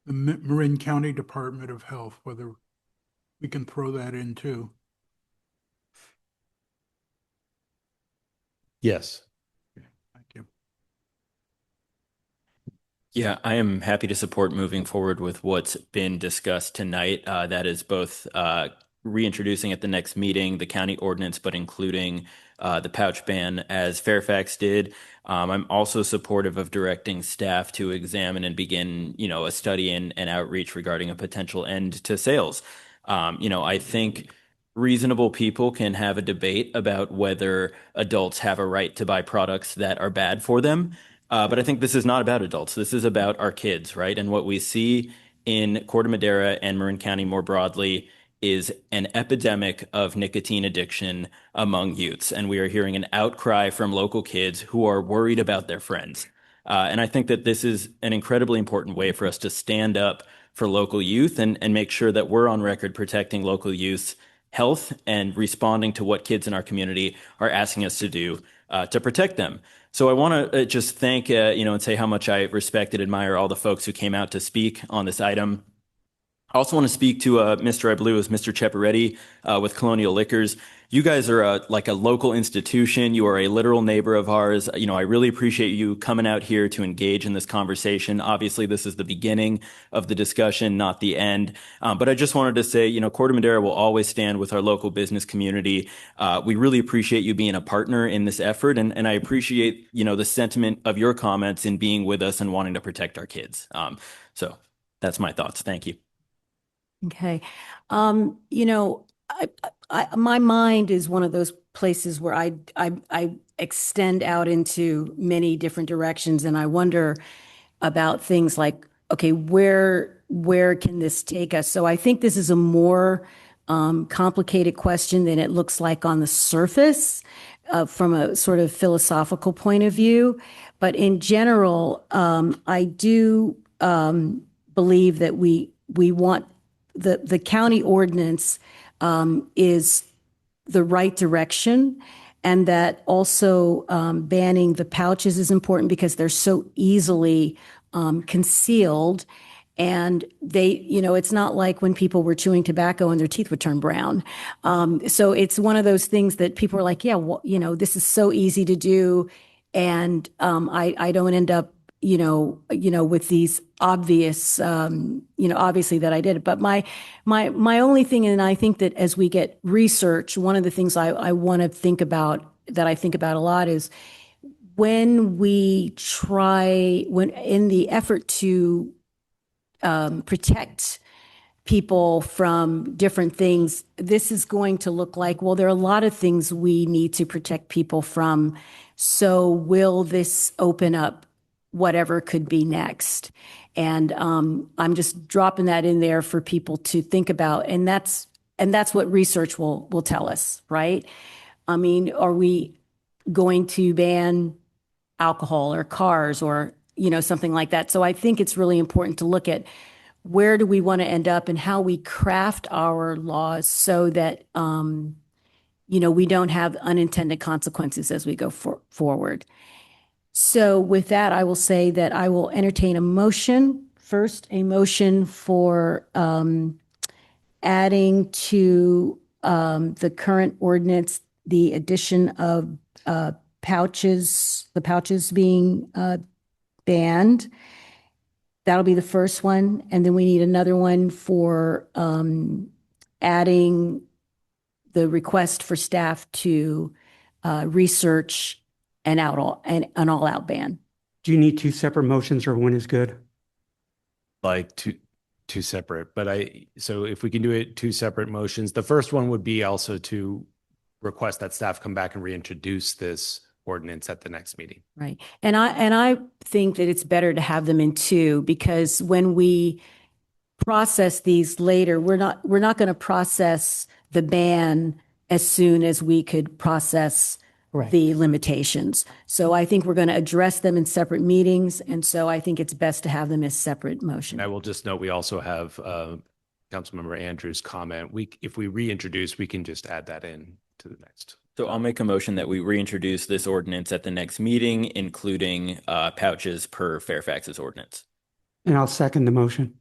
the Marin County Department of Health, whether we can throw that in too. Yes. Thank you. Yeah, I am happy to support moving forward with what's been discussed tonight. That is both reintroducing at the next meeting the county ordinance, but including the pouch ban as Fairfax did. I'm also supportive of directing staff to examine and begin, a study and outreach regarding a potential end to sales. I think reasonable people can have a debate about whether adults have a right to buy products that are bad for them. But I think this is not about adults. This is about our kids, right? And what we see in Corte Madera and Marin County more broadly is an epidemic of nicotine addiction among youths. And we are hearing an outcry from local kids who are worried about their friends. And I think that this is an incredibly important way for us to stand up for local youth and make sure that we're on record protecting local youth's health and responding to what kids in our community are asking us to do to protect them. So I want to just thank, and say how much I respect and admire all the folks who came out to speak on this item. I also want to speak to Mr. I believe it was Mr. Cheparetti with Colonial Liquors. You guys are like a local institution. You are a literal neighbor of ours. You know, I really appreciate you coming out here to engage in this conversation. Obviously, this is the beginning of the discussion, not the end. But I just wanted to say, you know, Corte Madera will always stand with our local business community. We really appreciate you being a partner in this effort, and I appreciate, you know, the sentiment of your comments in being with us and wanting to protect our kids. So that's my thoughts. Thank you. Okay. You know, my mind is one of those places where I extend out into many different directions, and I wonder about things like, okay, where can this take us? So I think this is a more complicated question than it looks like on the surface from a sort of philosophical point of view. But in general, I do believe that we want the county ordinance is the right direction, and that also banning the pouches is important because they're so easily concealed. And they, you know, it's not like when people were chewing tobacco and their teeth would turn brown. So it's one of those things that people are like, yeah, well, you know, this is so easy to do. And I don't end up, with these obvious, obviously that I did it. But my only thing, and I think that as we get research, one of the things I want to think about, that I think about a lot, is when in the effort to protect people from different things, this is going to look like, well, there are a lot of things we need to protect people from. So will this open up whatever could be next? And I'm just dropping that in there for people to think about. And that's what research will tell us, right? I mean, are we going to ban alcohol or cars or, something like that? So I think it's really important to look at where do we want to end up and how we craft our laws so that, we don't have unintended consequences as we go forward. So with that, I will say that I will entertain a motion. First, a motion for adding to the current ordinance the addition of pouches, the pouches being banned. That'll be the first one. And then we need another one for adding the request for staff to research an all-out ban. Do you need two separate motions or one is good? Like two separate, but so if we can do it two separate motions, the first one would be also to request that staff come back and reintroduce this ordinance at the next meeting. Right. And I think that it's better to have them in two, because when we process these later, we're not going to process the ban as soon as we could process the limitations. So I think we're going to address them in separate meetings. And so I think it's best to have them as separate motions. And I will just note, we also have Councilmember Andrews' comment. If we reintroduce, we can just add that in to the next. So I'll make a motion that we reintroduce this ordinance at the next meeting, including pouches per Fairfax's ordinance. And I'll second the motion.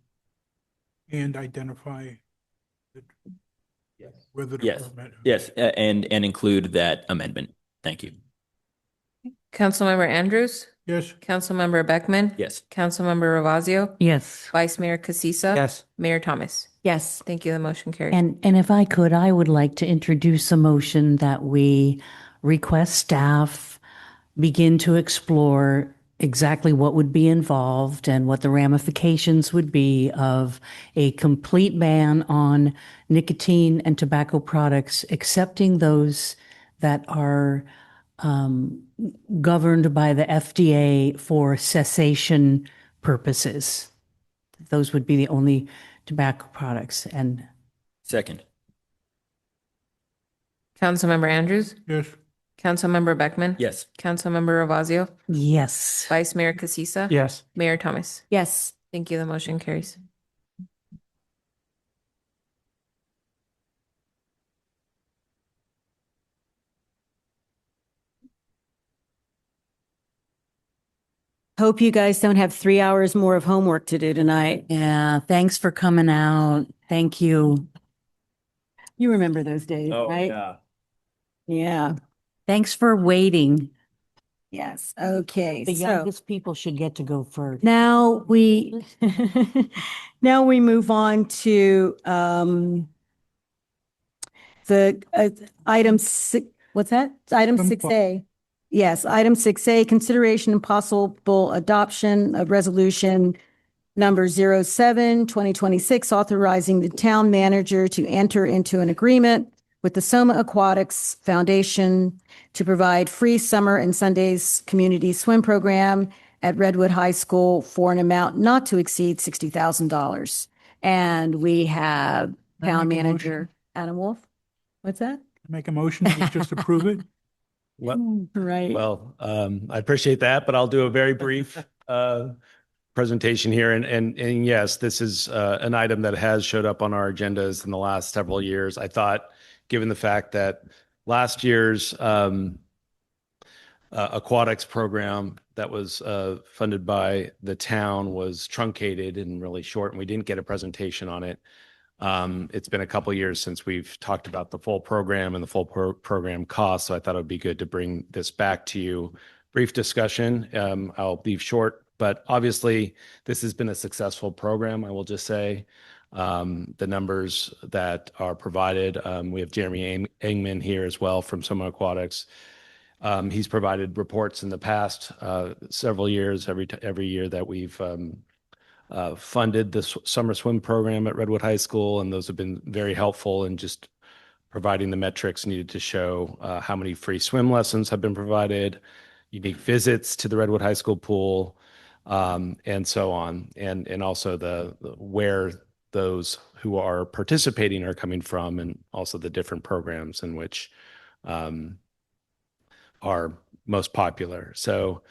And identify where the Yes, department. yes, and include that amendment. Thank you. Councilmember Andrews? Yes. Councilmember Beckman? Yes. Councilmember Ravazio? Yes. Vice Mayor Casissa? Yes. Mayor Thomas? Yes. Thank you. The motion carries. And if I could, I would like to introduce a motion that we request staff begin to explore exactly what would be involved and what the ramifications would be of a complete ban on nicotine and tobacco products, excepting those that are governed by the FDA for cessation purposes. Those would be the only tobacco products. And second. Councilmember Andrews? Yes. Councilmember Beckman? Yes. Councilmember Ravazio? yes. Vice Mayor Casissa? Yes. Mayor Thomas? Yes. Thank you. The motion carries. Hope you guys don't have 3 hours more of homework to do tonight. Yeah, thanks for coming out. Thank you. You remember those days, right? Yeah. Thanks for waiting. Yes. Okay. The So youngest people should get to go first. now we now we move on to the item six. What's that? Item 6A. Yes, item 6A, consideration and possible adoption of resolution number 07/2026, authorizing the town manager to enter into an agreement with the Soma Aquatics Foundation to provide free summer and Sundays community swim program at Redwood High School for an amount not to exceed $60,000. And we have town manager Adam Wolf. What's that? Make a motion to just approve it? Right. Well, I appreciate that, but I'll do a very brief presentation here. And yes, this is an item that has showed up on our agendas in the last several years. I thought, given the fact that last year's aquatics program that was funded by the town was truncated and really short, and we didn't get a presentation on it. It's been a couple years since we've talked about the full program and the full program cost, so I thought it would be good to bring this back to you. Brief discussion. I'll be short, but obviously this has been a successful program, I will just say. The numbers that are provided, we have Jeremy Engman here as well from Soma Aquatics. He's provided reports in the past several years, every year that we've funded the summer swim program at Redwood High School, and those have been very helpful in just providing the metrics needed to show how many free swim lessons have been provided, unique visits to the Redwood High School pool, and so on, and also the where those who are participating are coming from, and also the different programs in which are most popular. So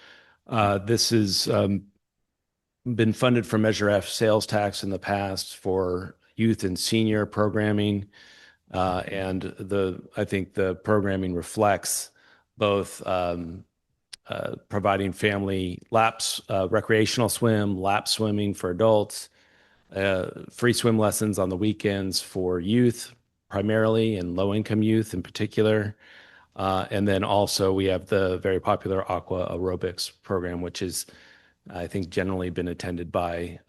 this is been funded from Measure F sales tax in the past for youth and senior programming. And I think the programming reflects both providing family laps, recreational swim, lap swimming for adults, free swim lessons on the weekends for youth primarily, and low-income youth in particular. And then also we have the very popular aqua aerobics program, which is, I think, generally been attended by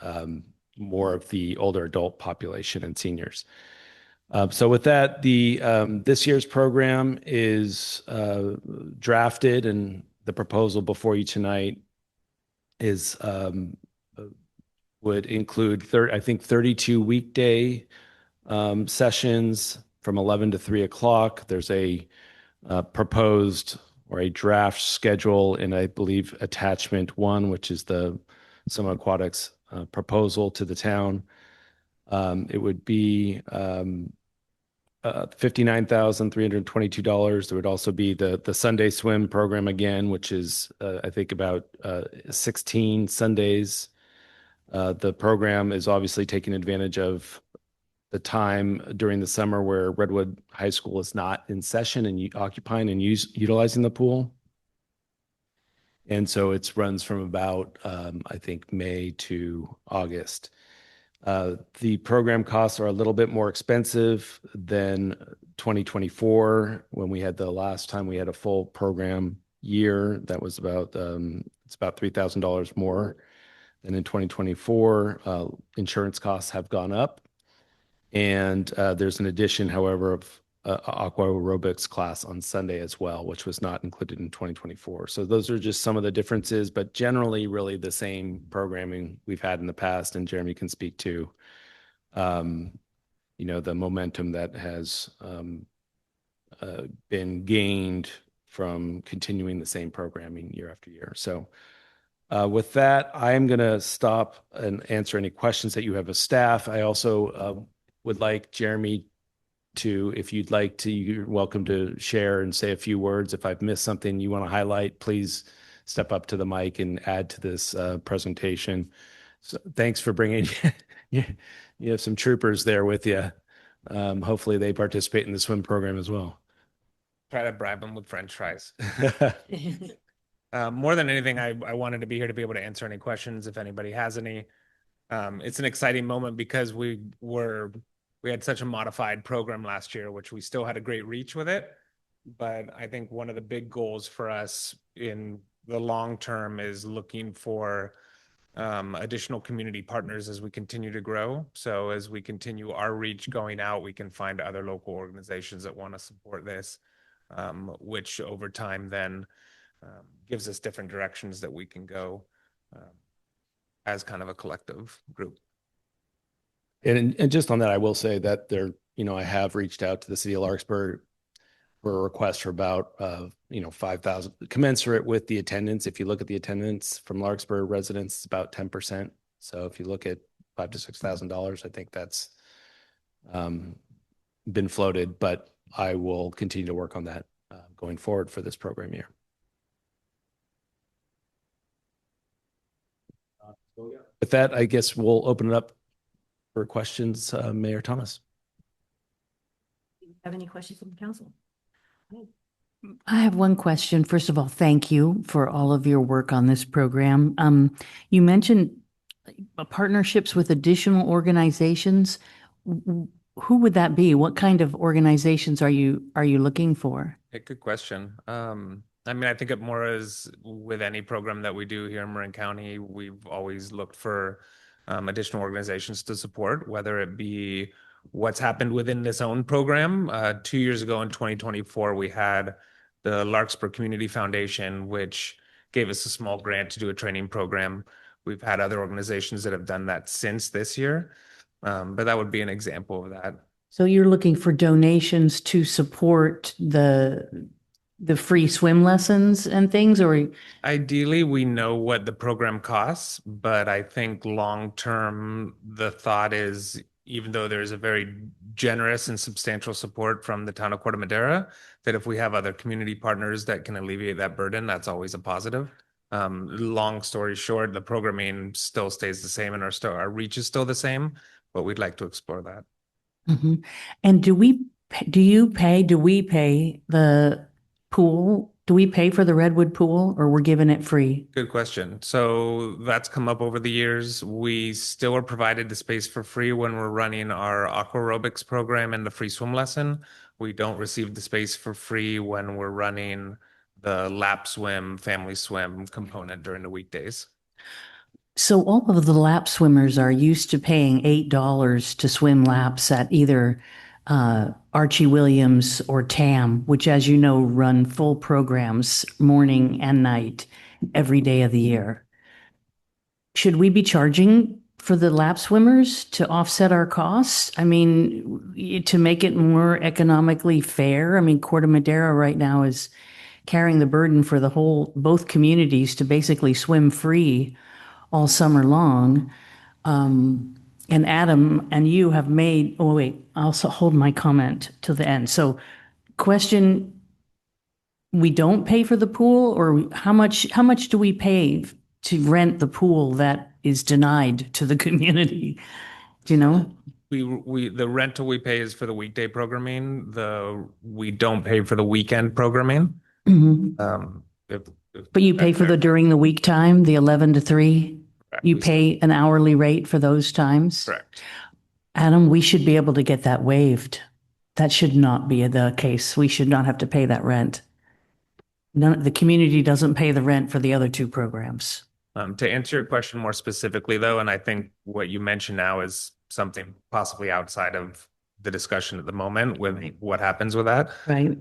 more of the older adult population and seniors. So with that, this year's program is drafted, and the proposal before you tonight is would include 32 weekday sessions from 11 to 3 o'clock. There's a proposed or a draft schedule in, I believe, attachment 1, which is the Soma Aquatics proposal to the town. It would be $59,322. There would also be the Sunday swim program again, which is I think about 16 Sundays. The program is obviously taking advantage of the time during the summer where Redwood High School is not in session and occupying and utilizing the pool. And so it runs from about, I think, May to August. The program costs are a little bit more expensive than 2024, when we had the last time we had a full program year. That was about, it's about $3,000 more than in 2024. Insurance costs have gone up. And there's an addition, however, of aqua aerobics class on Sunday as well, which was not included in 2024. So those are just some of the differences, but generally really the same programming we've had in the past. And Jeremy can speak to, the momentum that has been gained from continuing the same programming year after year. So with that, I am going to stop and answer any questions that you have of staff. I also would like Jeremy to, if you'd like to, you're welcome to share and say a few words. If I've missed something you want to highlight, please step up to the mic and add to this presentation. So thanks for bringing, you have some troopers there with you. Hopefully they participate in the swim program as well. Try to bribe them with French fries. More than anything, I wanted to be here to be able to answer any questions if anybody has any. It's an exciting moment because we had such a modified program last year, which we still had a great reach with it. But I think one of the big goals for us in the long term is looking for additional community partners as we continue to grow. So as we continue our reach going out, we can find other local organizations that want to support this, which over time then gives us different directions that we can go as kind of a collective group. And just on that, I will say that I have reached out to the city of Larkspur for a request for about 5,000 commensurate with the attendance. If you look at the attendance from Larkspur residents, it's about 10%. So if you look at $5,000 to $6,000, I think that's been floated, but I will continue to work on that going forward for this program year. With that, I guess we'll open it up for questions. Mayor Thomas. Do you have any questions from the council? I have one question. First of all, thank you for all of your work on this program. You mentioned partnerships with additional organizations. Who would that be? What kind of organizations are you looking for? Good question. I mean, I think it more as with any program that we do here in Marin County, we've always looked for additional organizations to support, whether it be what's happened within this own program. 2 years ago in 2024, we had the Larkspur Community Foundation, which gave us a small grant to do a training program. We've had other organizations that have done that since this year, but that would be an example of that. So you're looking for donations to support the free swim lessons and things, or? Ideally, we know what the program costs, but I think long-term, the thought is, even though there's a very generous and substantial support from the town of Corte Madera, that if we have other community partners that can alleviate that burden, that's always a positive. Long story short, the programming still stays the same and our reach is still the same, but we'd like to explore that. Mm-hmm. And do we pay the pool? Do we pay for the Redwood pool, or we're giving it free? Good question. So that's come up over the years. We still are provided the space for free when we're running our aqua aerobics program and the free swim lesson. We don't receive the space for free when we're running the lap swim, family swim component during the weekdays. So all of the lap swimmers are used to paying $8 to swim laps at either Archie Williams or TAM, which, as you know, run full programs morning and night every day of the year. Should we be charging for the lap swimmers to offset our costs? I mean, to make it more economically fair? I mean, Corte Madera right now is carrying the burden for both communities to basically swim free all summer long. And Adam and you have made, oh wait, I'll also hold my comment to the end. So question, we don't pay for the pool, or how much do we pay to rent the pool that is denied to the community? Do you know? The rental we pay is for the weekday programming. We don't pay for the weekend programming. Mm-hmm. But you pay for during the week time, the 11 to 3? Correct. You pay an hourly rate for those times? Correct. Adam, we should be able to get that waived. That should not be the case. We should not have to pay that rent. The community doesn't pay the rent for the other two programs. To answer your question more specifically, though, and I think what you mentioned now is something possibly outside of the discussion at the moment with what happens with that. Right.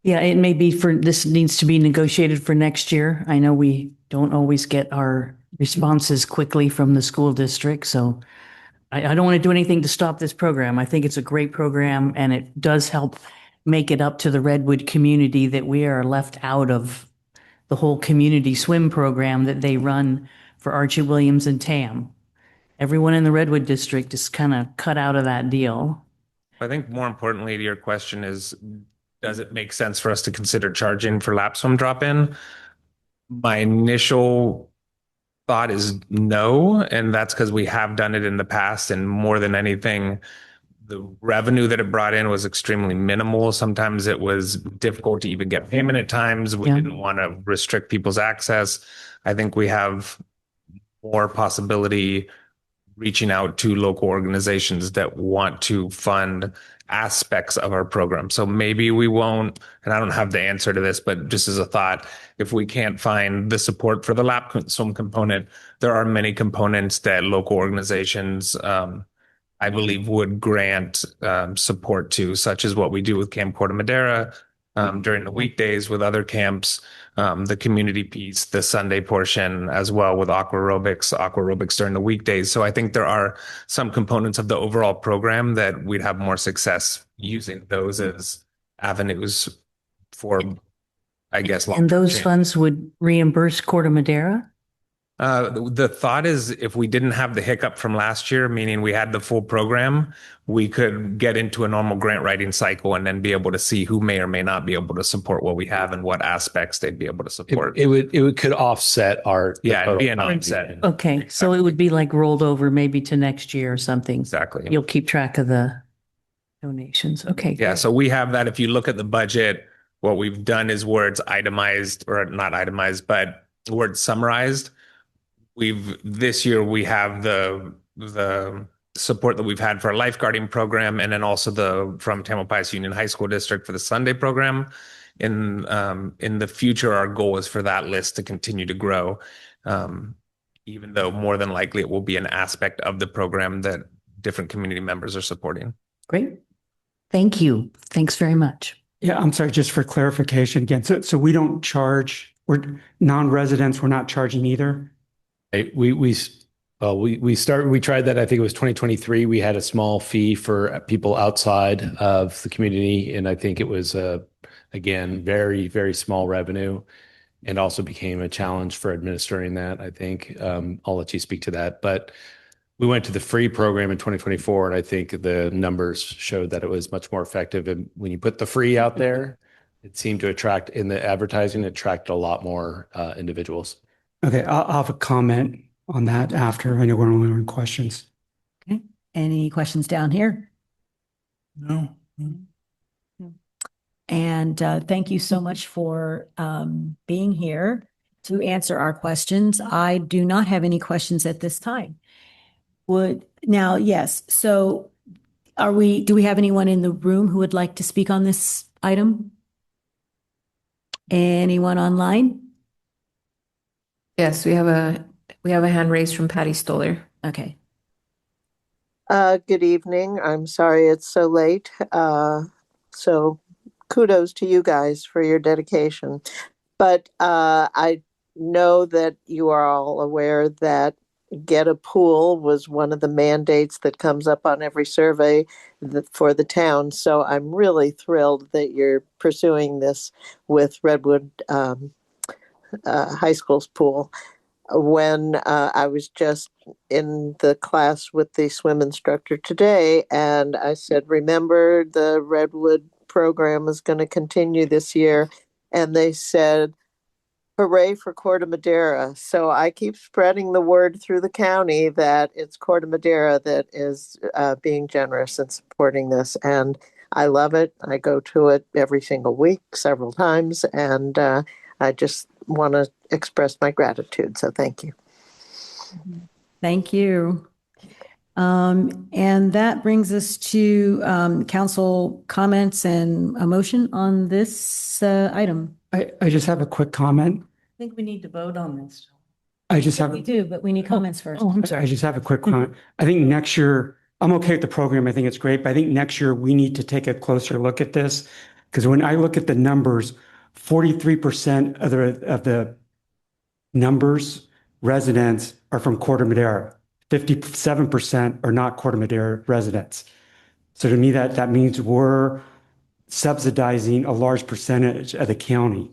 Yeah, it may be this needs to be negotiated for next year. I know we don't always get our responses quickly from the school district, so I don't want to do anything to stop this program. I think it's a great program, and it does help make it up to the Redwood community that we are left out of the whole community swim program that they run for Archie Williams and TAM. Everyone in the Redwood district is kind of cut out of that deal. I think more importantly to your question is, does it make sense for us to consider charging for lap swim drop-in? My initial thought is no, and that's because we have done it in the past, and more than anything, the revenue that it brought in was extremely minimal. Sometimes it was difficult to even get payment at times. We Yeah. didn't want to restrict people's access. I think we have more possibility reaching out to local organizations that want to fund aspects of our program. So maybe we won't, and I don't have the answer to this, but just as a thought, if we can't find the support for the lap swim component, there are many components that local organizations, I believe, would grant support to, such as what we do with Camp Corte Madera during the weekdays with other camps, the community piece, the Sunday portion, as well with aqua aerobics during the weekdays. So I think there are some components of the overall program that we'd have more success using those as avenues for, I guess, And those long-term funds would reimburse Corte Madera? The thought is if we didn't have the hiccup from last year, meaning we had the full program, we could get into a normal grant writing cycle and then be able to see who may or may not be able to support what we have and what aspects they'd be able to support. It could offset our the Yeah, it'd be an total. offset. Okay, so it would be like rolled over maybe to next year or something. Exactly. You'll keep track of the donations. Okay. Yeah, so we have that. If you look at the budget, what we've done is where it's itemized, or not itemized, but where it's summarized. This year we have the support that we've had for our lifeguarding program, and then also from Tamalpais Union High School District for the Sunday program. In the future, our goal is for that list to continue to grow, even though more than likely it will be an aspect of the program that different community members are supporting. Great. Thank you. Thanks very much. Yeah, I'm sorry, just for clarification again. So we don't charge, we're non-residents, we're not charging either? We tried that. I think it was 2023. We had a small fee for people outside of the community, and I think it was again very, very small revenue, and also became a challenge for administering that. I think I'll let you speak to that, but we went to the free program in 2024, and I think the numbers showed that it was much more effective. And when you put the free out there, it seemed to attract, in the advertising, it attracted a lot more individuals. Okay, I'll have a comment on that after. I know we're only on questions. Okay. Any questions down here? No. And thank you so much for being here to answer our questions. I do not have any questions at this time. Yes. So do we have anyone in the room who would like to speak on this item? Anyone online? Yes, we have a hand raised from Patty Stoller. Okay. Good evening. I'm sorry it's so late. So kudos to you guys for your dedication. But I know that you are all aware that Get a Pool was one of the mandates that comes up on every survey for the town. So I'm really thrilled that you're pursuing this with Redwood High School's pool. When I was just in the class with the swim instructor today, and I said, remember the Redwood program is going to continue this year. And they said, hooray for Corte Madera. So I keep spreading the word through the county that it's Corte Madera that is being generous and supporting this. And I love it. I go to it every single week, several times, and I just want to express my gratitude. So thank you. Thank you. And that brings us to council comments and a motion on this item. I just have a quick comment. I think we need to vote on this. We do, but we need comments first. Oh, I'm sorry. I just have a quick comment. I think next year, I'm okay with the program. I think it's great, but I think next year we need to take a closer look at this, because when I look at the numbers, 43% of the numbers, residents, are from Corte Madera. 57% are not Corte Madera residents. So to me, that means we're subsidizing a large percentage of the county.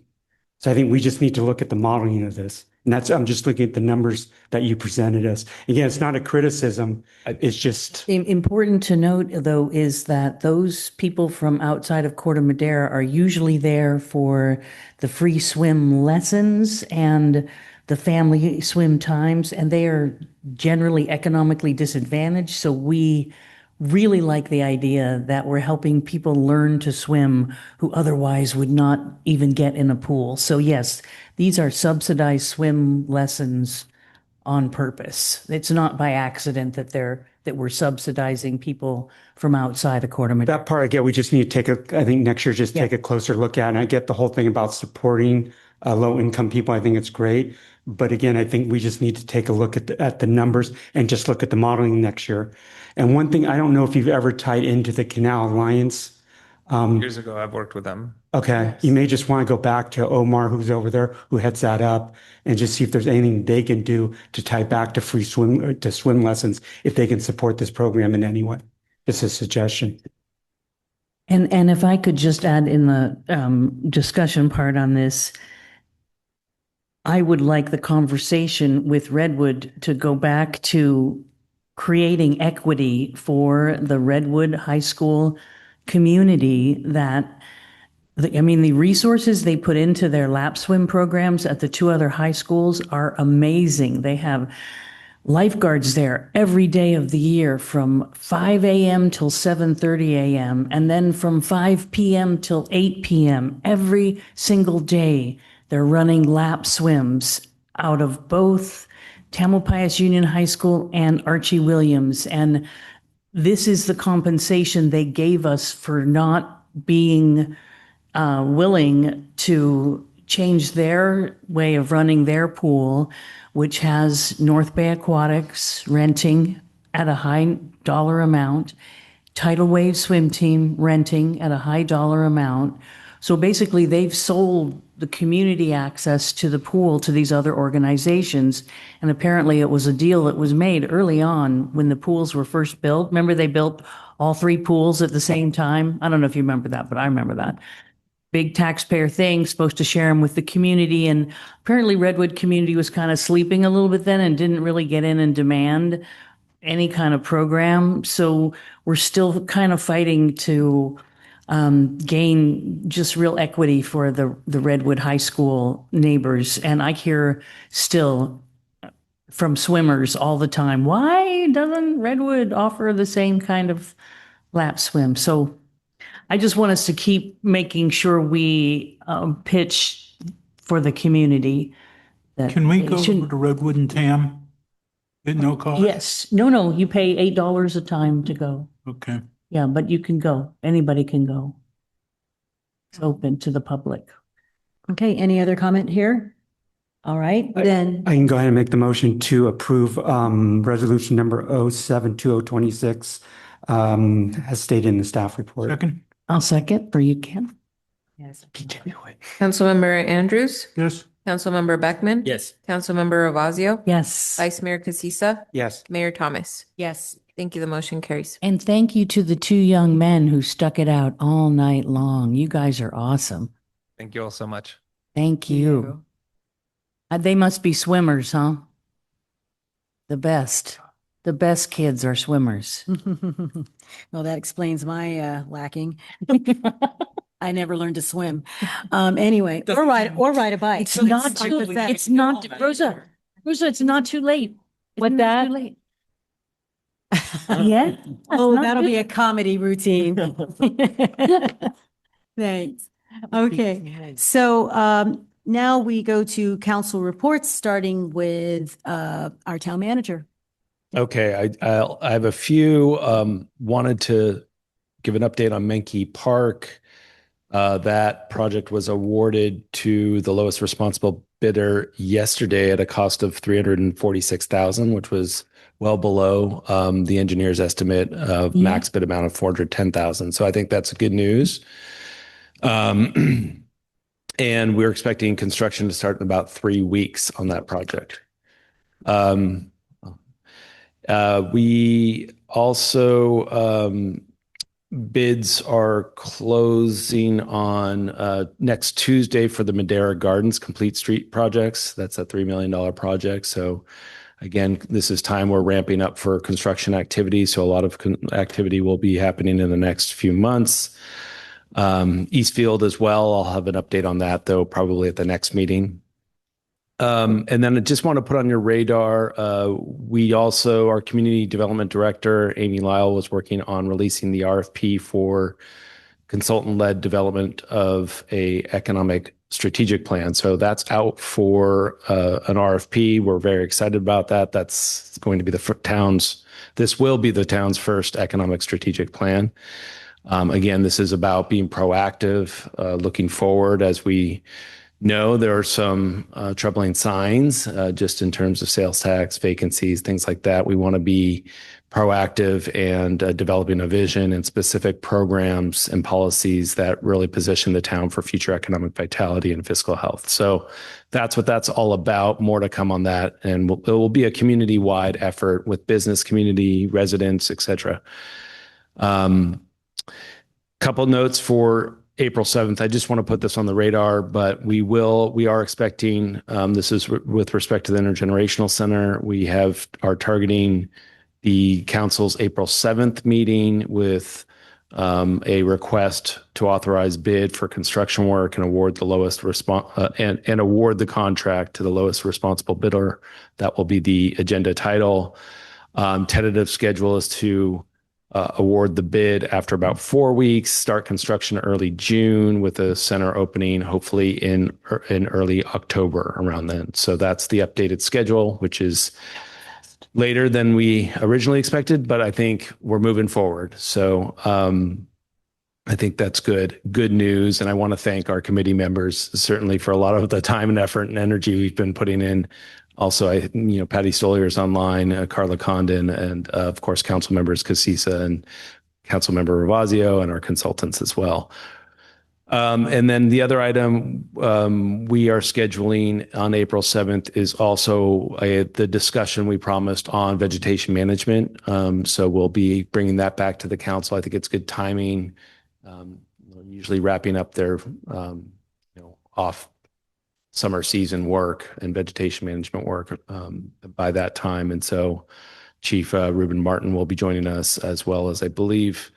So I think we just need to look at the modeling of this. And I'm just looking at the numbers that you presented us. Again, it's not a criticism. It's just Important to note, though, is that those people from outside of Corte Madera are usually there for the free swim lessons and the family swim times, and they are generally economically disadvantaged. So we really like the idea that we're helping people learn to swim who otherwise would not even get in a pool. So yes, these are subsidized swim lessons on purpose. It's not by accident that we're subsidizing people from outside of Corte Madera. That part I get. We just need to I think next year, just take a closer look at. And I get the whole thing about supporting low income people. I think it's great. But again, I think we just need to take a look at the numbers and just look at the modeling next year. And one thing, I don't know if you've ever tied into the Canal Alliance. Years ago, I've worked with them. Okay. You may just want to go back to Omar, who's over there, who heads that up, and just see if there's anything they can do to tie back to free swim lessons, if they can support this program in any way. Just a suggestion. And if I could just add in the discussion part on this, I would like the conversation with Redwood to go back to creating equity for the Redwood High School community that, the resources they put into their lap swim programs at the two other high schools are amazing. They have lifeguards there every day of the year from 5 a.m. till 7:30 a.m. and then from 5 p.m. till 8 p.m. every single day. They're running lap swims out of both Tamalpais Union High School and Archie Williams. And this is the compensation they gave us for not being willing to change their way of running their pool, which has North Bay Aquatics renting at a high dollar amount, Tidal Wave Swim Team renting at a high dollar amount. So basically, they've sold the community access to the pool to these other organizations. And apparently it was a deal that was made early on when the pools were first built. Remember, they built all three pools at the same time? I don't know if you remember that, but I remember that. Big taxpayer thing, supposed to share them with the community. And apparently Redwood community was kind of sleeping a little bit then and didn't really get in and demand any kind of program. So we're still kind of fighting to gain just real equity for the Redwood High School neighbors. And I hear still from swimmers all the time, why doesn't Redwood offer the same kind of lap swim? So I just want us to keep making sure we pitch for the community. That Can we they go shouldn't- over to Redwood and Tam at no cost? Yes, no, you pay $8 a time to go. Okay. Yeah, but you can go. Anybody can go. It's open to the public. Okay, any other comment here? All right, then, I can go ahead and make the motion to approve resolution number 072026 as stated in the staff report. Second? I'll second for you, Ken. yes. Councilmember Andrews, Yes. Councilmember Beckman. Yes. Councilmember Ravazio, Yes. Vice Mayor Casissa, Yes. Mayor Thomas. Yes. Thank you. The motion carries. And thank you to the two young men who stuck it out all night long. You guys are awesome. Thank you all so much. Thank you. They must be swimmers, huh? The best. The best kids are swimmers. Well, that explains my lacking. I never learned to swim. Anyway, or ride a bike. It's not too, it's not, Rosa, it's not too late. What that? Too late. Yeah. Oh, that'll be a comedy routine. Thanks. Okay, so now we go to council reports, starting with our town manager. Okay, I have a few. Wanted to give an update on Menke Park. That project was awarded to the lowest responsible bidder yesterday at a cost of $346,000, which was well below the engineer's estimate of max bid amount of $410,000. So I think that's good news. And we're expecting construction to start in about 3 weeks on that project. We also bids are closing on next Tuesday for the Madera Gardens Complete Street projects. That's a $3 million project. So again, this is time we're ramping up for construction activity. So a lot of activity will be happening in the next few months. Eastfield as well. I'll have an update on that though, probably at the next meeting. And then I just want to put on your radar, we also, our community development director, Amy Lyle, was working on releasing the RFP for consultant-led development of a economic strategic plan. So that's out for an RFP. We're very excited about that. That's going to be this will be the town's first economic strategic plan. Again, this is about being proactive, looking forward. As we know, there are some troubling signs just in terms of sales tax, vacancies, things like that. We want to be proactive and developing a vision and specific programs and policies that really position the town for future economic vitality and fiscal health. So that's what that's all about. More to come on that. And it will be a community-wide effort with business community, residents, et cetera. Couple notes for April 7th. I just want to put this on the radar, but we are expecting, this is with respect to the Intergenerational Center. We are targeting the council's April 7th meeting with a request to authorize bid for construction work and award the lowest and award the contract to the lowest responsible bidder. That will be the agenda title. Tentative schedule is to award the bid after about 4 weeks, start construction early June with the center opening hopefully in early October around then. So that's the updated schedule, which is later than we originally expected, but I think we're moving forward. So I think that's good news. And I want to thank our committee members certainly for a lot of the time and effort and energy we've been putting in. Also, Patty Stolier is online, Carla Condon, and of course, council members Casisa and council member Ravazio and our consultants as well. And then the other item we are scheduling on April 7th is also the discussion we promised on vegetation management. So we'll be bringing that back to the council. I think it's good timing. Usually wrapping up their off summer season work and vegetation management work by that time. And so Chief Ruben Martin will be joining us, as well as I believe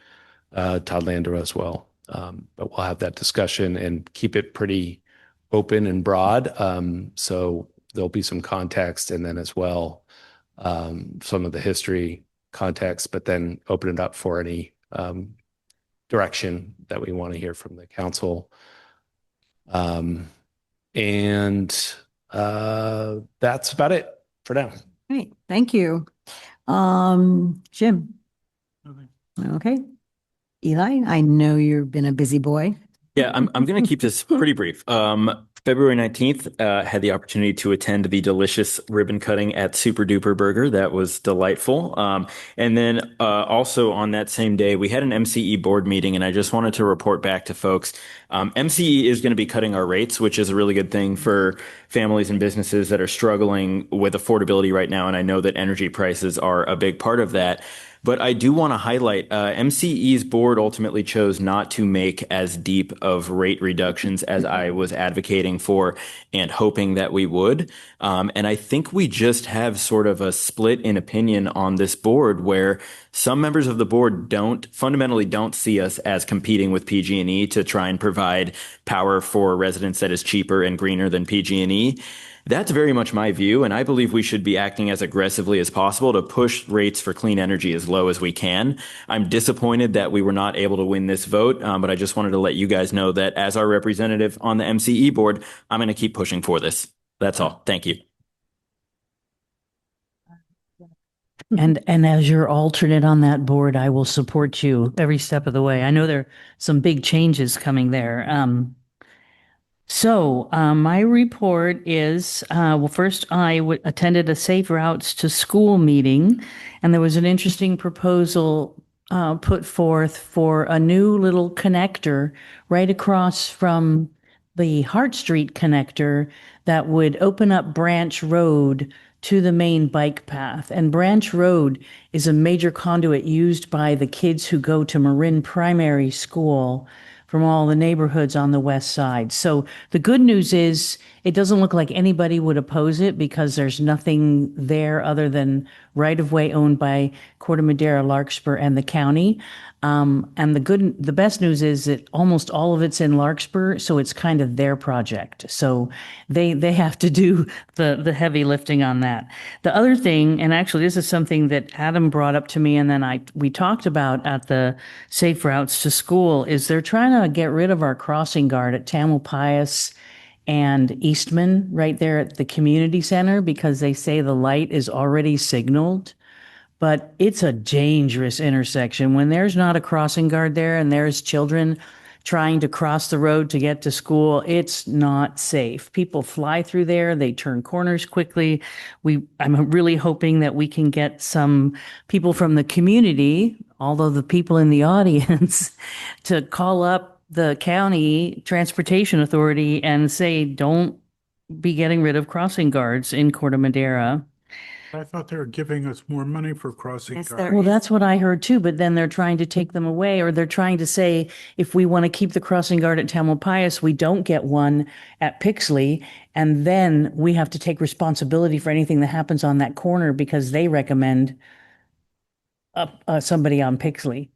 Todd Lander as well. But we'll have that discussion and keep it pretty open and broad. So there'll be some context and then as well some of the history context, but then open it up for any direction that we want to hear from the council. And that's about it for now. Great, thank you. Jim? Okay. Eli, I know you've been a busy boy. Yeah, I'm going to keep this pretty brief. February 19th, had the opportunity to attend the delicious ribbon cutting at Super Duper Burger. That was delightful. And then also on that same day, we had an MCE board meeting, and I just wanted to report back to folks. MCE is going to be cutting our rates, which is a really good thing for families and businesses that are struggling with affordability right now. And I know that energy prices are a big part of that. But I do want to highlight MCE's board ultimately chose not to make as deep of rate reductions as I was advocating for and hoping that we would. And I think we just have sort of a split in opinion on this board, where some members of the board fundamentally don't see us as competing with PG&E to try and provide power for residents that is cheaper and greener than PG&E. That's very much my view, and I believe we should be acting as aggressively as possible to push rates for clean energy as low as we can. I'm disappointed that we were not able to win this vote, but I just wanted to let you guys know that as our representative on the MCE board, I'm going to keep pushing for this. That's all. Thank you. And as your alternate on that board, I will support you every step of the way. I know there are some big changes coming there. So my report is, well, first I attended a Safe Routes to School meeting, and there was an interesting proposal put forth for a new little connector right across from the Hart Street connector that would open up Branch Road to the main bike path. And Branch Road is a major conduit used by the kids who go to Marin Primary School from all the neighborhoods on the west side. So the good news is it doesn't look like anybody would oppose it, because there's nothing there other than right-of-way owned by Corte Madera, Larkspur, and the county. And the best news is that almost all of it's in Larkspur, so it's kind of their project. So they have to do the heavy lifting on that. The other thing, and actually this is something that Adam brought up to me, and then we talked about at the Safe Routes to School, is they're trying to get rid of our crossing guard at Tamalpais and Eastman right there at the community center because they say the light is already signaled. But it's a dangerous intersection. When there's not a crossing guard there and there's children trying to cross the road to get to school, it's not safe. People fly through there, they turn corners quickly. I'm really hoping that we can get some people from the community, although the people in the audience, to call up the county transportation authority and say, don't be getting rid of crossing guards in Corte Madera. I thought they were giving us more money for crossing Yes, guards. there Well, is. that's what I heard too, but then they're trying to take them away, or they're trying to say, if we want to keep the crossing guard at Tamalpais, we don't get one at Pixley, and then we have to take responsibility for anything that happens on that corner because they recommend somebody on Pixley.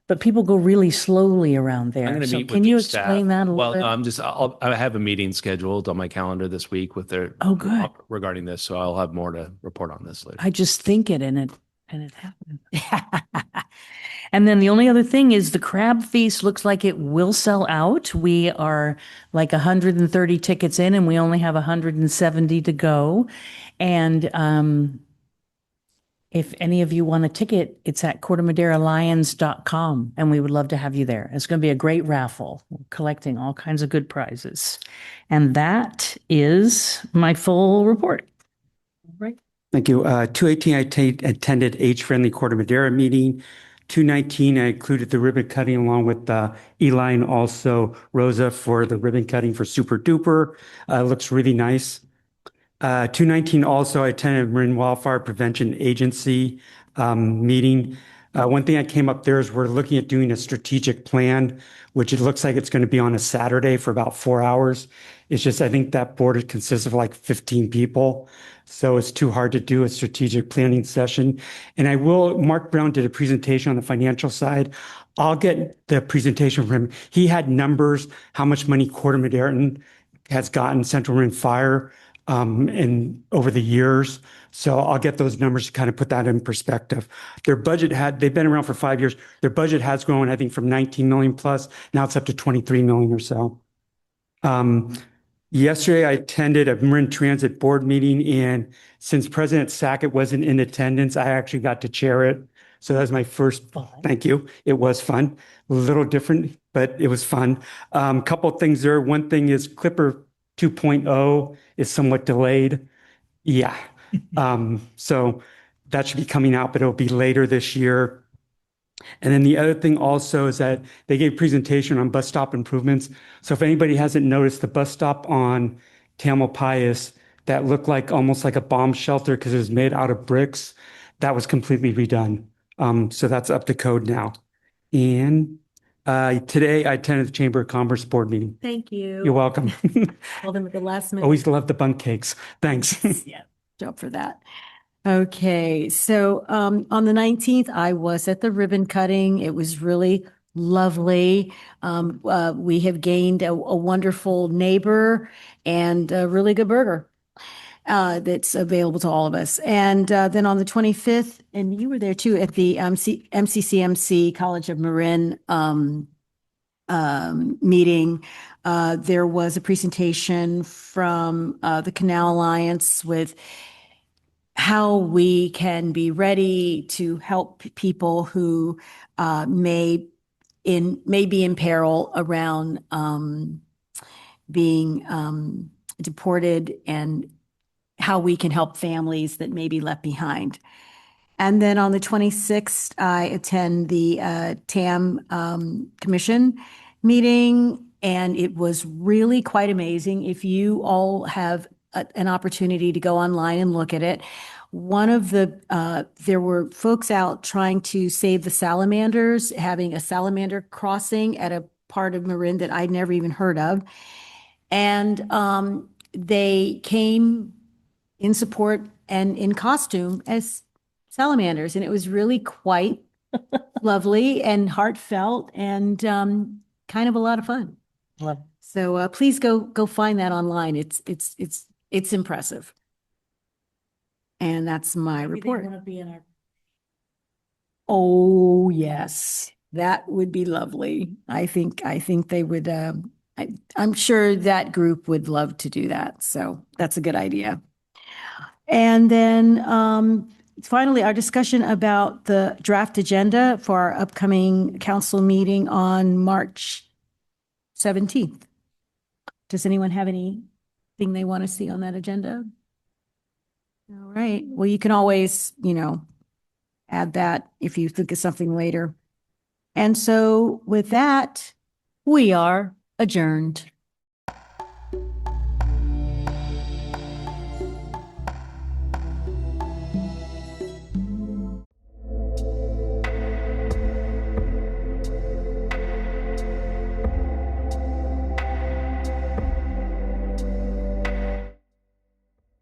But people go really slowly around I'm there. going to So meet can with you the explain staff. that a Well, little no, bit? I have a meeting scheduled on my calendar this week with their Oh, good. regarding this, so I'll have more to report on this later. I just think it and it happened. And then the only other thing is the crab feast looks like it will sell out. We are like 130 tickets in and we only have 170 to go. And if any of you want a ticket, it's at CorteMaderaLions.com and we would love to have you there. It's going to be a great raffle. We're collecting all kinds of good prizes. And that is my full report. Right. Thank you. 218, I attended Age-Friendly Corte Madera meeting. 219, I included the ribbon cutting along with Eli and also Rosa for the ribbon cutting for Super Duper. Looks really nice. 219 also, I attended Marine Wildfire Prevention Agency meeting. One thing that came up there is we're looking at doing a strategic plan, which it looks like it's going to be on a Saturday for about 4 hours. It's just, I think that board consists of like 15 people. So it's too hard to do a strategic planning session. And Mark Brown did a presentation on the financial side. I'll get the presentation from him. He had numbers, how much money Corte Madera has gotten Central Marin Fire and over the years. So I'll get those numbers to kind of put that in perspective. They've been around for 5 years. Their budget has grown, I think, from 19 million plus. Now it's up to 23 million or so. Yesterday, I attended a Marin Transit Board meeting, and since President Sackett wasn't in attendance, I actually got to chair it. So that was my first. Thank you. It was fun. A little different, but it was fun. Couple of things there. One thing is Clipper 2.0 is somewhat delayed. Yeah. So that should be coming out, but it'll be later this year. And then the other thing also is that they gave a presentation on bus stop improvements. So if anybody hasn't noticed the bus stop on Tamalpais that looked like almost like a bomb shelter because it was made out of bricks, that was completely redone. So that's up to code now. And today I attended the Chamber of Commerce board meeting. Thank you. You're welcome. Called them at the last minute. Always love the bun cakes. Thanks. Yeah, job for that. Okay, so on the 19th, I was at the ribbon cutting. It was really lovely. We have gained a wonderful neighbor and a really good burger that's available to all of us. And then on the 25th, and you were there too, at the MCCMC College of Marin meeting, there was a presentation from the Canal Alliance with how we can be ready to help people who may be in peril around being deported, and how we can help families that may be left behind. And then on the 26th, I attend the TAM Commission meeting, and it was really quite amazing. If you all have an opportunity to go online and look at it, there were folks out trying to save the salamanders, having a salamander crossing at a part of Marin that I'd never even heard of. And they came in support and in costume as salamanders. And it was really quite lovely and heartfelt and kind of a lot of fun. Love. So please go find that online. It's impressive. And that's my report. Oh, yes, that would be lovely. I think they would, I'm sure that group would love to do that. So that's a good idea. And then finally, our discussion about the draft agenda for our upcoming council meeting on March 17th. Does anyone have anything they want to see on that agenda? All right. Well, you can always, add that if you think of something later. And so with that, we are adjourned.